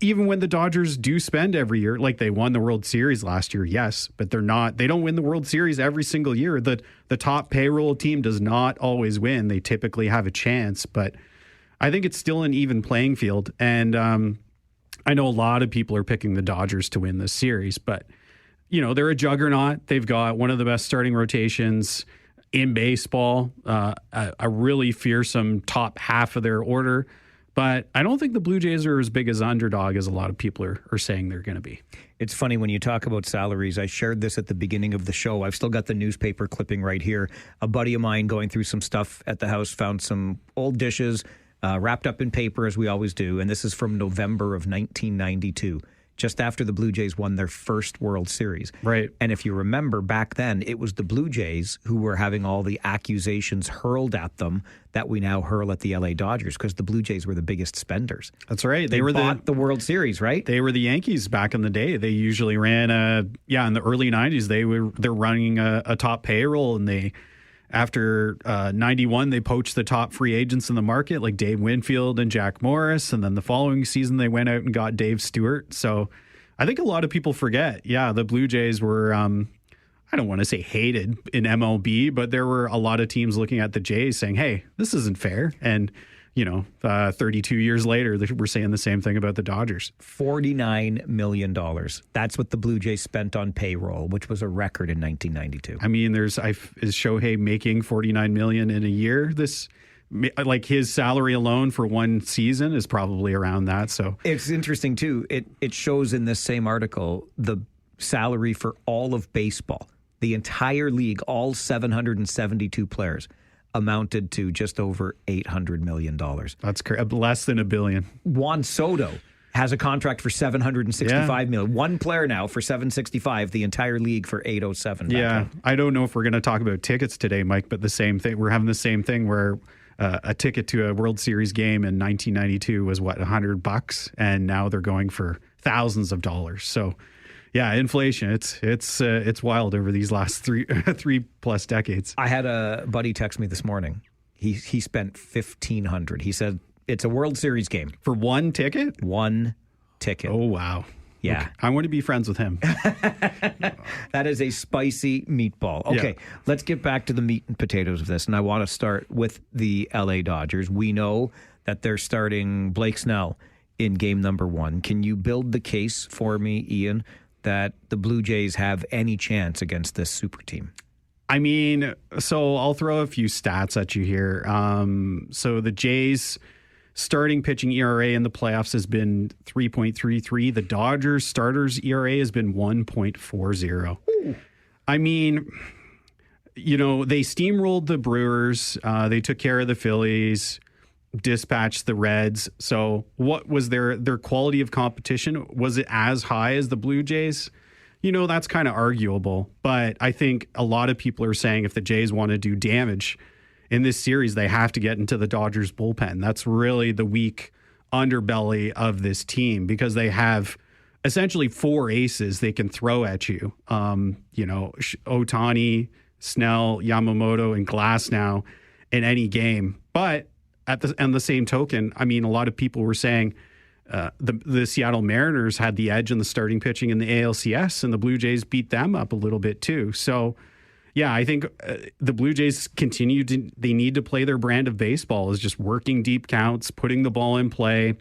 even when the Dodgers do spend every year, like they won the World Series last year, yes, but they don't win the World Series every single year. The top payroll team does not always win. They typically have a chance, but I think it's still an even playing field. And I know a lot of people are picking the Dodgers to win this series, but they're a juggernaut. They've got one of the best starting rotations in baseball, a really fearsome top half of their order. But I don't think the Blue Jays are as big as underdog as a lot of people are saying they're going to be.
It's funny when you talk about salaries. I shared this at the beginning of the show. I've still got the newspaper clipping right here. A buddy of mine going through some stuff at the house found some old dishes wrapped up in paper, as we always do. And this is from November of 1992. Just after the Blue Jays won their first World Series.
Right.
And if you remember back then, it was the Blue Jays who were having all the accusations hurled at them that we now hurl at the LA Dodgers, because the Blue Jays were the biggest spenders.
That's right.
They bought the World Series, right?
They were the Yankees back in the day. They usually ran in the early 90s, they're running a top payroll, and after 91, they poached the top free agents in the market, like Dave Winfield and Jack Morris. And then the following season, they went out and got Dave Stewart. So I think a lot of people forget. Yeah, the Blue Jays were, I don't want to say hated in MLB, but there were a lot of teams looking at the Jays saying, hey, this isn't fair. And, 32 years later, we're saying the same thing about the Dodgers.
$49 million. That's what the Blue Jays spent on payroll, which was a record in 1992.
I mean, is Shohei making $49 million in a year? Like his salary alone for one season is probably around that. So
it's interesting too. It shows in this same article the salary for all of baseball, the entire league, all 772 players, amounted to just over $800 million.
That's less than $1 billion.
Juan Soto has a contract for $765 million. One player now for $765. The entire league for $807.
Yeah, I don't know if we're going to talk about tickets today, Mike, but the same thing. We're having the same thing where a ticket to a World Series game in 1992 was $100, and now they're going for thousands of dollars. So, yeah, inflation. It's wild over these last three plus decades.
I had a buddy text me this morning. He spent $1,500. He said it's a World Series game
for one ticket.
One ticket.
Oh wow.
Yeah,
okay. I want to be friends with him.
That is a spicy meatball. Okay, Let's get back to the meat and potatoes of this, and I want to start with the LA Dodgers. We know that they're starting Blake Snell in game number 1. Can you build the case for me, Ian, that the Blue Jays have any chance against this super team?
I mean, so I'll throw a few stats at you here. So the Jays starting pitching ERA in the playoffs has been 3.33. The Dodgers starters ERA has been 1.40. Ooh. I mean, they steamrolled the Brewers. They took care of the Phillies, dispatched the Reds. So what was their quality of competition? Was it as high as the Blue Jays? That's kind of arguable. But I think a lot of people are saying if the Jays want to do damage in this series, they have to get into the Dodgers bullpen. That's really the weak underbelly of this team because they have essentially 4 aces they can throw at you. Ohtani, Snell, Yamamoto, and Glasnow in any game. But on the same token, I mean, a lot of people were saying the Seattle Mariners had the edge in the starting pitching in the ALCS, and the Blue Jays beat them up a little bit too. So, yeah, I think the Blue Jays they need to play their brand of baseball, is just working deep counts, putting the ball in play,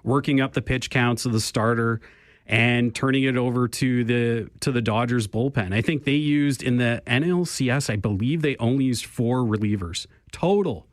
working up the pitch counts of the starter, and turning it over to the Dodgers bullpen. I think they used in the NLCS, I believe they only used 4 relievers total,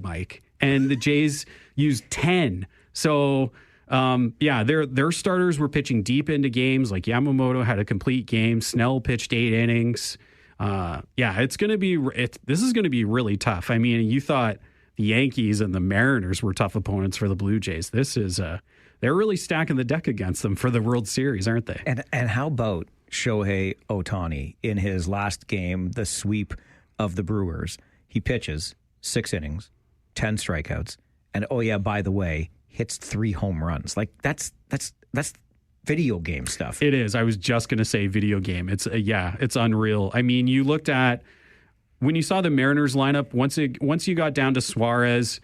Mike, and the Jays used 10. So, their starters were pitching deep into games. Like Yamamoto had a complete game. Snell pitched 8 innings. This is going to be really tough. I mean, you thought the Yankees and the Mariners were tough opponents for the Blue Jays. They're really stacking the deck against them for the World Series, aren't they?
And how about Shohei Ohtani in his last game, the sweep of the Brewers? He pitches 6 innings, 10 strikeouts, and by the way, hits 3 home runs. Like that's video game stuff.
It is. I was just going to say video game. It's unreal. I mean, you looked at when you saw the Mariners lineup, once you got down to Suarez,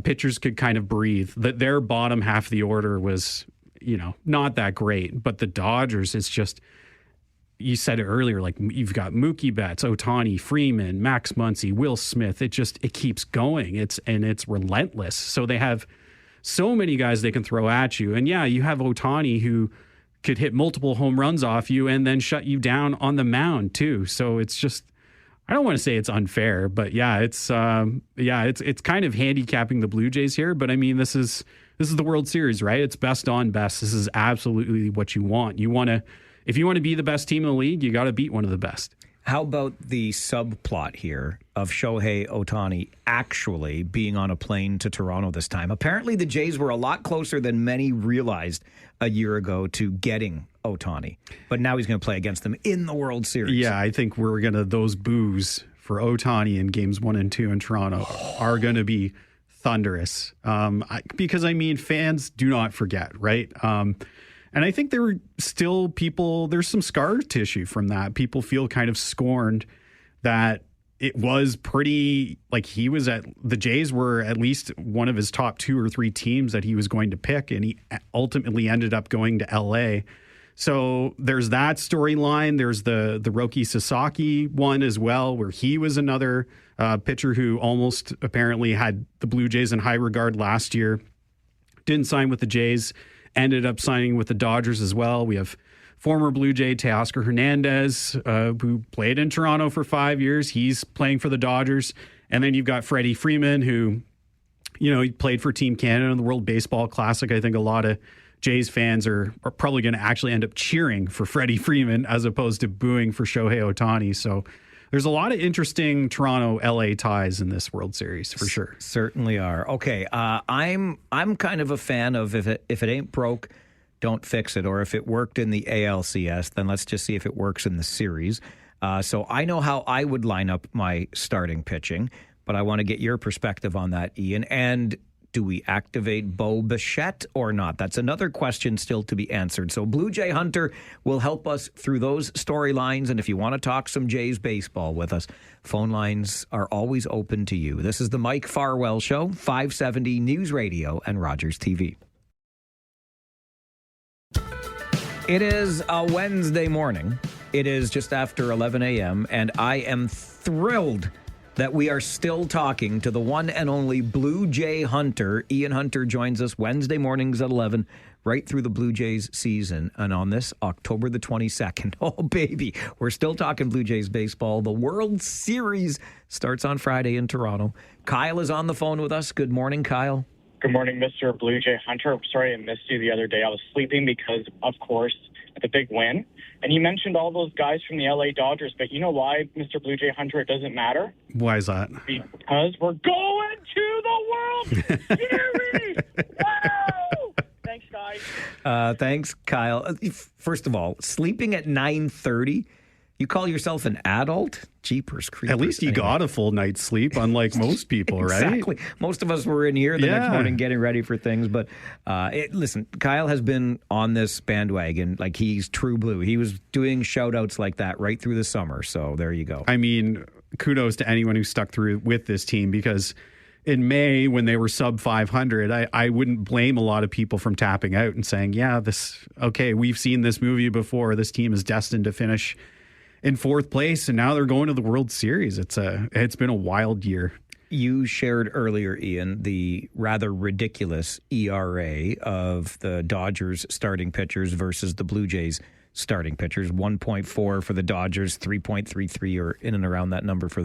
pitchers could kind of breathe. Their bottom half of the order was, not that great. But the Dodgers, it's just, you said it earlier, like you've got Mookie Betts, Ohtani, Freeman, Max Muncy, Will Smith. It keeps going. It's relentless. So they have so many guys they can throw at you. And you have Ohtani who could hit multiple home runs off you and then shut you down on the mound too. So it's just, I don't want to say it's unfair, but it's kind of handicapping the Blue Jays here. But I mean, this is the World Series, right? It's best on best. This is absolutely what you want. If you want to be the best team in the league, you got to beat one of the best.
How about the subplot here of Shohei Ohtani actually being on a plane to Toronto this time? Apparently the Jays were a lot closer than many realized a year ago to getting Ohtani. But now he's going to play against them in the World Series.
Yeah, I think those boos for Ohtani in games 1 and 2 in Toronto are going to be thunderous. Because, I mean, fans do not forget, right? And I think there were still there's some scar tissue from that. People feel kind of scorned that it was pretty like the Jays were at least one of his top 2 or 3 teams that he was going to pick, and he ultimately ended up going to LA. So there's that storyline. There's the Roki Sasaki one as well, where he was another pitcher who almost apparently had the Blue Jays in high regard last year. Didn't sign with the Jays, ended up signing with the Dodgers as well. We have former Blue Jay Teoscar Hernandez, who played in Toronto for 5 years. He's playing for the Dodgers. And then you've got Freddie Freeman, who, he played for Team Canada in the World Baseball Classic. I think a lot of Jays fans are probably going to actually end up cheering for Freddie Freeman as opposed to booing for Shohei Ohtani. So there's a lot of interesting Toronto-LA ties in this World Series for sure.
Certainly are. Okay, I'm kind of a fan of if it ain't broke, don't fix it. Or if it worked in the ALCS, then let's just see if it works in the series. So I know how I would line up my starting pitching, but I want to get your perspective on that, Ian. And do we activate Bo Bichette or not? That's another question still to be answered. So Blue Jay Hunter will help us through those storylines. And if you want to talk some Jays baseball with us, phone lines are always open to you. This is the Mike Farwell Show, 570 News Radio and Rogers TV. It is a Wednesday morning. It is just after 11 a.m. and I am thrilled that we are still talking to the one and only Blue Jay Hunter. Ian Hunter joins us Wednesday mornings at 11, right through the Blue Jays season. And on this October the 22nd, oh, baby, we're still talking Blue Jays baseball. The World Series starts on Friday in Toronto. Kyle is on the phone with us. Good morning, Kyle.
Good morning, Mr. Blue Jay Hunter. Sorry I missed you the other day. I was sleeping because, of course, the big win. And you mentioned all those guys from the LA Dodgers, but you know why, Mr. Blue Jay Hunter, it doesn't matter?
Why is that?
Because we're going to the World Series! Wow! Thanks, guys.
Thanks, Kyle. First of all, sleeping at 9:30, you call yourself an adult? Jeepers creepers.
At least you got a full night's sleep, unlike most people, right?
Exactly. Most of us were in here the next morning getting ready for things. But listen, Kyle has been on this bandwagon like he's true blue. He was doing shout-outs like that right through the summer. So there you go.
I mean, kudos to anyone who stuck through with this team, because in May, when they were sub 500, I wouldn't blame a lot of people from tapping out and saying, we've seen this movie before. This team is destined to finish in 4th place, and now they're going to the World Series. It's been a wild year.
You shared earlier, Ian, the rather ridiculous ERA of the Dodgers starting pitchers versus the Blue Jays starting pitchers. 1.4 for the Dodgers, 3.33 or in and around that number for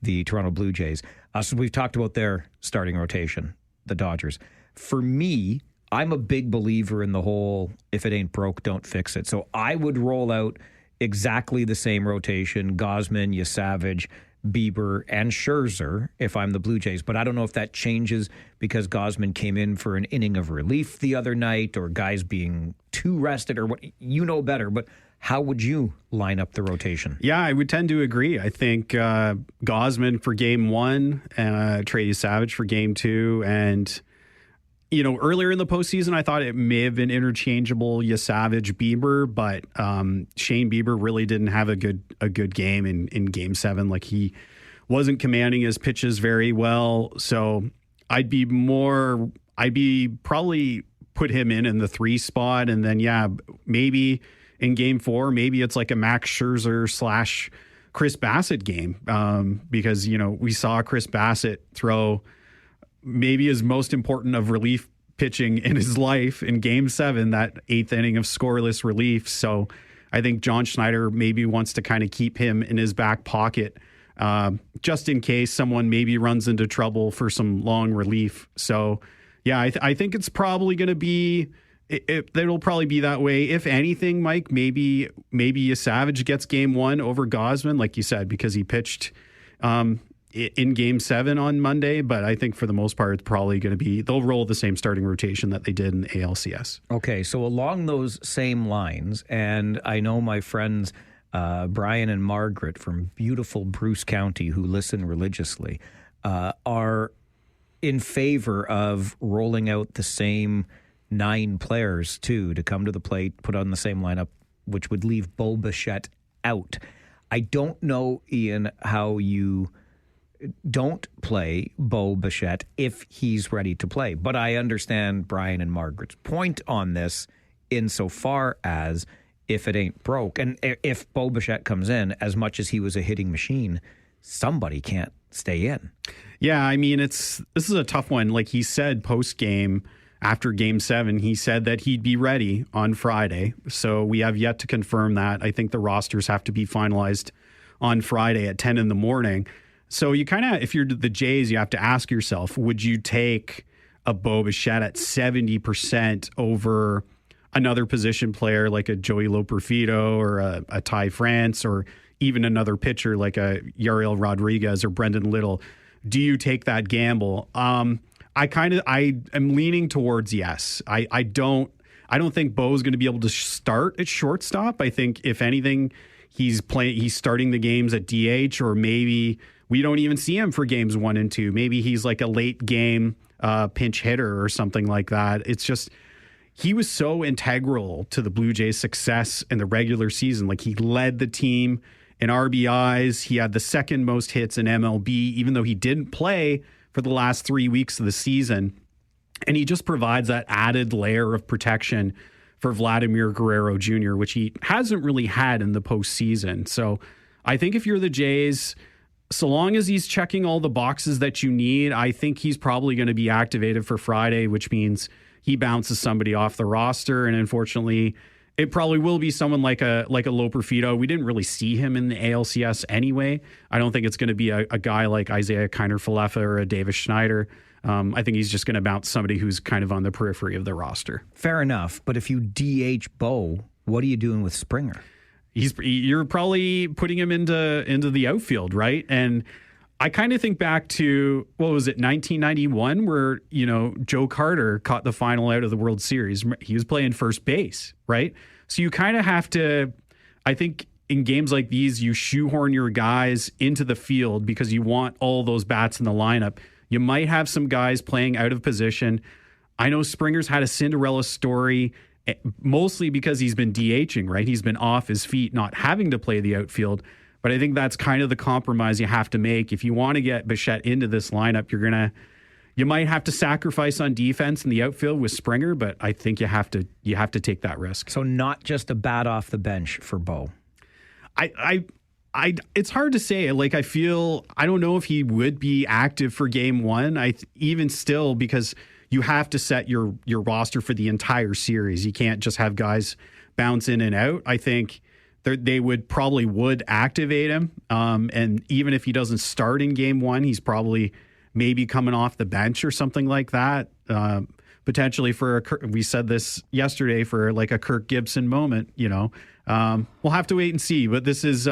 the Toronto Blue Jays. So we've talked about their starting rotation, the Dodgers. For me, I'm a big believer in the whole, if it ain't broke, don't fix it. So I would roll out exactly the same rotation, Gausman, Yasavage, Bieber, and Scherzer if I'm the Blue Jays. But I don't know if that changes because Gausman came in for an inning of relief the other night, or guys being too rested, or what, you know better. But how would you line up the rotation?
Yeah, I would tend to agree. I think Gausman for game 1, Trey Yasavage for game 2, and earlier in the postseason, I thought it may have been interchangeable Yasavage Bieber, but Shane Bieber really didn't have a good game in Game 7. Like, he wasn't commanding his pitches very well. So I'd probably put him in the 3 spot, and then maybe in Game 4, maybe it's like a Max Scherzer / Chris Bassett game, because we saw Chris Bassett throw maybe his most important of relief pitching in his life in Game 7, that 8th inning of scoreless relief. So I think John Schneider maybe wants to kind of keep him in his back pocket just in case someone maybe runs into trouble for some long relief. So, I think it's probably going to be it'll probably be that way. If anything, Mike, maybe Yasavage gets game 1 over Gausman, like you said, because he pitched in Game 7 on Monday, but I think for the most part, it's probably going to be, they'll roll the same starting rotation that they did in the ALCS.
Okay, so along those same lines, and I know my friends Brian and Margaret from beautiful Bruce County, who listen religiously, are in favor of rolling out the same 9 players, too, to come to the plate, put on the same lineup, which would leave Bo Bichette out. I don't know, Ian, how you don't play Bo Bichette if he's ready to play. But I understand Brian and Margaret's point on this insofar as if it ain't broke. And if Bo Bichette comes in, as much as he was a hitting machine, somebody can't stay in.
Yeah, I mean, this is a tough one. Like he said post-game, after Game 7, he said that he'd be ready on Friday. So we have yet to confirm that. I think the rosters have to be finalized on Friday at 10 in the morning. So you kind of, if you're the Jays, you have to ask yourself, would you take a Bo Bichette at 70% over another position player like a Joey Loperfido or a Ty France or even another pitcher like a Yariel Rodriguez or Brendan Little? Do you take that gamble? I am leaning towards yes. I don't think Bo's going to be able to start at shortstop. I think if anything, he's starting the games at DH, or maybe we don't even see him for games 1 and 2. Maybe he's like a late game pinch hitter or something like that. It's just, he was so integral to the Blue Jays' success in the regular season. Like he led the team in RBIs. He had the second most hits in MLB, even though he didn't play for the last 3 weeks of the season. And he just provides that added layer of protection for Vladimir Guerrero Jr., which he hasn't really had in the postseason. So I think if you're the Jays, so long as he's checking all the boxes that you need, I think he's probably going to be activated for Friday, which means he bounces somebody off the roster. And unfortunately, it probably will be someone like a Loperfido. We didn't really see him in the ALCS anyway. I don't think it's going to be a guy like Isaiah Kiner-Falefa or a Davis Schneider. I think he's just going to bounce somebody who's kind of on the periphery of the roster.
Fair enough. But if you DH Bo, what are you doing with Springer?
You're probably putting him into the outfield, right? And I kind of think back to, what was it, 1991, where, Joe Carter caught the final out of the World Series. He was playing first base, right? So you kind of have to, I think in games like these, you shoehorn your guys into the field because you want all those bats in the lineup. You might have some guys playing out of position. I know Springer's had a Cinderella story, mostly because he's been DHing, right? He's been off his feet, not having to play the outfield. But I think that's kind of the compromise you have to make. If you want to get Bichette into this lineup, you might have to sacrifice on defense in the outfield with Springer, but I think you have to take that risk.
So not just a bat off the bench for Bo.
It's hard to say. Like, I don't know if he would be active for Game 1. Even still, because you have to set your roster for the entire series. You can't just have guys bounce in and out. I think they would activate him. And even if he doesn't start in Game 1, he's probably maybe coming off the bench or something like that. Potentially we said this yesterday, for like a Kirk Gibson moment, we'll have to wait and see. But this is,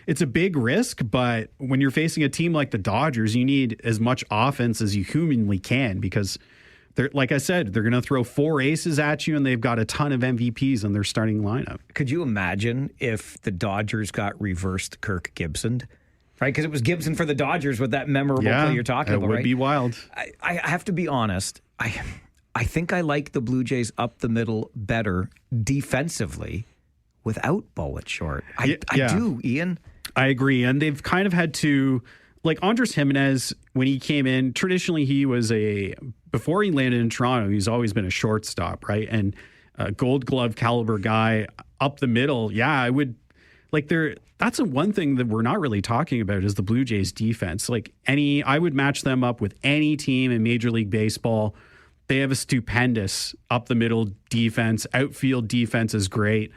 it's a big risk, but when you're facing a team like the Dodgers, you need as much offense as you humanly can, because like I said, they're going to throw 4 aces at you, and they've got a ton of MVPs in their starting lineup.
Could you imagine if the Dodgers got reversed Kirk Gibson? Right, because it was Gibson for the Dodgers with that memorable play you're talking about, right?
It would be wild.
I have to be honest. I think I like the Blue Jays up the middle better defensively without Bo at short. I do, Ian.
I agree. And they've kind of had to, like Andres Jimenez, when he came in, traditionally he was before he landed in Toronto, he's always been a shortstop, right? And a Gold Glove caliber guy up the middle. Yeah, I would like that's one thing that we're not really talking about is the Blue Jays defense. I would match them up with any team in Major League Baseball. They have a stupendous up the middle defense. Outfield defense is great.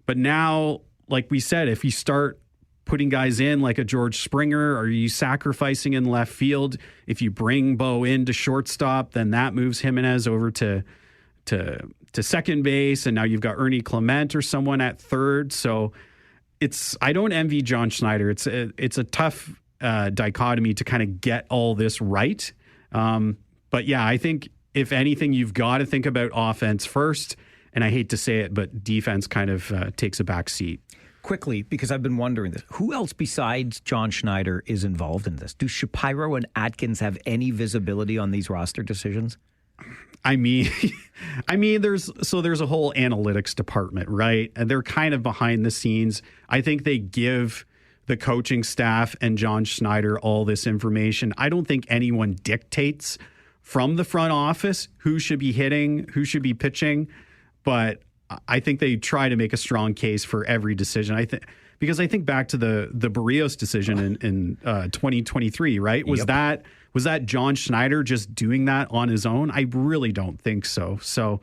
But now, like we said, if you start putting guys in like a George Springer, are you sacrificing in left field? If you bring Bo into shortstop, then that moves Jimenez over to second base, and now you've got Ernie Clement or someone at third. So I don't envy John Schneider. It's a tough dichotomy to kind of get all this right. But yeah, I think if anything, you've got to think about offense first. And I hate to say it, but defense kind of takes a back seat.
Quickly, because I've been wondering this, who else besides John Schneider is involved in this? Do Shapiro and Atkins have any visibility on these roster decisions?
I mean, there's a whole analytics department, right? And they're kind of behind the scenes. I think they give the coaching staff and John Schneider all this information. I don't think anyone dictates from the front office who should be hitting, who should be pitching, but I think they try to make a strong case for every decision. Because I think back to the Barrios decision in 2023, right? Was that John Schneider just doing that on his own? I really don't think so. So,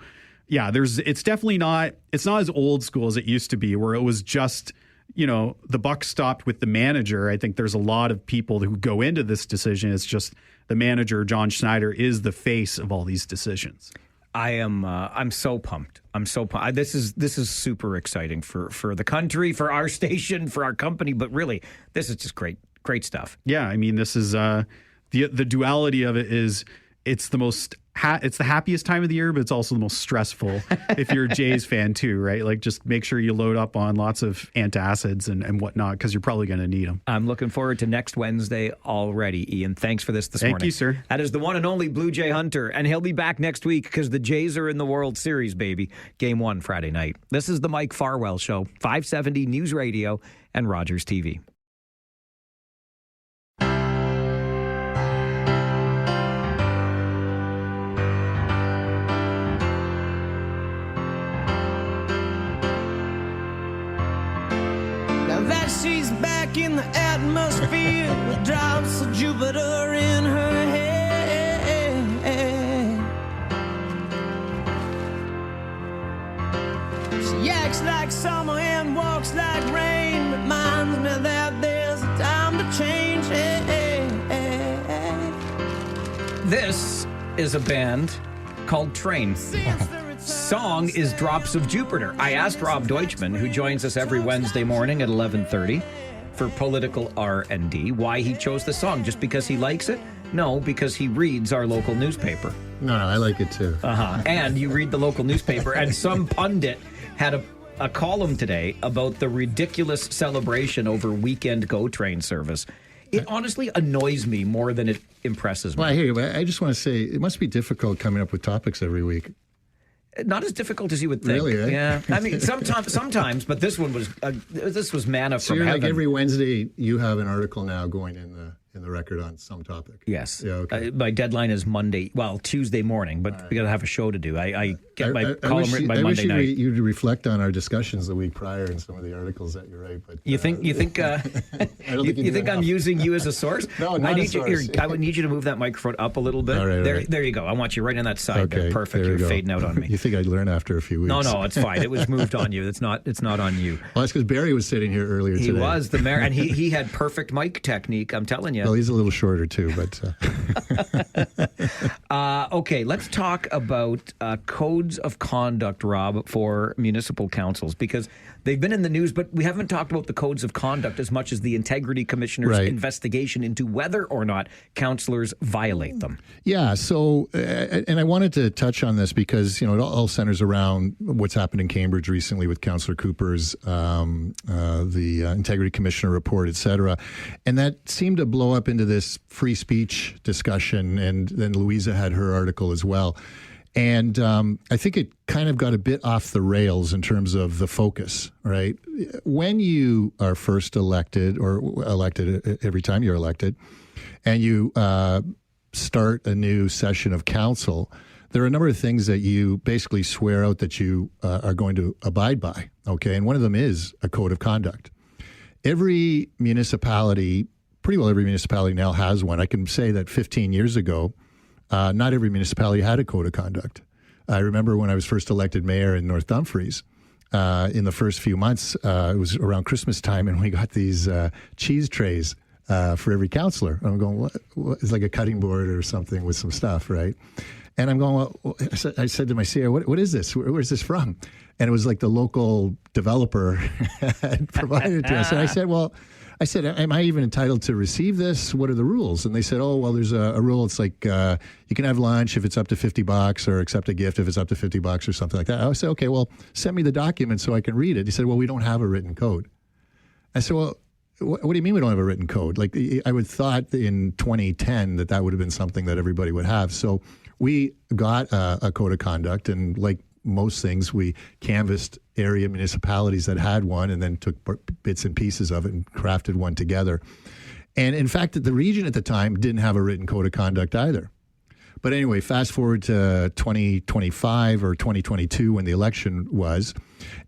yeah, it's definitely not. It's not as old school as it used to be, where it was just, the buck stopped with the manager. I think there's a lot of people who go into this decision. It's just the manager, John Schneider, is the face of all these decisions.
I'm so pumped. I'm so pumped. This is super exciting for the country, for our station, for our company. But really, this is just great stuff.
Yeah, I mean, this is the duality of it is it's the happiest time of the year, but it's also the most stressful if you're a Jays fan too, right? Like, just make sure you load up on lots of antacids and whatnot, because you're probably going to need them. I'm
looking forward to next Wednesday already, Ian. Thanks for this morning.
Thank you, sir.
That is the one and only Blue Jay Hunter, and he'll be back next week because the Jays are in the World Series, baby. Game 1 Friday night. This is the Mike Farwell Show, 570 News Radio and Rogers TV.
She's back in the atmosphere with drops of Jupiter in her head. She acts like summer and walks like rain. Reminds me that there's a time to change.
This is a band called Train. Song is Drops of Jupiter. I asked Rob Deutschman, who joins us every Wednesday morning at 11:30 for Political R&D, why he chose the song. Just because he likes it? No, because he reads our local newspaper.
No, I like it too.
And you read the local newspaper, and some pundit had a column today about the ridiculous celebration over weekend GO train service. It honestly annoys me more than it impresses me.
Well, I hear you, but I just want to say it must be difficult coming up with topics every week.
Not as difficult as you would think.
Really, eh?
Yeah. I mean, sometimes, but this one was manna
so
from
you're
heaven.
Like every Wednesday, you have an article now going in the record on some topic.
Yes.
Yeah. Okay.
My deadline is Tuesday morning, but we got to have a show to do. I get my column written by Monday night.
You'd reflect on our discussions the week prior and some of the articles that you write. But
you think you think I'm using you as a source?
No, not a source.
I would need you to move that microphone up a little bit.
All right.
There you go. I want you right on that side.
Okay,
there. Perfect. You're fading out on me.
You think I'd learn after a few weeks?
No, it's fine. It was moved on you. It's not on you.
Well, that's because Barry was sitting here earlier today.
He was the mayor, and he had perfect mic technique. I'm telling you.
Well, he's a little shorter too, but.
Okay, let's talk about codes of conduct, Rob, for municipal councils, because they've been in the news, but we haven't talked about the codes of conduct as much as the Integrity Commissioner's investigation into whether or not councillors violate them.
Yeah, so, and I wanted to touch on this because, it all centers around what's happened in Cambridge recently with Councillor Cooper's, the Integrity Commissioner report, et cetera. And that seemed to blow up into this free speech discussion, and then Louisa had her article as well. And I think it kind of got a bit off the rails in terms of the focus, right? When you are first elected, or elected every time you're elected, and you start a new session of council, there are a number of things that you basically swear out that you are going to abide by, okay? And one of them is a code of conduct. Every municipality, pretty well every municipality now has one. I can say that 15 years ago, not every municipality had a code of conduct. I remember when I was first elected mayor in North Dumfries, in the first few months, it was around Christmas time, and we got these cheese trays for every councillor. I'm going, what? It's like a cutting board or something with some stuff, right? And I'm going, well, I said to my CEO, what is this? Where's this from? And it was like the local developer had provided it to us. And I said, am I even entitled to receive this? What are the rules? And they said, oh, well, there's a rule. It's like you can have lunch if it's up to $50 or accept a gift if it's up to $50 or something like that. I said, okay, well, send me the document so I can read it. He said, well, we don't have a written code. I said, well, what do you mean we don't have a written code? Like, I would thought in 2010 that would have been something that everybody would have. So we got a code of conduct, and like most things, we canvassed area municipalities that had one and then took bits and pieces of it and crafted one together. And in fact, the region at the time didn't have a written code of conduct either. But anyway, fast forward to 2025 or 2022 when the election was.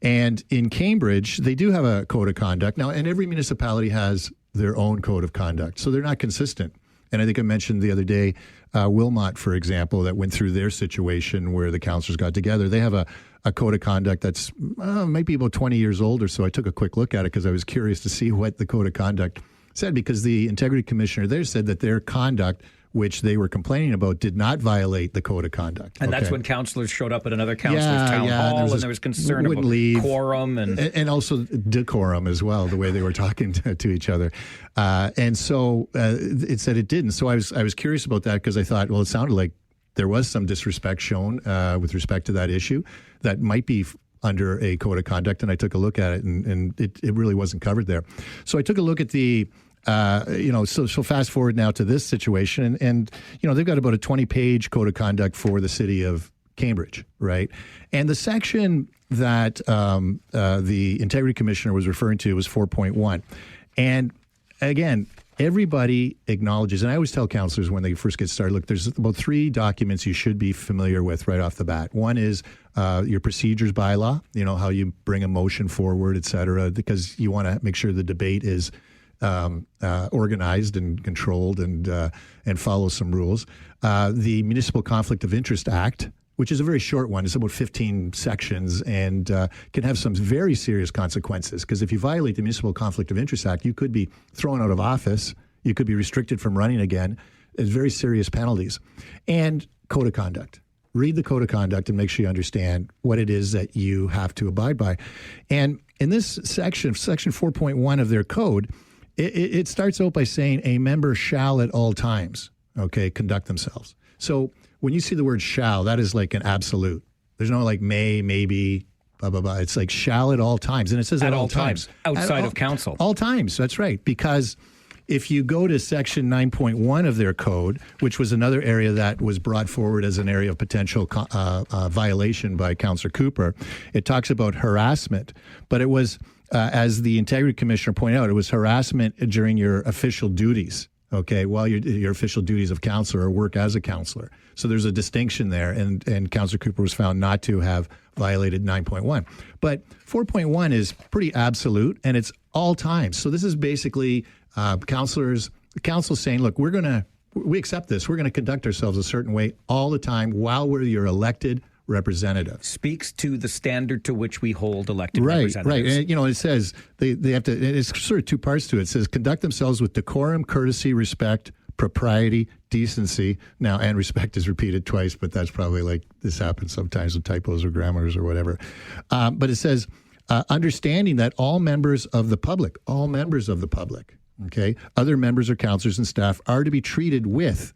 And in Cambridge, they do have a code of conduct. Now, and every municipality has their own code of conduct. So they're not consistent. And I think I mentioned the other day, Wilmot, for example, that went through their situation where the councillors got together. They have a code of conduct that's might be about 20 years old or so. I took a quick look at it because I was curious to see what the code of conduct said, because the integrity commissioner there said that their conduct, which they were complaining about, did not violate the code of conduct.
And that's when councillors showed up at another councillor's town hall, and there was concern about quorum
and also decorum as well, the way they were talking to each other. And so it said it didn't. So I was curious about that because I thought, well, it sounded like there was some disrespect shown with respect to that issue that might be under a code of conduct. And I took a look at it, and it really wasn't covered there. So I took a look at the so fast forward now to this situation, and they've got about a 20-page code of conduct for the city of Cambridge, right? And the section that the integrity commissioner was referring to was 4.1. And again, everybody acknowledges, and I always tell councillors when they first get started, look, there's about 3 documents you should be familiar with right off the bat. One is your procedures bylaw, how you bring a motion forward, et cetera, because you want to make sure the debate is organized and controlled and follow some rules. The Municipal Conflict of Interest Act, which is a very short one. It's about 15 sections and can have some very serious consequences, because if you violate the Municipal Conflict of Interest Act, you could be thrown out of office. You could be restricted from running again. There's very serious penalties. And code of conduct. Read the code of conduct and make sure you understand what it is that you have to abide by. And in this section 4.1 of their code, it starts out by saying a member shall at all times, conduct themselves. So when you see the word shall, that is like an absolute. There's no like may, maybe, blah, blah, blah. It's like shall at all times. And it says at all times.
Outside of council.
All times, that's right. Because if you go to section 9.1 of their code, which was another area that was brought forward as an area of potential violation by Councillor Cooper, it talks about harassment. But it was, as the integrity commissioner pointed out, it was harassment during your official duties. While your official duties of councillor or work as a councillor. So there's a distinction there, and Councillor Cooper was found not to have violated 9.1. But 4.1 is pretty absolute, and it's all times. So this is basically councillors, the council saying, look, we accept this. We're going to conduct ourselves a certain way all the time while we're your elected representative.
Speaks to the standard to which we hold elected representatives.
Right. And, it says they have to, it's sort of 2 parts to it. It says conduct themselves with decorum, courtesy, respect, propriety, decency. Now, and respect is repeated twice, but that's probably like this happens sometimes with typos or grammars or whatever. But it says understanding that all members of the public, other members or councillors and staff are to be treated with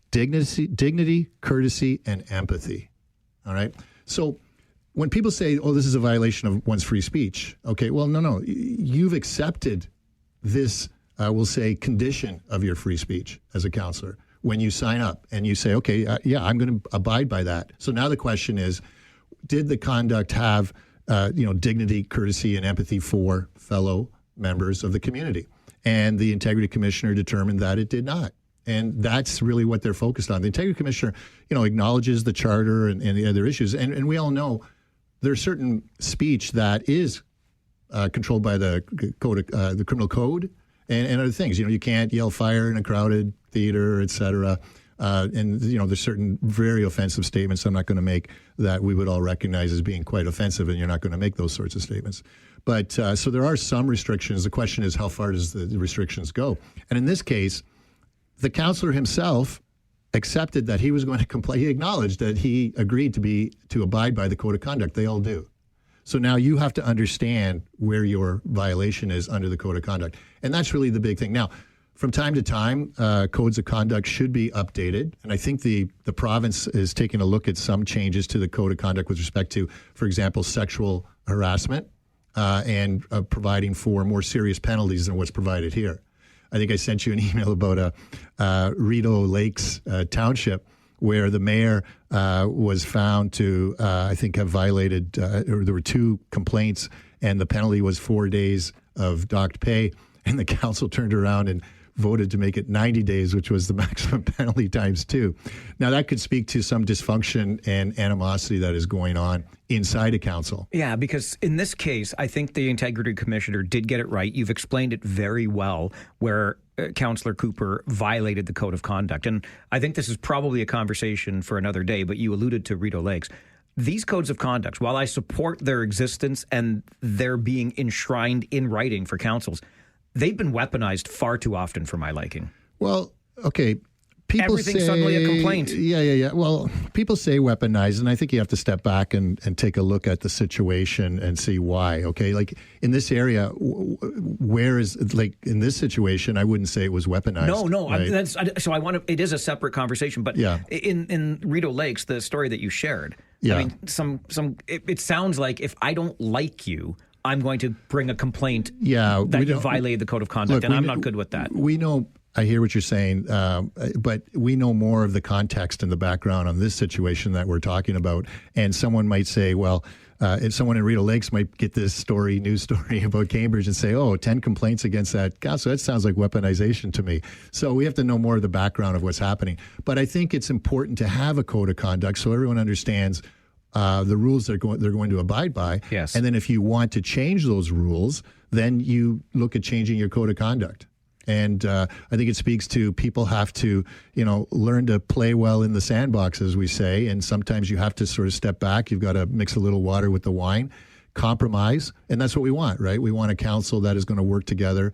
dignity, courtesy, and empathy. All right. So when people say, oh, this is a violation of one's free speech. Well, no. You've accepted this, we'll say, condition of your free speech as a councillor when you sign up and you say, I'm going to abide by that. So now the question is, did the conduct have, dignity, courtesy, and empathy for fellow members of the community? And the integrity commissioner determined that it did not. And that's really what they're focused on. The integrity commissioner, acknowledges the charter and the other issues. And we all know there's certain speech that is controlled by the code, the criminal code and other things. You can't yell fire in a crowded theater, et cetera. And there's certain very offensive statements I'm not going to make that we would all recognize as being quite offensive, and you're not going to make those sorts of statements. But so there are some restrictions. The question is, how far does the restrictions go? And in this case, the councillor himself accepted that he was going to comply. He acknowledged that he agreed to abide by the code of conduct. They all do. So now you have to understand where your violation is under the code of conduct. And that's really the big thing. Now, from time to time, codes of conduct should be updated. And I think the province is taking a look at some changes to the code of conduct with respect to, for example, sexual harassment and providing for more serious penalties than what's provided here. I think I sent you an email about Rideau Lakes Township where the mayor was found to, I think, have violated, or there were 2 complaints, and the penalty was 4 days of docked pay. And the council turned around and voted to make it 90 days, which was the maximum penalty times 2. Now, that could speak to some dysfunction and animosity that is going on inside a council.
Yeah, because in this case, I think the integrity commissioner did get it right. You've explained it very well, where Councillor Cooper violated the code of conduct. And I think this is probably a conversation for another day, but you alluded to Rideau Lakes. These codes of conduct, while I support their existence and their being enshrined in writing for councils, they've been weaponized far too often for my liking.
Well, okay. People
Everything's
say,
suddenly a complaint.
Yeah. Well, people say weaponized, and I think you have to step back and take a look at the situation and see why. Okay, like in this area, where is, like in this situation, I wouldn't say it was weaponized.
No.
Right?
So I want to. It is a separate conversation, but
yeah.
In Rideau Lakes, the story that you shared.
Yeah.
I mean, it sounds like if I don't like you, I'm going to bring a complaint.
Yeah,
that you violated the code of conduct, and I'm not good with that.
We know. I hear what you're saying, but we know more of the context and the background on this situation that we're talking about. And someone might say, well, if someone in Rideau Lakes might get this news story about Cambridge and say, 10 complaints against that council, that sounds like weaponization to me. So we have to know more of the background of what's happening. But I think it's important to have a code of conduct so everyone understands the rules they're going to abide by.
Yes.
And then if you want to change those rules, then you look at changing your code of conduct. And I think it speaks to people have to, learn to play well in the sandbox, as we say. And sometimes you have to sort of step back. You've got to mix a little water with the wine, compromise. And that's what we want, right? We want a council that is going to work together,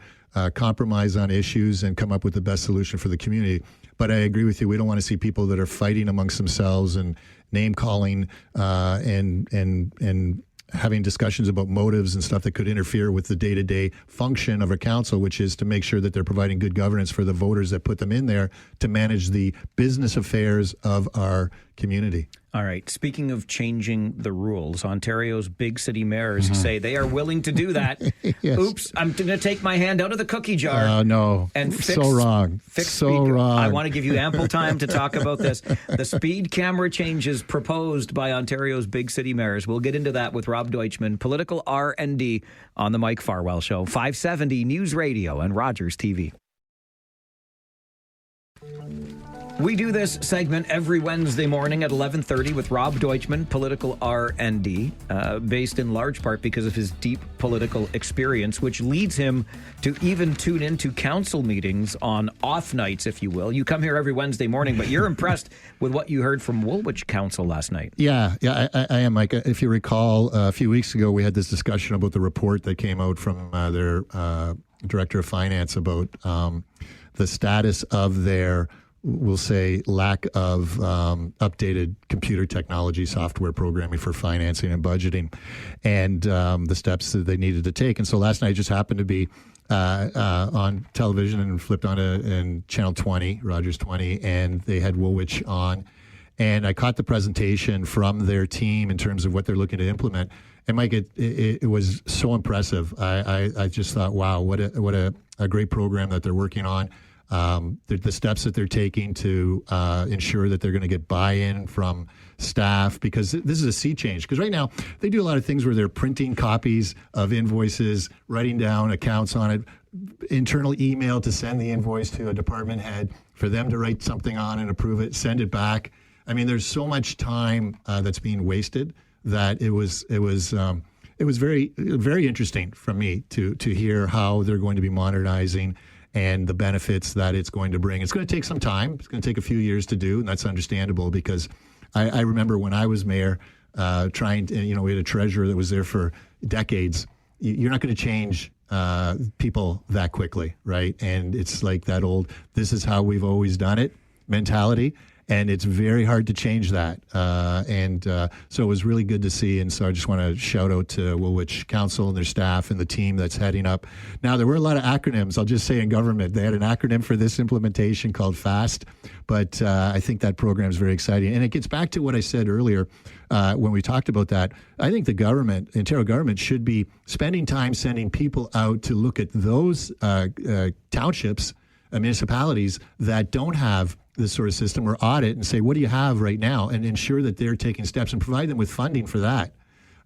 compromise on issues, and come up with the best solution for the community. But I agree with you. We don't want to see people that are fighting amongst themselves and name calling and having discussions about motives and stuff that could interfere with the day-to-day function of a council, which is to make sure that they're providing good governance for the voters that put them in there to manage the business affairs of our community.
All right. Speaking of changing the rules, Ontario's big city mayors say they are willing to do that.
Yes.
Oops, I'm going to take my hand out of the cookie jar.
No.
And fix,
so wrong.
Fix
so
speed.
wrong.
I want to give you ample time to talk about this. The speed camera changes proposed by Ontario's big city mayors. We'll get into that with Rob Deutschman, political R&D on the Mike Farwell Show, 570 News Radio and Rogers TV. We do this segment every Wednesday morning at 11:30 with Rob Deutschman, political R&D, based in large part because of his deep political experience, which leads him to even tune into council meetings on off nights, if you will. You come here every Wednesday morning, but you're impressed with what you heard from Woolwich Council last night.
Yeah, I am, Mike. If you recall, a few weeks ago, we had this discussion about the report that came out from their Director of Finance about the status of their, we'll say, lack of updated computer technology, software programming for financing and budgeting, and the steps that they needed to take. And so last night just happened to be on television and flipped on in Channel 20, Rogers 20, and they had Woolwich on. And I caught the presentation from their team in terms of what they're looking to implement. And Mike, it was so impressive. I just thought, wow, what a great program that they're working on. The steps that they're taking to ensure that they're going to get buy-in from staff, because this is a sea change. Because right now they do a lot of things where they're printing copies of invoices, writing down accounts on it, internal email to send the invoice to a department head for them to write something on and approve it, send it back. I mean, there's so much time that's being wasted that it was very, very interesting for me to hear how they're going to be modernizing and the benefits that it's going to bring. It's going to take some time. It's going to take a few years to do, and that's understandable because I remember when I was mayor trying to, we had a treasurer that was there for decades. You're not going to change people that quickly, right? And it's like that old, this is how we've always done it mentality. And it's very hard to change that. So it was really good to see. And so I just want to shout out to Woolwich Council and their staff and the team that's heading up. Now, there were a lot of acronyms, I'll just say, in government. They had an acronym for this implementation called FAST. But I think that program is very exciting. And it gets back to what I said earlier when we talked about that. I think the Ontario government should be spending time sending people out to look at those townships municipalities that don't have this sort of system, or audit and say, what do you have right now, and ensure that they're taking steps and provide them with funding for that.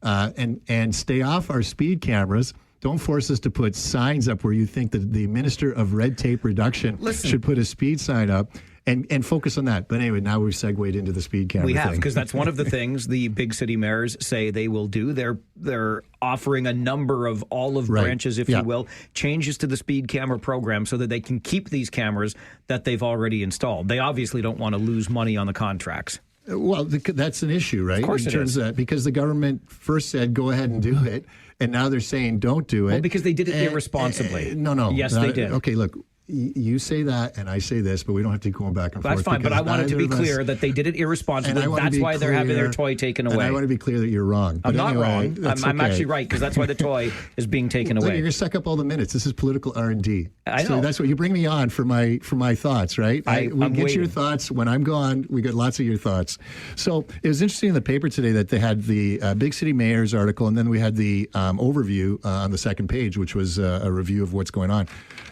And stay off our speed cameras. Don't force us to put signs up where you think that the Minister of Red Tape Reduction should put a speed sign up. And focus on that. But anyway, now we've segued into the speed camera.
We have,
thing.
because that's one of the things the big city mayors say they will do. They're offering a number of olive branches, if you will, changes to the speed camera program so that they can keep these cameras that they've already installed. They obviously don't want to lose money on the contracts.
Well, that's an issue, right?
Of course it is.
Because the government first said, go ahead and do it. And now they're saying, don't do it.
Well, because they did it irresponsibly.
No.
Yes, they did.
Okay, look. You say that, and I say this, but we don't have to keep going back and forth.
That's fine, but I wanted to be clear that they did it irresponsibly. That's why they're having their toy taken away.
And I want to be clear that you're wrong.
I'm not wrong. I'm
okay.
actually right, because that's why the toy is being taken away.
Look, you're going to suck up all the minutes. This is political R&D.
I know.
So that's what you bring me on for my thoughts, right? We get your thoughts. When I'm gone, we get lots of your thoughts. So it was interesting in the paper today that they had the Big City Mayor's article, and then we had the overview on the second page, which was a review of what's going on.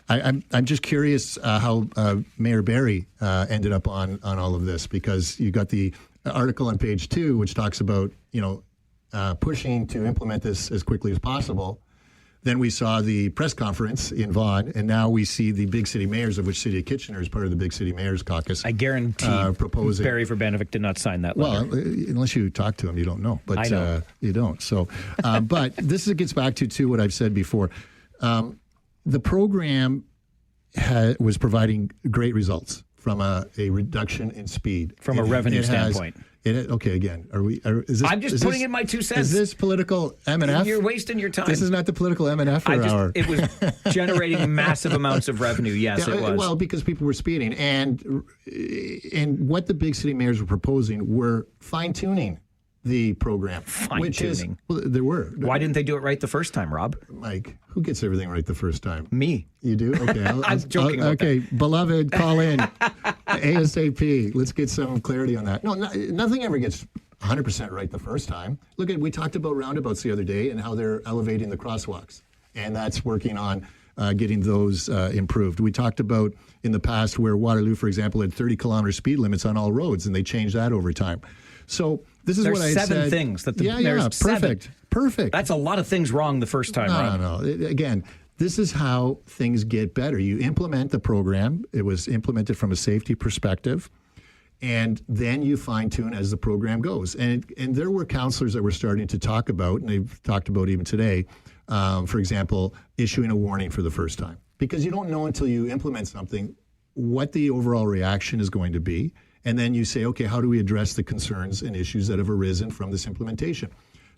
I'm just curious how Mayor Barry ended up on all of this, because you got the article on page 2, which talks about pushing to implement this as quickly as possible. Then we saw the press conference in Vaughan, and now we see the big city mayors, of which City of Kitchener is part of the Big City Mayors Caucus.
I guarantee
proposing.
Barry Verbanovic did not sign that letter.
Well, unless you talk to him, you don't know. But
I know.
You don't. So, but this gets back to what I've said before. The program was providing great results from a reduction in speed.
From a revenue standpoint.
Okay, again,
I'm just putting in my 2 cents.
Is this political M&F?
You're wasting your time.
This is not the political M&F hour.
It was generating massive amounts of revenue. Yes, it was.
Well, because people were speeding. And what the big city mayors were proposing were fine-tuning the program.
Fine-tuning?
Well, there were.
Why didn't they do it right the first time, Rob?
Mike, who gets everything right the first time?
Me.
You do? Okay.
I'm joking about
okay, beloved, call in ASAP. Let's get some clarity on that. No, nothing ever gets 100% right the first time. We talked about roundabouts the other day and how they're elevating the crosswalks, and that's working on getting those improved. We talked about in the past where Waterloo, for example, had 30-kilometer speed limits on all roads, and they changed that over time. So this is
There's
what I said.
7 things that the mayor's
perfect.
That's a lot of things wrong the first time, Rob.
No. Again, this is how things get better. You implement the program. It was implemented from a safety perspective, and then you fine-tune as the program goes. And there were councillors that were starting to talk about, and they've talked about even today, for example, issuing a warning for the first time. Because you don't know until you implement something what the overall reaction is going to be. And then you say, okay, how do we address the concerns and issues that have arisen from this implementation?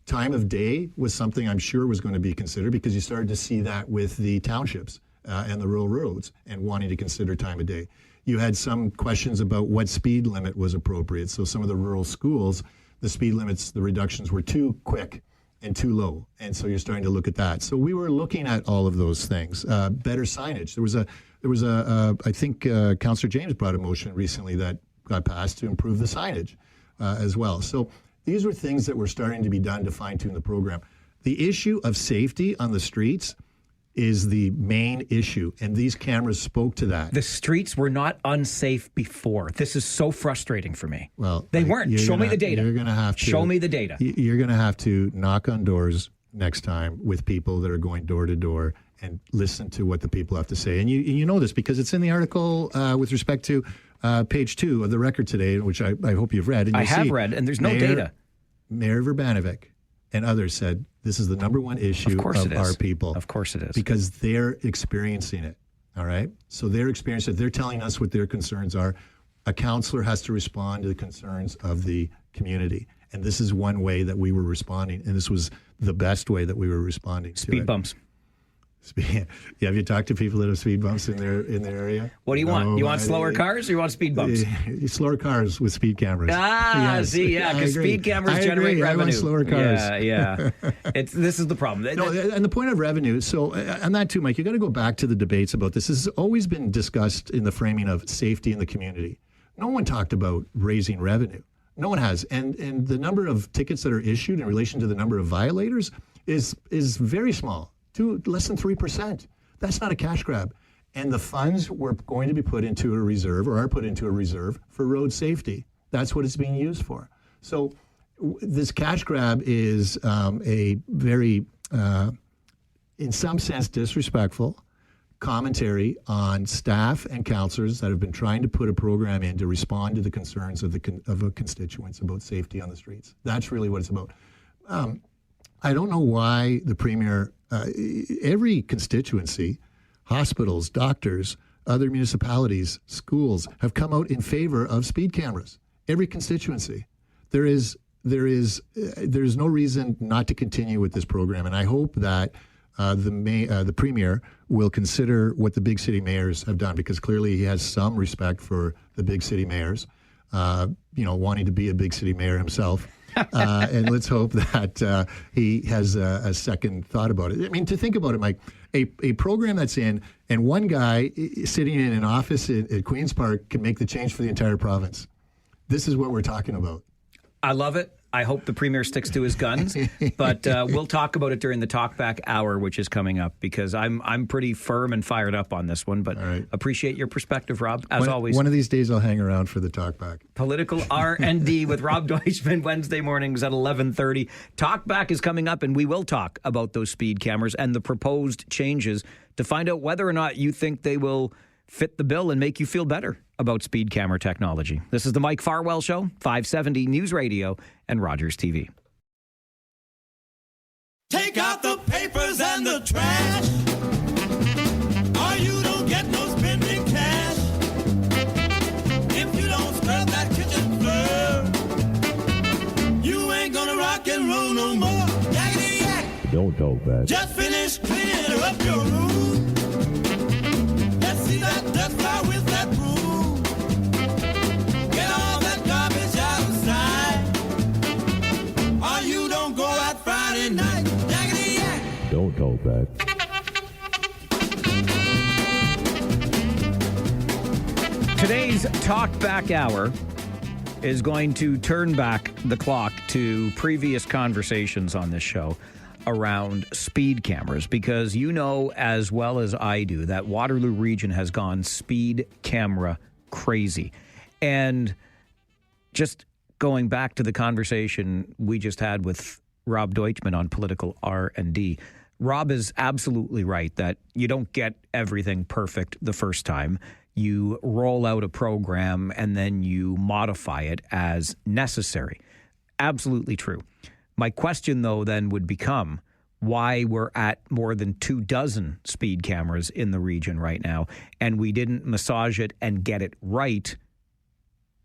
Time of day was something I'm sure was going to be considered, because you started to see that with the townships and the rural roads and wanting to consider time of day. You had some questions about what speed limit was appropriate. So some of the rural schools, the speed limits, the reductions were too quick and too low. And so you're starting to look at that. So we were looking at all of those things. Better signage. There was I think Councillor James brought a motion recently that got passed to improve the signage as well. So these were things that were starting to be done to fine-tune the program. The issue of safety on the streets is the main issue, and these cameras spoke to that.
The streets were not unsafe before. This is so frustrating for me.
Well,
they weren't. Show me the data.
You're going to have to
show me the data.
You're going to have to knock on doors next time with people that are going door to door and listen to what the people have to say. And you know this because it's in the article with respect to page 2 of the record today, which I hope you've read. And
I have read, and there's no data.
Mayor Verbanovic and others said this is the number one issue of our people.
Of course it is.
Because they're experiencing it, all right? So they're experiencing it. They're telling us what their concerns are. A councillor has to respond to the concerns of the community. And this is one way that we were responding, and this was the best way that we were responding to
Speed bumps.
Yeah, have you talked to people that have speed bumps in their area?
What do you want? You want slower cars or you want speed bumps?
Slower cars with speed cameras.
Yes. See, yeah, because speed cameras generate revenue.
I want slower cars.
Yeah. This is the problem.
No, and the point of revenue, so on that too, Mike, you got to go back to the debates about this. This has always been discussed in the framing of safety in the community. No one talked about raising revenue. No one has. And the number of tickets that are issued in relation to the number of violators is very small. To less than 3%. That's not a cash grab. And the funds were going to be put into a reserve, or are put into a reserve, for road safety. That's what it's being used for. So this cash grab is a very, in some sense, disrespectful commentary on staff and counselors that have been trying to put a program in to respond to the concerns of the constituents about safety on the streets. That's really what it's about. I don't know why the Premier, every constituency, hospitals, doctors, other municipalities, schools have come out in favor of speed cameras. Every constituency. There is no reason not to continue with this program, and I hope that the Premier will consider what the big city mayors have done, because clearly he has some respect for the big city mayors, wanting to be a big city mayor himself. And let's hope that he has a second thought about it. I mean, to think about it, Mike, a program that's in, and one guy sitting in an office at Queen's Park can make the change for the entire province. This is what we're talking about.
I love it. I hope the Premier sticks to his guns, but we'll talk about it during the Talkback Hour, which is coming up, because I'm pretty firm and fired up on this one, but appreciate your perspective, Rob, as always.
One of these days I'll hang around for the Talkback.
Political R&D with Rob Deutschman, Wednesday mornings at 11:30. Talkback is coming up, and we will talk about those speed cameras and the proposed changes to find out whether or not you think they will fit the bill and make you feel better about speed camera technology. This is the Mike Farwell Show, 570 News Radio and Rogers TV.
Take out the papers and the trash, or you don't get no spending cash. If you don't scrub that kitchen floor, you ain't gonna rock and roll no more. Yakety yak.
Don't talk back.
Just finish cleaning up your room. Let's see that dust fly with that broom. Get all that garbage outside, or you don't go out Friday night. Yakety yak.
Don't talk back.
Today's Talkback Hour is going to turn back the clock to previous conversations on this show around speed cameras, because you know as well as I do that Waterloo Region has gone speed camera crazy. And just going back to the conversation we just had with Rob Deutschman on political R&D, Rob is absolutely right that you don't get everything perfect the first time. You roll out a program and then you modify it as necessary. Absolutely true. My question, though, then would become why we're at more than 24 speed cameras in the region right now, and we didn't massage it and get it right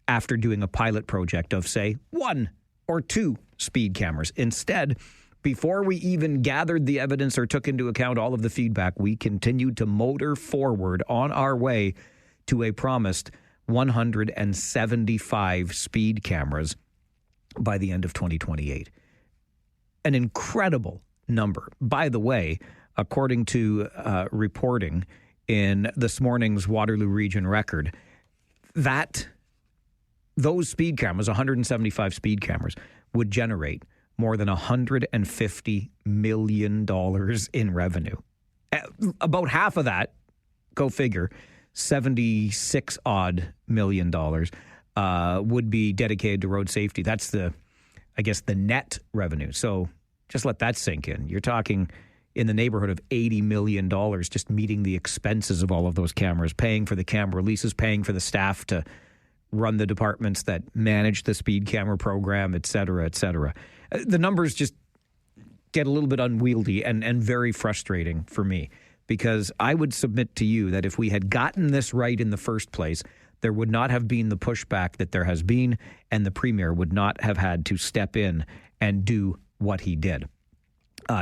after doing a pilot project of, say, 1 or 2 speed cameras. Instead, before we even gathered the evidence or took into account all of the feedback, we continued to motor forward on our way to a promised 175 speed cameras by the end of 2028. An incredible number. By the way, according to reporting in this morning's Waterloo Region Record, that those speed cameras, 175 speed cameras, would generate more than $150 million in revenue. About half of that, go figure, $76 million would be dedicated to road safety. That's the net revenue. So just let that sink in. You're talking in the neighborhood of $80 million just meeting the expenses of all of those cameras, paying for the camera leases, paying for the staff to run the departments that manage the speed camera program, et cetera, et cetera. The numbers just get a little bit unwieldy and very frustrating for me, because I would submit to you that if we had gotten this right in the first place, there would not have been the pushback that there has been, and the Premier would not have had to step in and do what he did.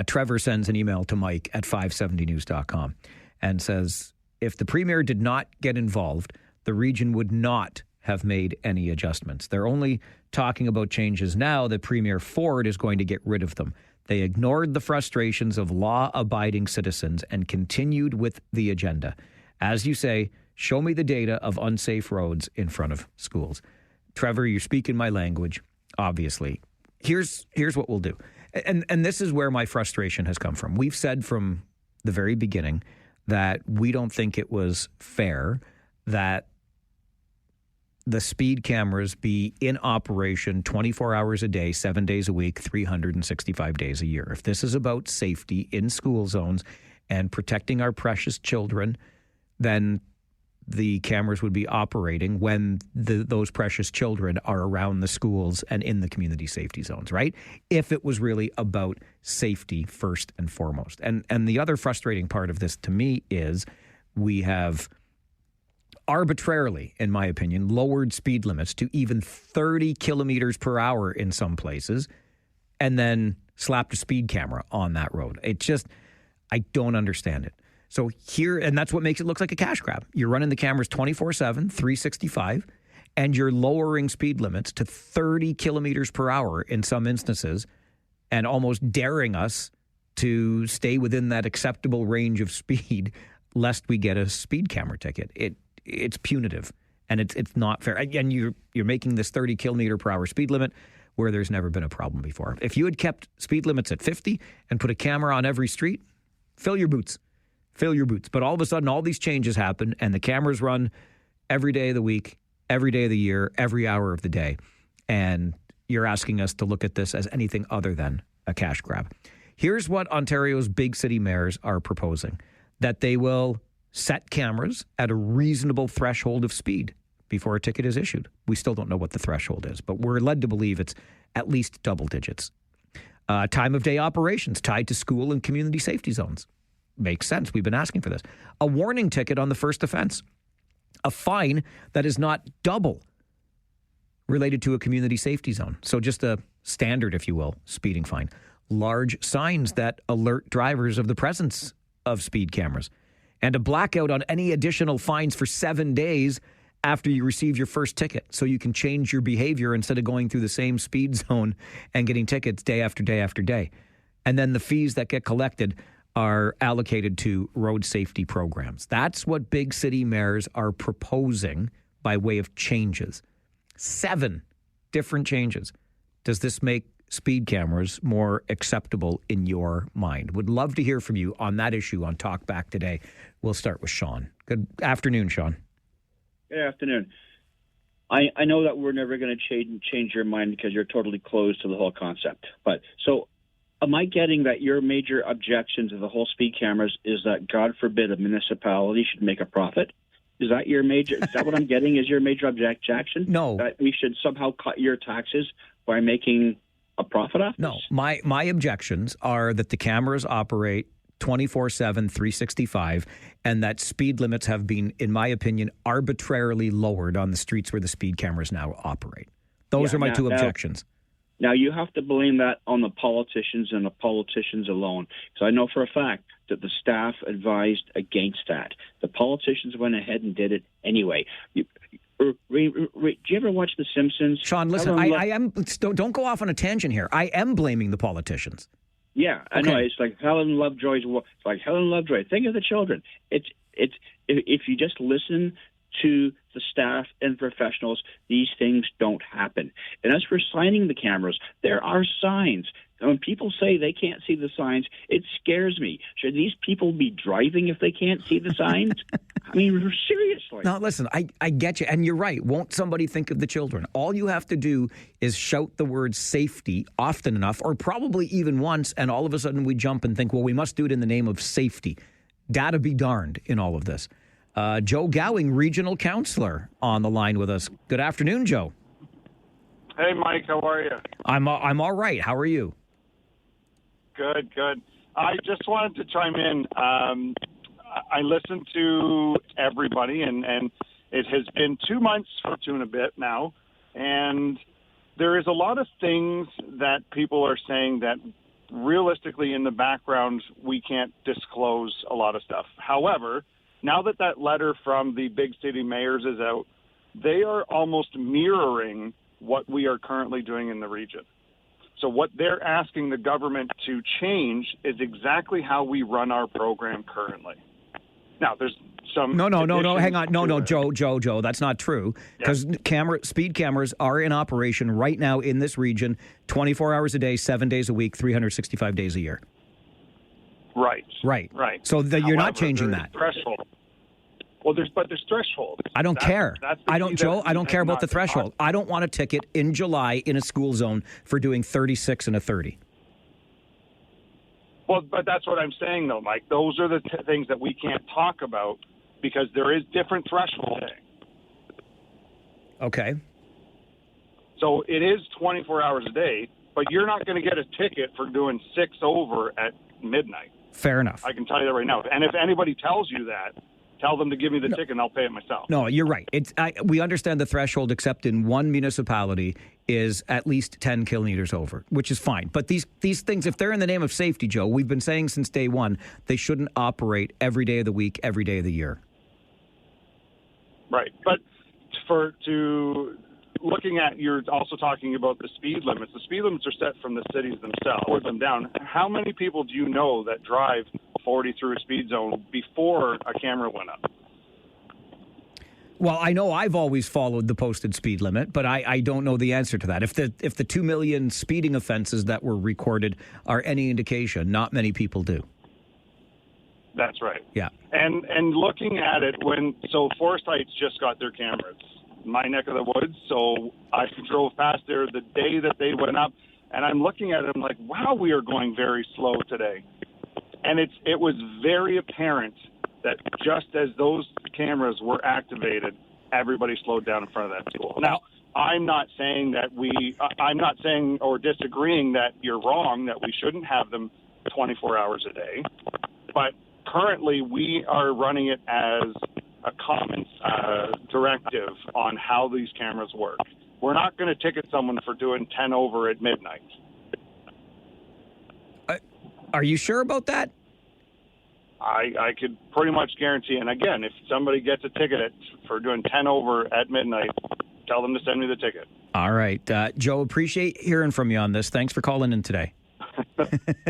Trevor sends an email to Mike at 570news.com and says, if the Premier did not get involved, the region would not have made any adjustments. They're only talking about changes now that Premier Ford is going to get rid of them. They ignored the frustrations of law-abiding citizens and continued with the agenda. As you say, show me the data of unsafe roads in front of schools. Trevor, you're speaking my language, obviously. Here's what we'll do. And this is where my frustration has come from. We've said from the very beginning that we don't think it was fair that the speed cameras be in operation 24 hours a day, 7 days a week, 365 days a year. If this is about safety in school zones and protecting our precious children, then the cameras would be operating when those precious children are around the schools and in the community safety zones, right? If it was really about safety first and foremost. And the other frustrating part of this to me is we have arbitrarily, in my opinion, lowered speed limits to even 30 kilometers per hour in some places and then slapped a speed camera on that road. It just, I don't understand it. So here, and that's what makes it look like a cash grab. You're running the cameras 24/7, 365, and you're lowering speed limits to 30 kilometers per hour in some instances and almost daring us to stay within that acceptable range of speed lest we get a speed camera ticket. It's punitive, and it's not fair. And you're making this 30 kilometer per hour speed limit where there's never been a problem before. If you had kept speed limits at 50 and put a camera on every street, fill your boots. But all of a sudden, all these changes happen, and the cameras run every day of the week, every day of the year, every hour of the day. And you're asking us to look at this as anything other than a cash grab. Here's what Ontario's big city mayors are proposing, that they will set cameras at a reasonable threshold of speed before a ticket is issued. We still don't know what the threshold is, but we're led to believe it's at least double digits. Time of day operations tied to school and community safety zones. Makes sense. We've been asking for this. A warning ticket on the first offense. A fine that is not double related to a community safety zone. So just a standard, if you will, speeding fine. Large signs that alert drivers of the presence of speed cameras. And a blackout on any additional fines for 7 days after you receive your first ticket, so you can change your behavior instead of going through the same speed zone and getting tickets day after day after day. And then the fees that get collected are allocated to road safety programs. That's what big city mayors are proposing by way of changes. 7 different changes. Does this make speed cameras more acceptable in your mind? Would love to hear from you on that issue on Talkback today. We'll start with Sean. Good afternoon, Sean.
Good afternoon. I know that we're never going to change your mind because you're totally closed to the whole concept. But so am I getting that your major objection to the whole speed cameras is that, God forbid, a municipality should make a profit? Is that your major? Is that what I'm getting? Is your major objection?
No.
That we should somehow cut your taxes by making a profit off this?
No. My objections are that the cameras operate 24/7, 365, and that speed limits have been, in my opinion, arbitrarily lowered on the streets where the speed cameras now operate. Those are my two objections.
Now, you have to blame that on the politicians and the politicians alone. Because I know for a fact that the staff advised against that. The politicians went ahead and did it anyway. Do you ever watch The Simpsons?
Sean, listen, don't go off on a tangent here. I am blaming the politicians.
Yeah, I know. It's like Helen Lovejoy's. It's like Helen Lovejoy. Think of the children. It's if you just listen to the staff and professionals, these things don't happen. And as for signing the cameras, there are signs. When people say they can't see the signs, it scares me. Should these people be driving if they can't see the signs? I mean, seriously.
No, listen, I get you. And you're right. Won't somebody think of the children? All you have to do is shout the word safety often enough, or probably even once, and all of a sudden we jump and think, well, we must do it in the name of safety. Data be darned in all of this. Joe Gowing, regional counselor, on the line with us. Good afternoon, Joe.
Hey, Mike. How are you?
I'm all right. How are you?
Good. I just wanted to chime in. I listened to everybody, and it has been 2 months for two and a bit now, and there is a lot of things that people are saying that realistically in the background we can't disclose a lot of stuff. However, now that letter from the big city mayors is out, they are almost mirroring what we are currently doing in the region. So what they're asking the government to change is exactly how we run our program currently. Now, there's some...
No, hang on. No, Joe, that's not true. Because speed cameras are in operation right now in this region, 24 hours a day, 7 days a week, 365 days a year.
Right.
Right.
Right.
So you're
However,
not changing
there is
that.
threshold. Well, there's threshold.
I don't care.
That's the
I don't,
key
Joe.
that
I don't care about
not
the
been
threshold. I don't want a ticket in July in a school zone for doing 36 and a 30.
Well, but that's what I'm saying, though, Mike. Those are the things that we can't talk about because there is different threshold.
Okay.
So it is 24 hours a day, but you're not going to get a ticket for doing 6 over at midnight.
Fair enough.
I can tell you that right now. And if anybody tells you that, tell them to give me the ticket and I'll pay it myself.
No, you're right. We understand the threshold, except in one municipality, is at least 10 kilometers over, which is fine. But these things, if they're in the name of safety, Joe, we've been saying since day one, they shouldn't operate every day of the week, every day of the year.
Right. But looking at, you're also talking about the speed limits. The speed limits are set from the cities themselves, or them down. How many people do you know that drive 40 through a speed zone before a camera went up?
Well, I know I've always followed the posted speed limit, but I don't know the answer to that. If the 2 million speeding offenses that were recorded are any indication, not many people do.
That's right.
Yeah.
And looking at it, Forest Heights just got their cameras, my neck of the woods. So I drove past there the day that they went up, and I'm looking at it. I'm like, wow, we are going very slow today. And it was very apparent that just as those cameras were activated, everybody slowed down in front of that school. Now, I'm not saying or disagreeing that you're wrong, that we shouldn't have them 24 hours a day. But currently, we are running it as a common directive on how these cameras work. We're not going to ticket someone for doing 10 over at midnight.
Are you sure about that?
I could pretty much guarantee. And again, if somebody gets a ticket for doing 10 over at midnight, tell them to send me the ticket.
All right. Joe, appreciate hearing from you on this. Thanks for calling in today.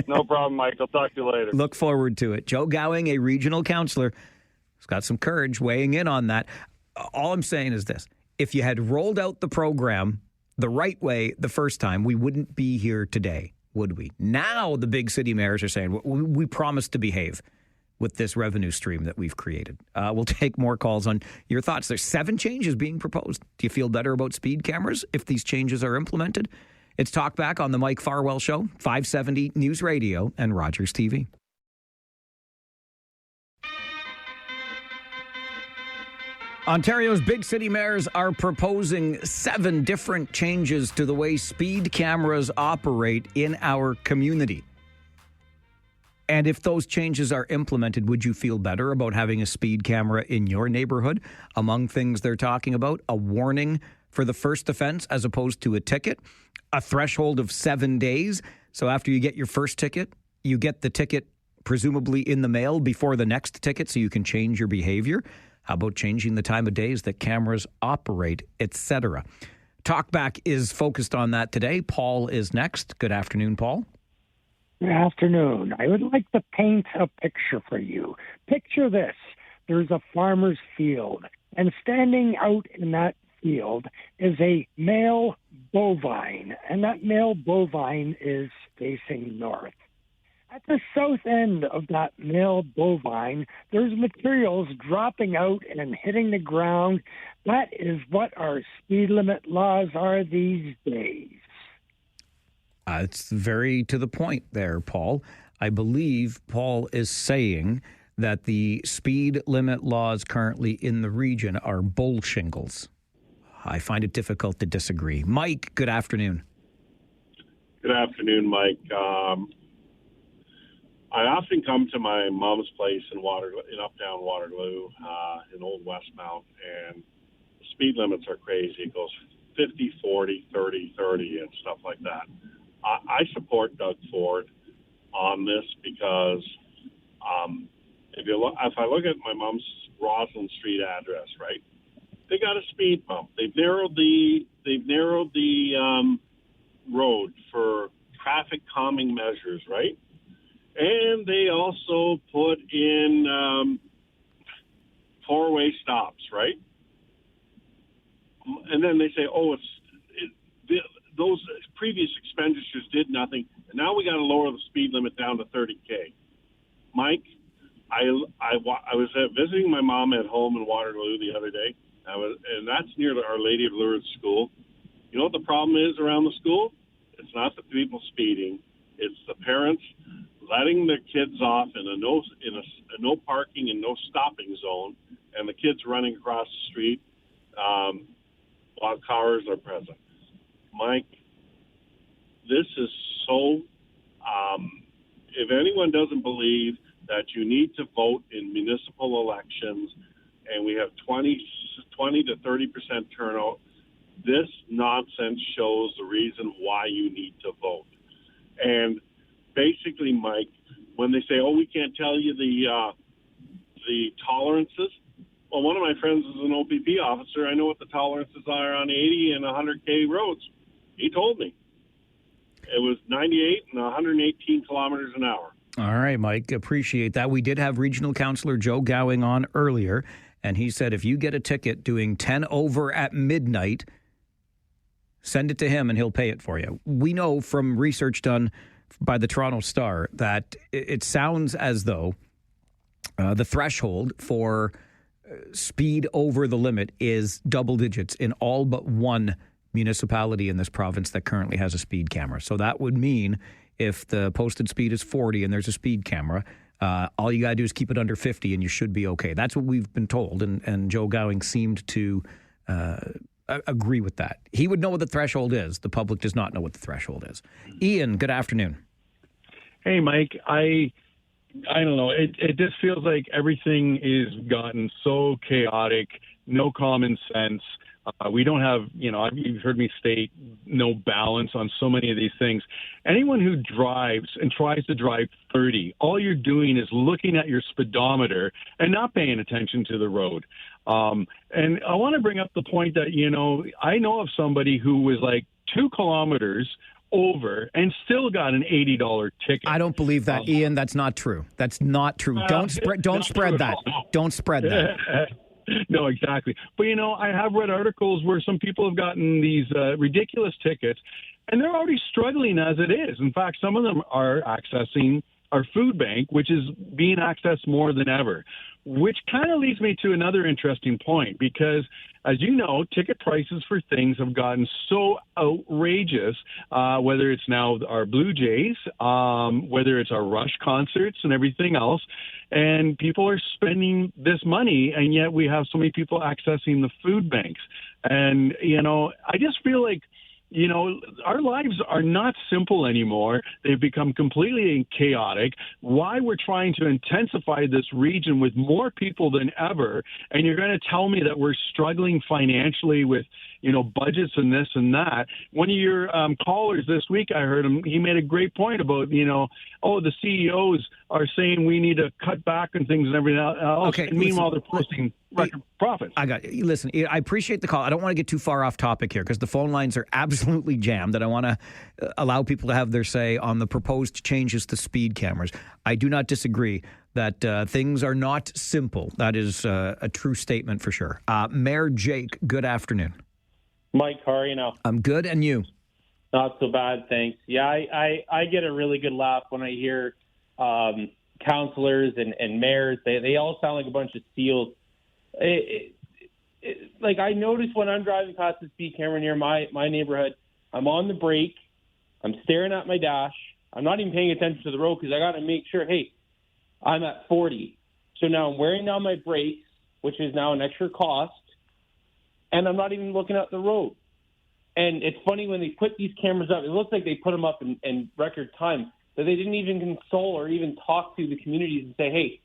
No problem, Mike. I'll talk to you later.
Look forward to it. Joe Gowing, a regional councillor, has got some courage weighing in on that. All I'm saying is this. If you had rolled out the program the right way the first time, we wouldn't be here today, would we? Now the big city mayors are saying, we promise to behave with this revenue stream that we've created. We'll take more calls on your thoughts. There's 7 changes being proposed. Do you feel better about speed cameras if these changes are implemented? It's Talkback on the Mike Farwell Show, 570 News Radio and Rogers TV. Ontario's big city mayors are proposing 7 different changes to the way speed cameras operate in our community. And if those changes are implemented, would you feel better about having a speed camera in your neighborhood? Among things they're talking about, a warning for the first offense as opposed to a ticket, a threshold of 7 days. So after you get your first ticket, you get the ticket presumably in the mail before the next ticket so you can change your behavior. How about changing the time of days that cameras operate, etc.? Talkback is focused on that today. Paul is next. Good afternoon, Paul.
Good afternoon. I would like to paint a picture for you. Picture this. There's a farmer's field, and standing out in that field is a male bovine, and that male bovine is facing north. At the south end of that male bovine, there's materials dropping out and hitting the ground. That is what our speed limit laws are these days.
It's very to the point there, Paul. I believe Paul is saying that the speed limit laws currently in the region are bull shingles. I find it difficult to disagree. Mike, good afternoon.
Good afternoon, Mike. I often come to my mom's place in uptown Waterloo, in Old Westmount, and the speed limits are crazy. It goes 50, 40, 30, 30, and stuff like that. I support Doug Ford on this because if I look at my mom's Roslyn Street address, right, they got a speed bump. They've narrowed the road for traffic calming measures, right? And they also put in 4-way stops, right? And then they say, those previous expenditures did nothing, and now we got to lower the speed limit down to 30K. Mike, I was visiting my mom at home in Waterloo the other day, and that's near Our Lady of Lourdes School. You know what the problem is around the school? It's not the people speeding; it's the parents letting their kids off in a no parking and no stopping zone, and the kids running across the street while cars are present. Mike, this is so. If anyone doesn't believe that you need to vote in municipal elections, and we have 20 to 30% turnout, this nonsense shows the reason why you need to vote. And basically, Mike, when they say, "Oh, we can't tell you the tolerances," well, one of my friends is an OPP officer. I know what the tolerances are on 80 and 100K roads. He told me it was 98 and 118 kilometers an hour.
All right, Mike, appreciate that. We did have Regional Councillor Joe Gowing on earlier, and he said if you get a ticket doing 10 over at midnight, send it to him and he'll pay it for you. We know from research done by the Toronto Star that it sounds as though the threshold for speed over the limit is double digits in all but one municipality in this province that currently has a speed camera. So that would mean if the posted speed is 40 and there's a speed camera, all you got to do is keep it under 50 and you should be okay. That's what we've been told, and Joe Gowing seemed to agree with that. He would know what the threshold is. The public does not know what the threshold is. Ian, good afternoon.
Hey, Mike. I don't know. It just feels like everything is gotten so chaotic, no common sense. We don't have, you've heard me state, no balance on so many of these things. Anyone who drives and tries to drive 30, all you're doing is looking at your speedometer and not paying attention to the road. And I want to bring up the point that, I know of somebody who was like 2 kilometers over and still got an $80 ticket.
I don't believe that, Ian. That's not true. That's not true. Don't spread that. Don't spread that.
No, exactly. But, I have read articles where some people have gotten these ridiculous tickets, and they're already struggling as it is. In fact, some of them are accessing our food bank, which is being accessed more than ever, which kind of leads me to another interesting point, because, as you know, ticket prices for things have gotten so outrageous, whether it's now our Blue Jays, whether it's our Rush concerts and everything else. And people are spending this money, and yet we have so many people accessing the food banks. And, I just feel like, our lives are not simple anymore. They've become completely chaotic. Why we're trying to intensify this region with more people than ever, and you're going to tell me that we're struggling financially with, budgets and this and that. One of your callers this week, I heard him, he made a great point about, the CEOs are saying we need to cut back and things and everything else.
Okay,
and meanwhile, they're posting record profits.
I got you. Listen, I appreciate the call. I don't want to get too far off topic here because the phone lines are absolutely jammed, and I want to allow people to have their say on the proposed changes to speed cameras. I do not disagree that things are not simple. That is a true statement for sure. Mayor Jake, good afternoon.
Mike, how are you now?
I'm good, and you?
Not so bad, thanks. Yeah, I get a really good laugh when I hear councillors and mayors. They all sound like a bunch of seals. Like I notice when I'm driving past the speed camera near my neighborhood, I'm on the brake, I'm staring at my dash, I'm not even paying attention to the road because I got to make sure, hey, I'm at 40. So now I'm wearing down my brakes, which is now an extra cost, and I'm not even looking at the road. And it's funny when they put these cameras up, it looks like they put them up in record time, that they didn't even console or even talk to the communities and say, hey,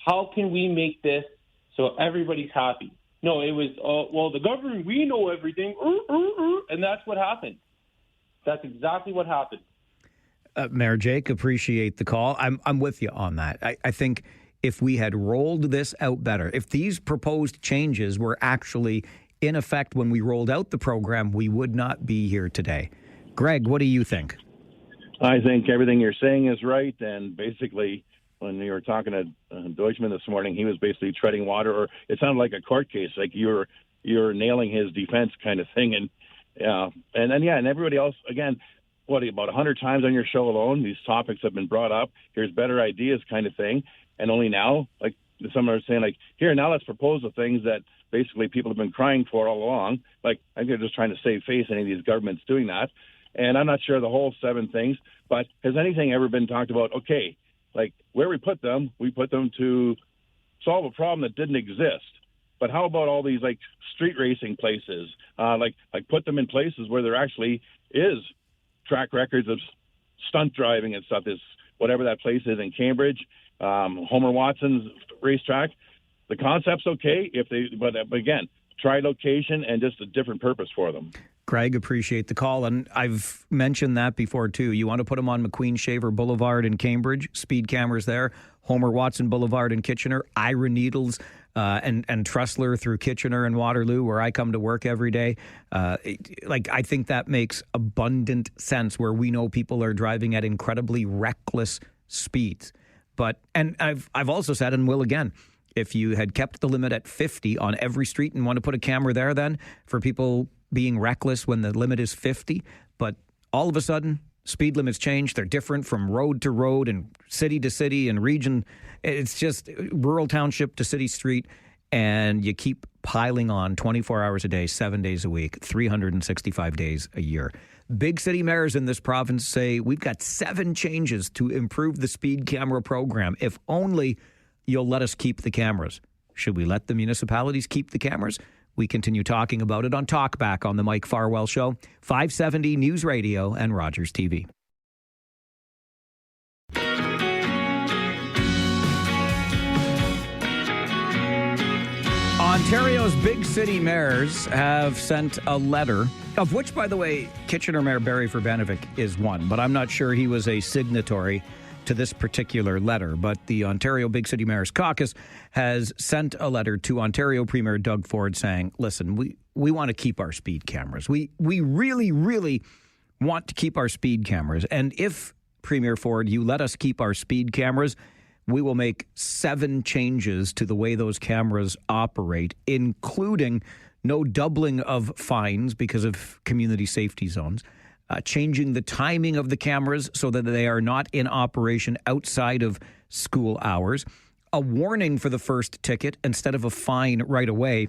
how can we make this so everybody's happy? No, it was, well, the government, we know everything, and that's what happened. That's exactly what happened.
Mayor Jake, appreciate the call. I'm with you on that. I think if we had rolled this out better, if these proposed changes were actually in effect when we rolled out the program, we would not be here today. Greg, what do you think?
I think everything you're saying is right, and basically when you were talking to Deutschman this morning, he was basically treading water, or it sounded like a court case, like you're nailing his defense kind of thing. And and everybody else, again, about 100 times on your show alone. These topics have been brought up. Here's better ideas kind of thing. And only now, like some are saying, like, here, now let's propose the things that basically people have been crying for all along. Like, I think they're just trying to save face, any of these governments doing that. And I'm not sure the whole 7 things, but has anything ever been talked about, okay, like where we put them to solve a problem that didn't exist. But how about all these like street racing places? Like put them in places where there actually is track records of stunt driving and stuff. Is whatever that place is in Cambridge, Homer Watson's racetrack. The concept's okay but again, try location and just a different purpose for them.
Greg, appreciate the call. And I've mentioned that before, too. You want to put them on McQueen Shaver Boulevard in Cambridge, speed cameras there. Homer Watson Boulevard in Kitchener, Ira Needles and Tressler through Kitchener and Waterloo, where I come to work every day. I think that makes abundant sense, where we know people are driving at incredibly reckless speeds. And I've also said, and will again, if you had kept the limit at 50 on every street and want to put a camera there then for people being reckless when the limit is 50, but all of a sudden speed limits change. They're different from road to road and city to city and region. It's just rural township to city street, and you keep piling on 24 hours a day, 7 days a week, 365 days a year. Big city mayors in this province say we've got 7 changes to improve the speed camera program. If only you'll let us keep the cameras. Should we let the municipalities keep the cameras? We continue talking about it on Talkback on the Mike Farwell Show, 570 News Radio and Rogers TV. Ontario's big city mayors have sent a letter, of which, by the way, Kitchener Mayor Barry Verbanovic is one, but I'm not sure he was a signatory to this particular letter. But the Ontario Big City Mayors Caucus has sent a letter to Ontario Premier Doug Ford saying, listen, we want to keep our speed cameras. We really, really want to keep our speed cameras. And if, Premier Ford, you let us keep our speed cameras, we will make 7 changes to the way those cameras operate, including no doubling of fines because of community safety zones, changing the timing of the cameras so that they are not in operation outside of school hours, a warning for the first ticket instead of a fine right away,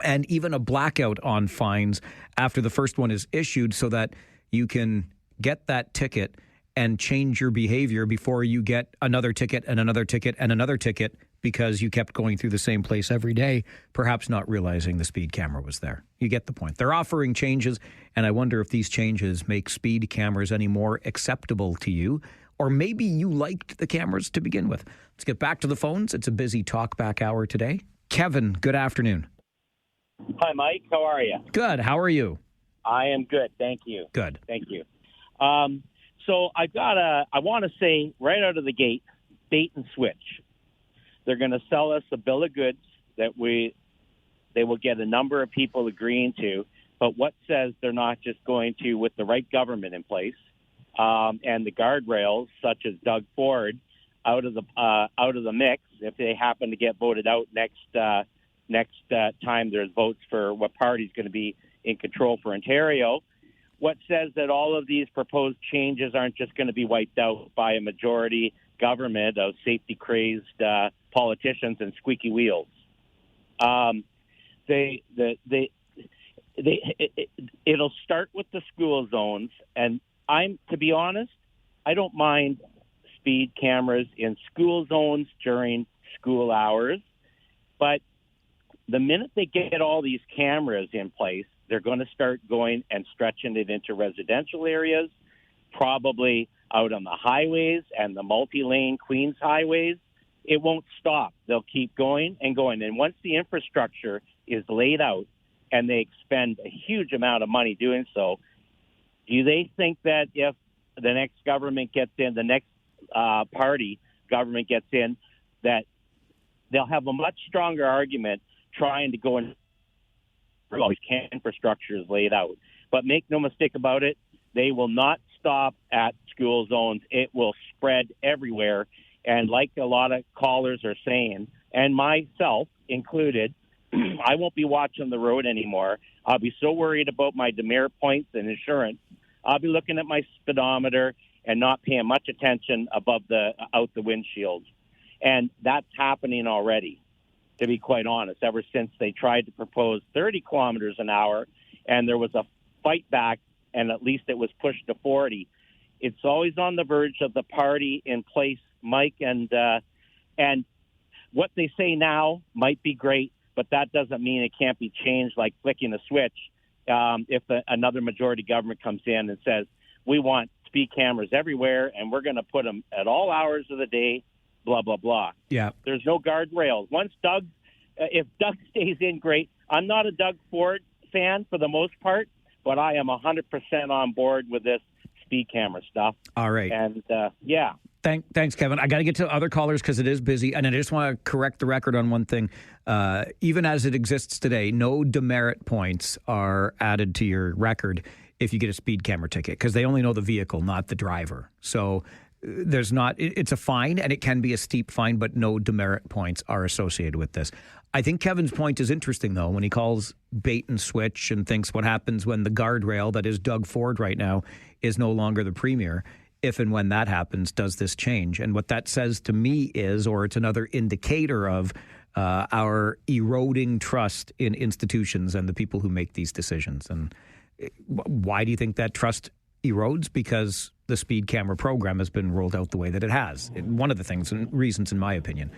and even a blackout on fines after the first one is issued so that you can get that ticket and change your behavior before you get another ticket and another ticket and another ticket because you kept going through the same place every day, perhaps not realizing the speed camera was there. You get the point. They're offering changes, and I wonder if these changes make speed cameras any more acceptable to you, or maybe you liked the cameras to begin with. Let's get back to the phones. It's a busy Talkback Hour today. Kevin, good afternoon.
Hi, Mike. How are you?
Good. How are you?
I am good. Thank you.
Good.
Thank you. So I want to say right out of the gate, bait and switch. They're going to sell us a bill of goods that they will get a number of people agreeing to, but what says they're not just going to, with the right government in place and the guardrails, such as Doug Ford, out of the mix, if they happen to get voted out next time there's votes for what party's going to be in control for Ontario. What says that all of these proposed changes aren't just going to be wiped out by a majority government of safety-crazed politicians and squeaky wheels? It'll start with the school zones, and to be honest, I don't mind speed cameras in school zones during school hours, but the minute they get all these cameras in place, they're going to start going and stretching it into residential areas, probably out on the highways and the multi-lane Queens highways. It won't stop. They'll keep going and going. And once the infrastructure is laid out and they expend a huge amount of money doing so, do they think that if the next government gets in, the next party government gets in, that they'll have a much stronger argument trying to go and all these infrastructure is laid out? But make no mistake about it, they will not stop at school zones. It will spread everywhere. And like a lot of callers are saying, and myself included, I won't be watching the road anymore. I'll be so worried about my demerit points and insurance I'll be looking at my speedometer and not paying much attention out the windshield. And that's happening already, to be quite honest, ever since they tried to propose 30 kilometers an hour and there was a fight back and at least it was pushed to 40. It's always on the verge of the party in place, Mike, and what they say now might be great, but that doesn't mean it can't be changed like flicking a switch if another majority government comes in and says, we want speed cameras everywhere, and we're going to put them at all hours of the day, blah, blah, blah.
Yeah.
There's no guardrails. If Doug stays in, great. I'm not a Doug Ford fan for the most part, but I am 100% on board with this speed camera stuff.
All right.
And, yeah.
Thanks, Kevin. I got to get to other callers because it is busy, and I just want to correct the record on one thing. Even as it exists today, no demerit points are added to your record if you get a speed camera ticket because they only know the vehicle, not the driver. So there's not. It's a fine, and it can be a steep fine, but no demerit points are associated with this. I think Kevin's point is interesting, though, when he calls bait and switch and thinks what happens when the guardrail that is Doug Ford right now is no longer the premier. If and when that happens, does this change? And what that says to me is, or it's another indicator of our eroding trust in institutions and the people who make these decisions. And why do you think that trust erodes? Because the speed camera program has been rolled out the way that it has. One of the things and reasons, in my opinion.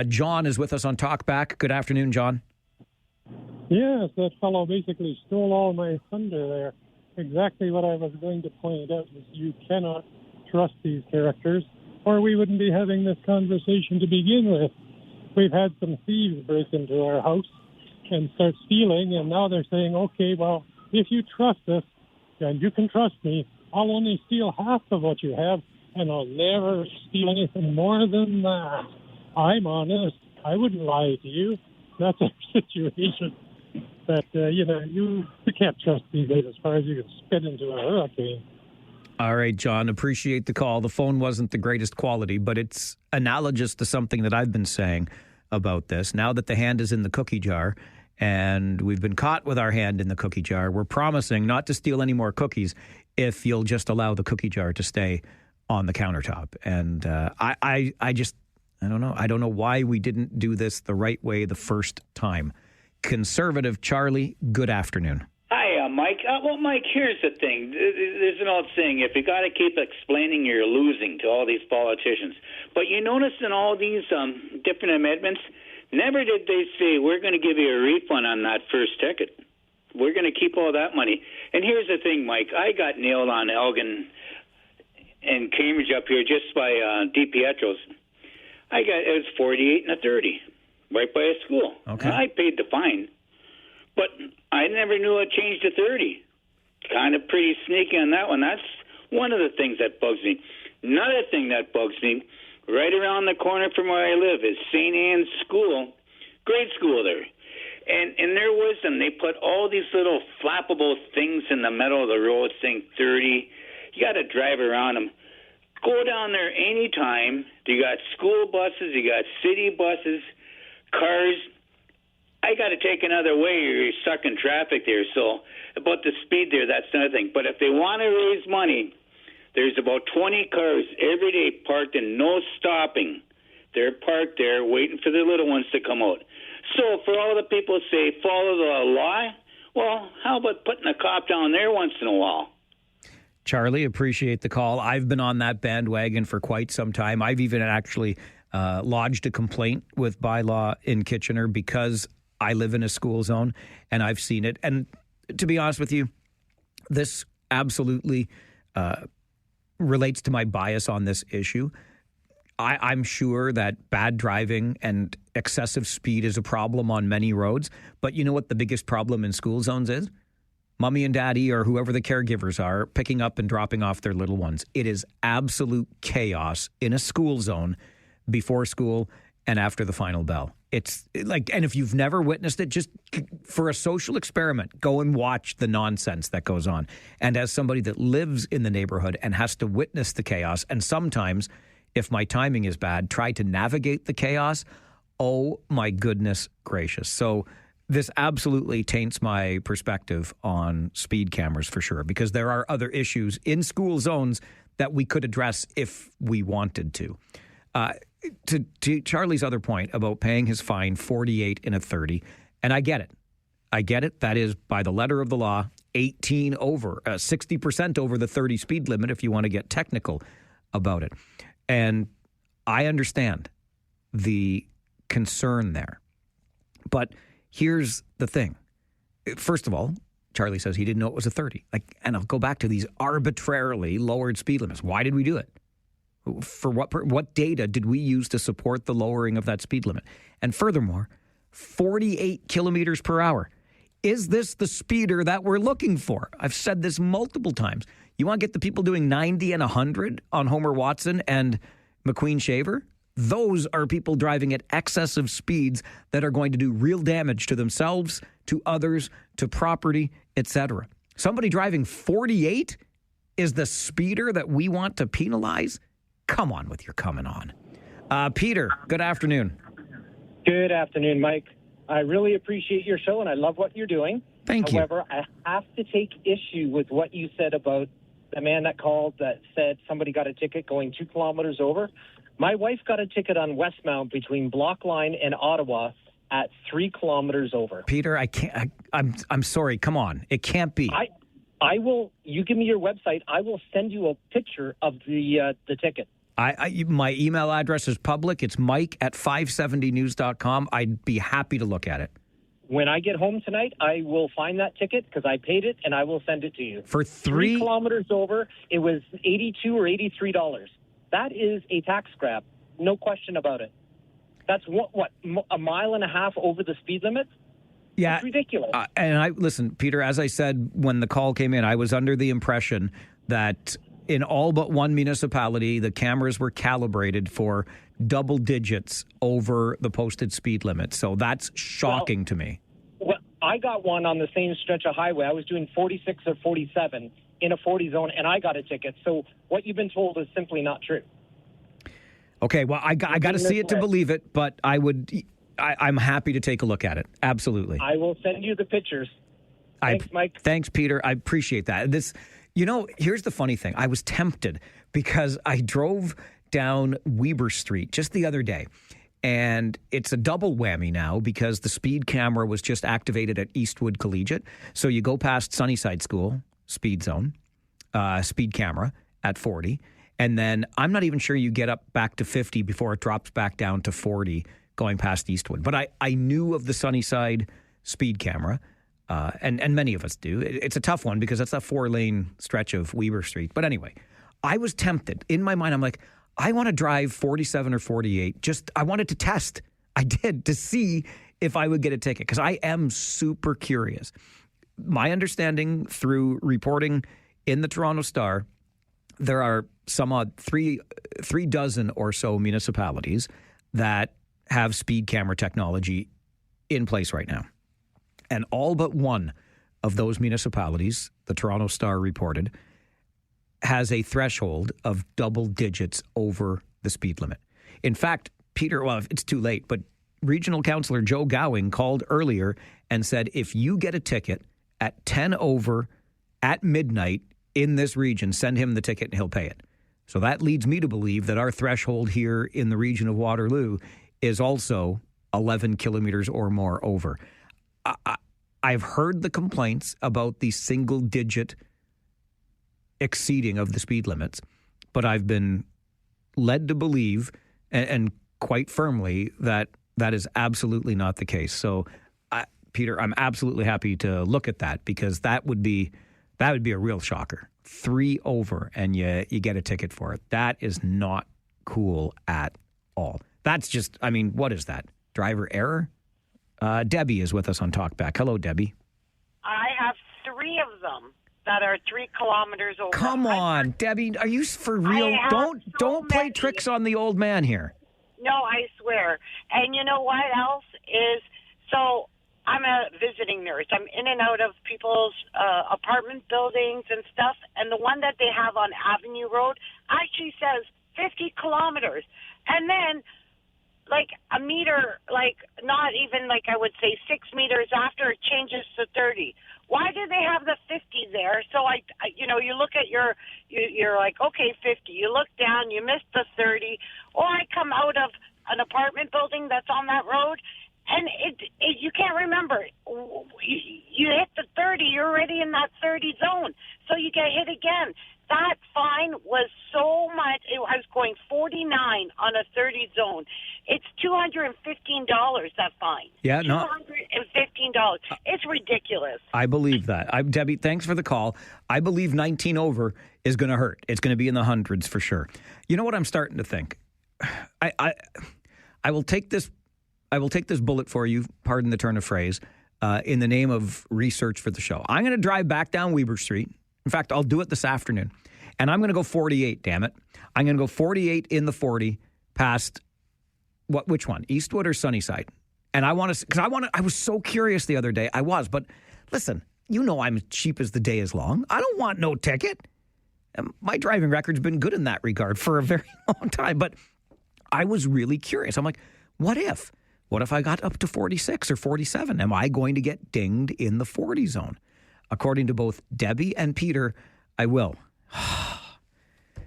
John is with us on Talkback. Good afternoon, John.
Yes, that fellow basically stole all my thunder there. Exactly what I was going to point out is you cannot trust these characters, or we wouldn't be having this conversation to begin with. We've had some thieves break into our house and start stealing, and now they're saying, okay, well, if you trust us, and you can trust me, I'll only steal half of what you have, and I'll never steal anything more than that. I'm honest. I wouldn't lie to you. That's a situation that, you can't trust these days as far as you can spit into a hurricane.
All right, John, appreciate the call. The phone wasn't the greatest quality, but it's analogous to something that I've been saying about this. Now that the hand is in the cookie jar and we've been caught with our hand in the cookie jar, we're promising not to steal any more cookies if you'll just allow the cookie jar to stay on the countertop. And I don't know. I don't know why we didn't do this the right way the first time. Conservative Charlie, good afternoon.
Hi, Mike. Mike, here's the thing. There's an old saying, if you got to keep explaining, you're losing to all these politicians. But you notice in all these different amendments, never did they say, we're going to give you a refund on that first ticket. We're going to keep all that money. And here's the thing, Mike. I got nailed on Elgin and Cambridge up here just by DiPietro's. It was 48 and a 30, right by a school. Okay. And I paid the fine. But I never knew it changed to 30. Kind of pretty sneaky on that one. That's one of the things that bugs me. Another thing that bugs me, right around the corner from where I live, is St. Anne's School, grade school there. And in their wisdom, they put all these little flappable things in the middle of the road saying 30. You got to drive around them. Go down there anytime. You got school buses, you got city buses, cars. I got to take another way or you're stuck in traffic there. So about the speed there, that's another thing. But if they want to raise money, there's about 20 cars every day parked and no stopping. They're parked there waiting for the little ones to come out. So for all the people say follow the law, well, how about putting a cop down there once in a while?
Charlie, appreciate the call. I've been on that bandwagon for quite some time. I've even actually lodged a complaint with bylaw in Kitchener because I live in a school zone and I've seen it. And to be honest with you, this absolutely relates to my bias on this issue. I'm sure that bad driving and excessive speed is a problem on many roads. But you know what the biggest problem in school zones is? Mommy and daddy or whoever the caregivers are picking up and dropping off their little ones. It is absolute chaos in a school zone before school and after the final bell. It's like, and if you've never witnessed it, just for a social experiment, go and watch the nonsense that goes on. And as somebody that lives in the neighborhood and has to witness the chaos, and sometimes, if my timing is bad, try to navigate the chaos, oh my goodness gracious. So this absolutely taints my perspective on speed cameras for sure, because there are other issues in school zones that we could address if we wanted to. To Charlie's other point about paying his fine, 48 in a 30, and I get it. I get it. That is, by the letter of the law, 18 over, 60% over the 30 speed limit if you want to get technical about it. And I understand the concern there. But here's the thing. First of all, Charlie says he didn't know it was a 30. And I'll go back to these arbitrarily lowered speed limits. Why did we do it? For what data did we use to support the lowering of that speed limit? And furthermore, 48 kilometers per hour. Is this the speeder that we're looking for? I've said this multiple times. You want to get the people doing 90 and 100 on Homer Watson and McQueen Shaver? Those are people driving at excessive speeds that are going to do real damage to themselves, to others, to property, etc. Somebody driving 48 is the speeder that we want to penalize? Come on with your coming on. Peter, good afternoon.
Good afternoon, Mike. I really appreciate your show, and I love what you're doing.
Thank you.
However, I have to take issue with what you said about the man that called that said somebody got a ticket going 2 kilometers over. My wife got a ticket on Westmount between Block Line and Ottawa at 3 kilometers over.
Peter, I can't. I'm sorry. Come on. It can't be.
I will. You give me your website. I will send you a picture of the ticket.
My email address is public. It's mike@570news.com. I'd be happy to look at it.
When I get home tonight, I will find that ticket because I paid it, and I will send it to you.
For
3 kilometers over, it was $82 or $83. That is a tax grab, no question about it. That's what a mile and a half over the speed limit?
Yeah,
that's ridiculous.
And listen, Peter, as I said when the call came in, I was under the impression that in all but one municipality, the cameras were calibrated for double digits over the posted speed limit. So that's shocking to me.
Well, I got one on the same stretch of highway. I was doing 46 or 47 in a 40 zone, and I got a ticket. So what you've been told is simply not true.
Okay, well, I got to see it to believe it, but I'm happy to take a look at it. Absolutely.
I will send you the pictures. Thanks, Mike.
Thanks, Peter. I appreciate that. Here's the funny thing. I was tempted because I drove down Weber Street just the other day, and it's a double whammy now because the speed camera was just activated at Eastwood Collegiate. So you go past Sunnyside School, speed zone, speed camera at 40, and then I'm not even sure you get up back to 50 before it drops back down to 40 going past Eastwood. But I knew of the Sunnyside speed camera. And many of us do. It's a tough one because that's a 4-lane stretch of Weber Street. But anyway, I was tempted. In my mind, I'm like, I want to drive 47 or 48. I wanted to test. I did, to see if I would get a ticket because I am super curious. My understanding through reporting in the Toronto Star, there are some odd three dozen or so municipalities that have speed camera technology in place right now. And all but one of those municipalities, the Toronto Star reported, has a threshold of double digits over the speed limit. In fact, Peter, well, it's too late, but Regional Councillor Joe Gowing called earlier and said, if you get a ticket at 10 over at midnight in this region, send him the ticket and he'll pay it. So that leads me to believe that our threshold here in the region of Waterloo is also 11 kilometers or more over. I've heard the complaints about the single-digit exceeding of the speed limits, but I've been led to believe, and quite firmly, that that is absolutely not the case. So, Peter, I'm absolutely happy to look at that because that would be a real shocker. 3 over, and you get a ticket for it. That is not cool at all. That's just, what is that? Driver error? Debbie is with us on Talkback. Hello, Debbie.
I have 3 of them that are 3 kilometers over.
Come on, Debbie. Are you for real? Don't play tricks on the old man here.
No, I swear. And you know what else is? So I'm a visiting nurse. I'm in and out of people's apartment buildings and stuff. And the one that they have on Avenue Road actually says 50 kilometers. And then like a meter, like not even like I would say 6 meters after it changes to 30. Why do they have the 50 there? So you look at you're like, okay, 50. You look down, you miss the 30. Or I come out of an apartment building that's on that road, and you can't remember. You hit the 30, you're already in that 30 zone, so you get hit again. That fine was so much. I was going 49 on a 30 zone. It's $215, that fine.
Yeah, no.
$215. It's ridiculous.
I believe that. Debbie, thanks for the call. I believe 19 over is going to hurt. It's going to be in the hundreds for sure. You know what I'm starting to think? I will take this bullet for you, pardon the turn of phrase, in the name of research for the show. I'm going to drive back down Weber Street. In fact, I'll do it this afternoon. And I'm going to go 48, damn it. I'm going to go 48 in the 40 past, which one? Eastwood or Sunnyside? And I want to, because I was so curious the other day. I was, but listen, you know I'm cheap as the day is long. I don't want no ticket. And my driving record's been good in that regard for a very long time. But I was really curious. I'm like, what if? What if I got up to 46 or 47? Am I going to get dinged in the 40 zone? According to both Debbie and Peter, I will.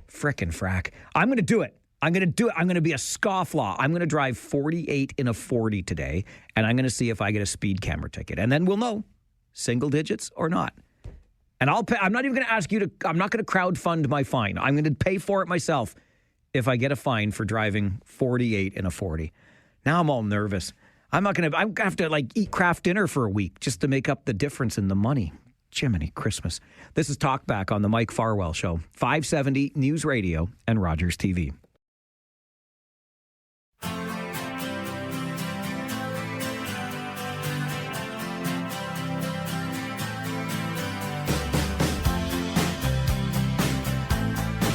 Frickin' frack. I'm going to do it. I'm going to be a scofflaw. I'm going to drive 48 in a 40 today, and I'm going to see if I get a speed camera ticket. And then we'll know, single digits or not. And I'll pay. I'm not even going to ask you to, I'm not going to crowdfund my fine. I'm going to pay for it myself if I get a fine for driving 48 in a 40. Now I'm all nervous. I'm going to have to eat Kraft dinner for a week just to make up the difference in the money. Jiminy Christmas. This is Talkback on the Mike Farwell Show, 570 News Radio and Rogers TV.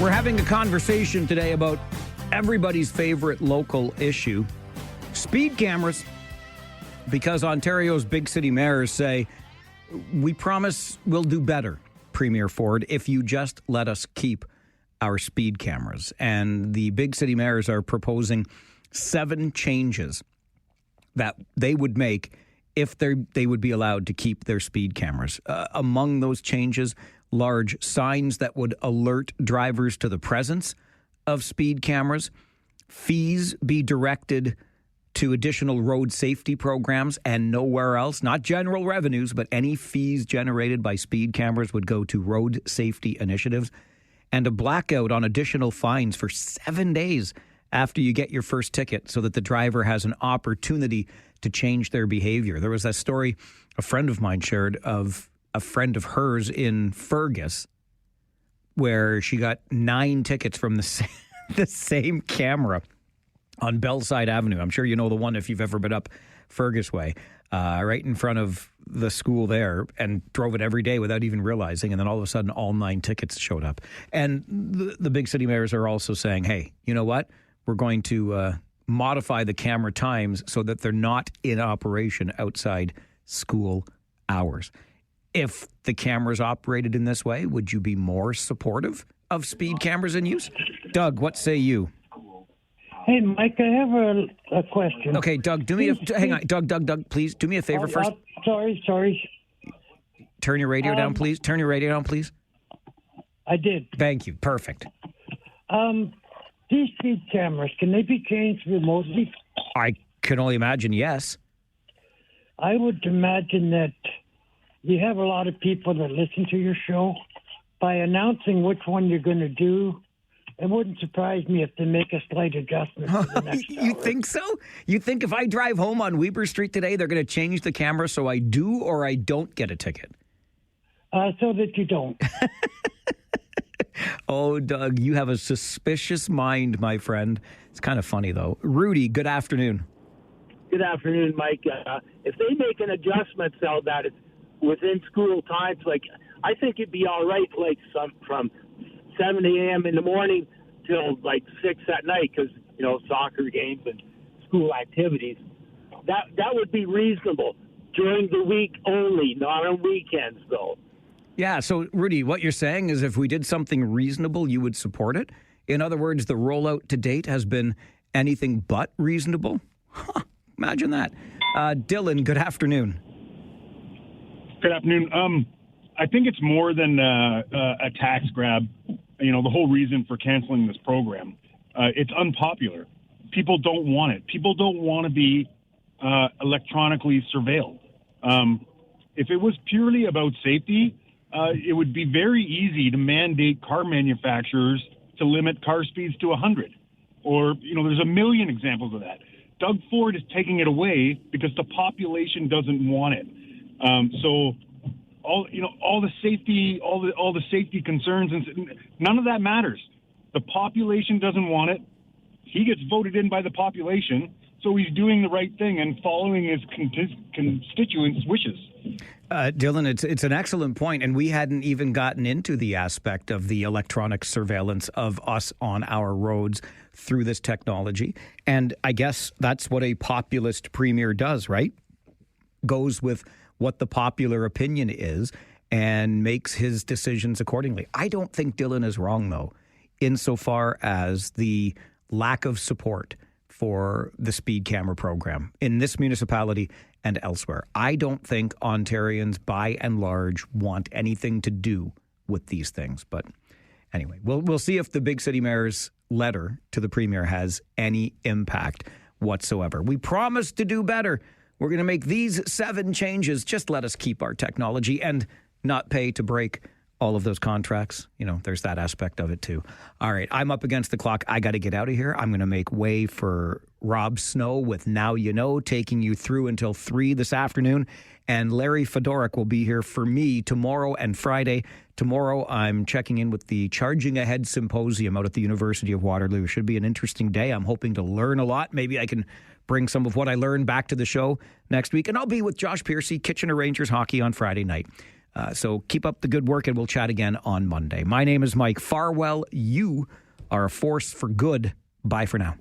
We're having a conversation today about everybody's favorite local issue, speed cameras, because Ontario's big city mayors say, we promise we'll do better, Premier Ford, if you just let us keep our speed cameras. And the big city mayors are proposing 7 changes that they would make if they would be allowed to keep their speed cameras. Among those changes, large signs that would alert drivers to the presence of speed cameras, fees be directed to additional road safety programs and nowhere else. Not general revenues, but any fees generated by speed cameras would go to road safety initiatives, and a blackout on additional fines for 7 days after you get your first ticket so that the driver has an opportunity to change their behavior. There was that story a friend of mine shared of a friend of hers in Fergus where she got 9 tickets from the same camera on Bellside Avenue. I'm sure you know the one if you've ever been up Fergus Way, right in front of the school there, and drove it every day without even realizing. And then all of a sudden, all 9 tickets showed up. And the big city mayors are also saying, hey, you know what? We're going to modify the camera times so that they're not in operation outside school hours. If the cameras operated in this way, would you be more supportive of speed cameras in use? Doug, what say you?
Hey, Mike, I have a question.
Okay, Doug, hang on. Doug, please, do me a favor first.
Sorry.
Turn your radio down, please. Turn your radio down, please.
I did.
Thank you. Perfect.
These speed cameras, can they be changed remotely?
I can only imagine, yes.
I would imagine that you have a lot of people that listen to your show. By announcing which one you're going to do, it wouldn't surprise me if they make a slight adjustment for the next
You
hour.
think so? You think if I drive home on Weber Street today, they're going to change the camera so I do or I don't get a ticket?
So that you don't.
Oh, Doug, you have a suspicious mind, my friend. It's kind of funny, though. Rudy, good afternoon.
Good afternoon, Mike. If they make an adjustment so that it's within school times, I think it'd be all right, from 7 a.m. in the morning till 6 at night, because soccer games and school activities. That would be reasonable during the week only, not on weekends, though.
Yeah, so, Rudy, what you're saying is if we did something reasonable, you would support it? In other words, the rollout to date has been anything but reasonable? Imagine that. Dylan, good afternoon.
Good afternoon. I think it's more than a tax grab. The whole reason for canceling this program, it's unpopular. People don't want it. People don't want to be electronically surveilled. If it was purely about safety, it would be very easy to mandate car manufacturers to limit car speeds to 100. Or, there's a million examples of that. Doug Ford is taking it away because the population doesn't want it. So all the safety concerns, and none of that matters. The population doesn't want it. He gets voted in by the population, so he's doing the right thing and following his constituents' wishes.
Dylan, it's an excellent point, and we hadn't even gotten into the aspect of the electronic surveillance of us on our roads through this technology. And I guess that's what a populist premier does, right? Goes with what the popular opinion is and makes his decisions accordingly. I don't think Dylan is wrong, though, insofar as the lack of support for the speed camera program in this municipality and elsewhere. I don't think Ontarians, by and large, want anything to do with these things. But anyway, we'll see if the big city mayor's letter to the premier has any impact whatsoever. We promise to do better. We're going to make these 7 changes. Just let us keep our technology and not pay to break all of those contracts. There's that aspect of it too. All right, I'm up against the clock. I got to get out of here. I'm going to make way for Rob Snow with Now You Know, taking you through until 3 this afternoon. And Larry Fedoruk will be here for me tomorrow and Friday. Tomorrow, I'm checking in with the Charging Ahead Symposium out at the University of Waterloo. Should be an interesting day. I'm hoping to learn a lot. Maybe I can bring some of what I learned back to the show next week. And I'll be with Josh Piercy, Kitchener Rangers hockey on Friday night. So keep up the good work, and we'll chat again on Monday. My name is Mike Farwell. You are a force for good. Bye for now.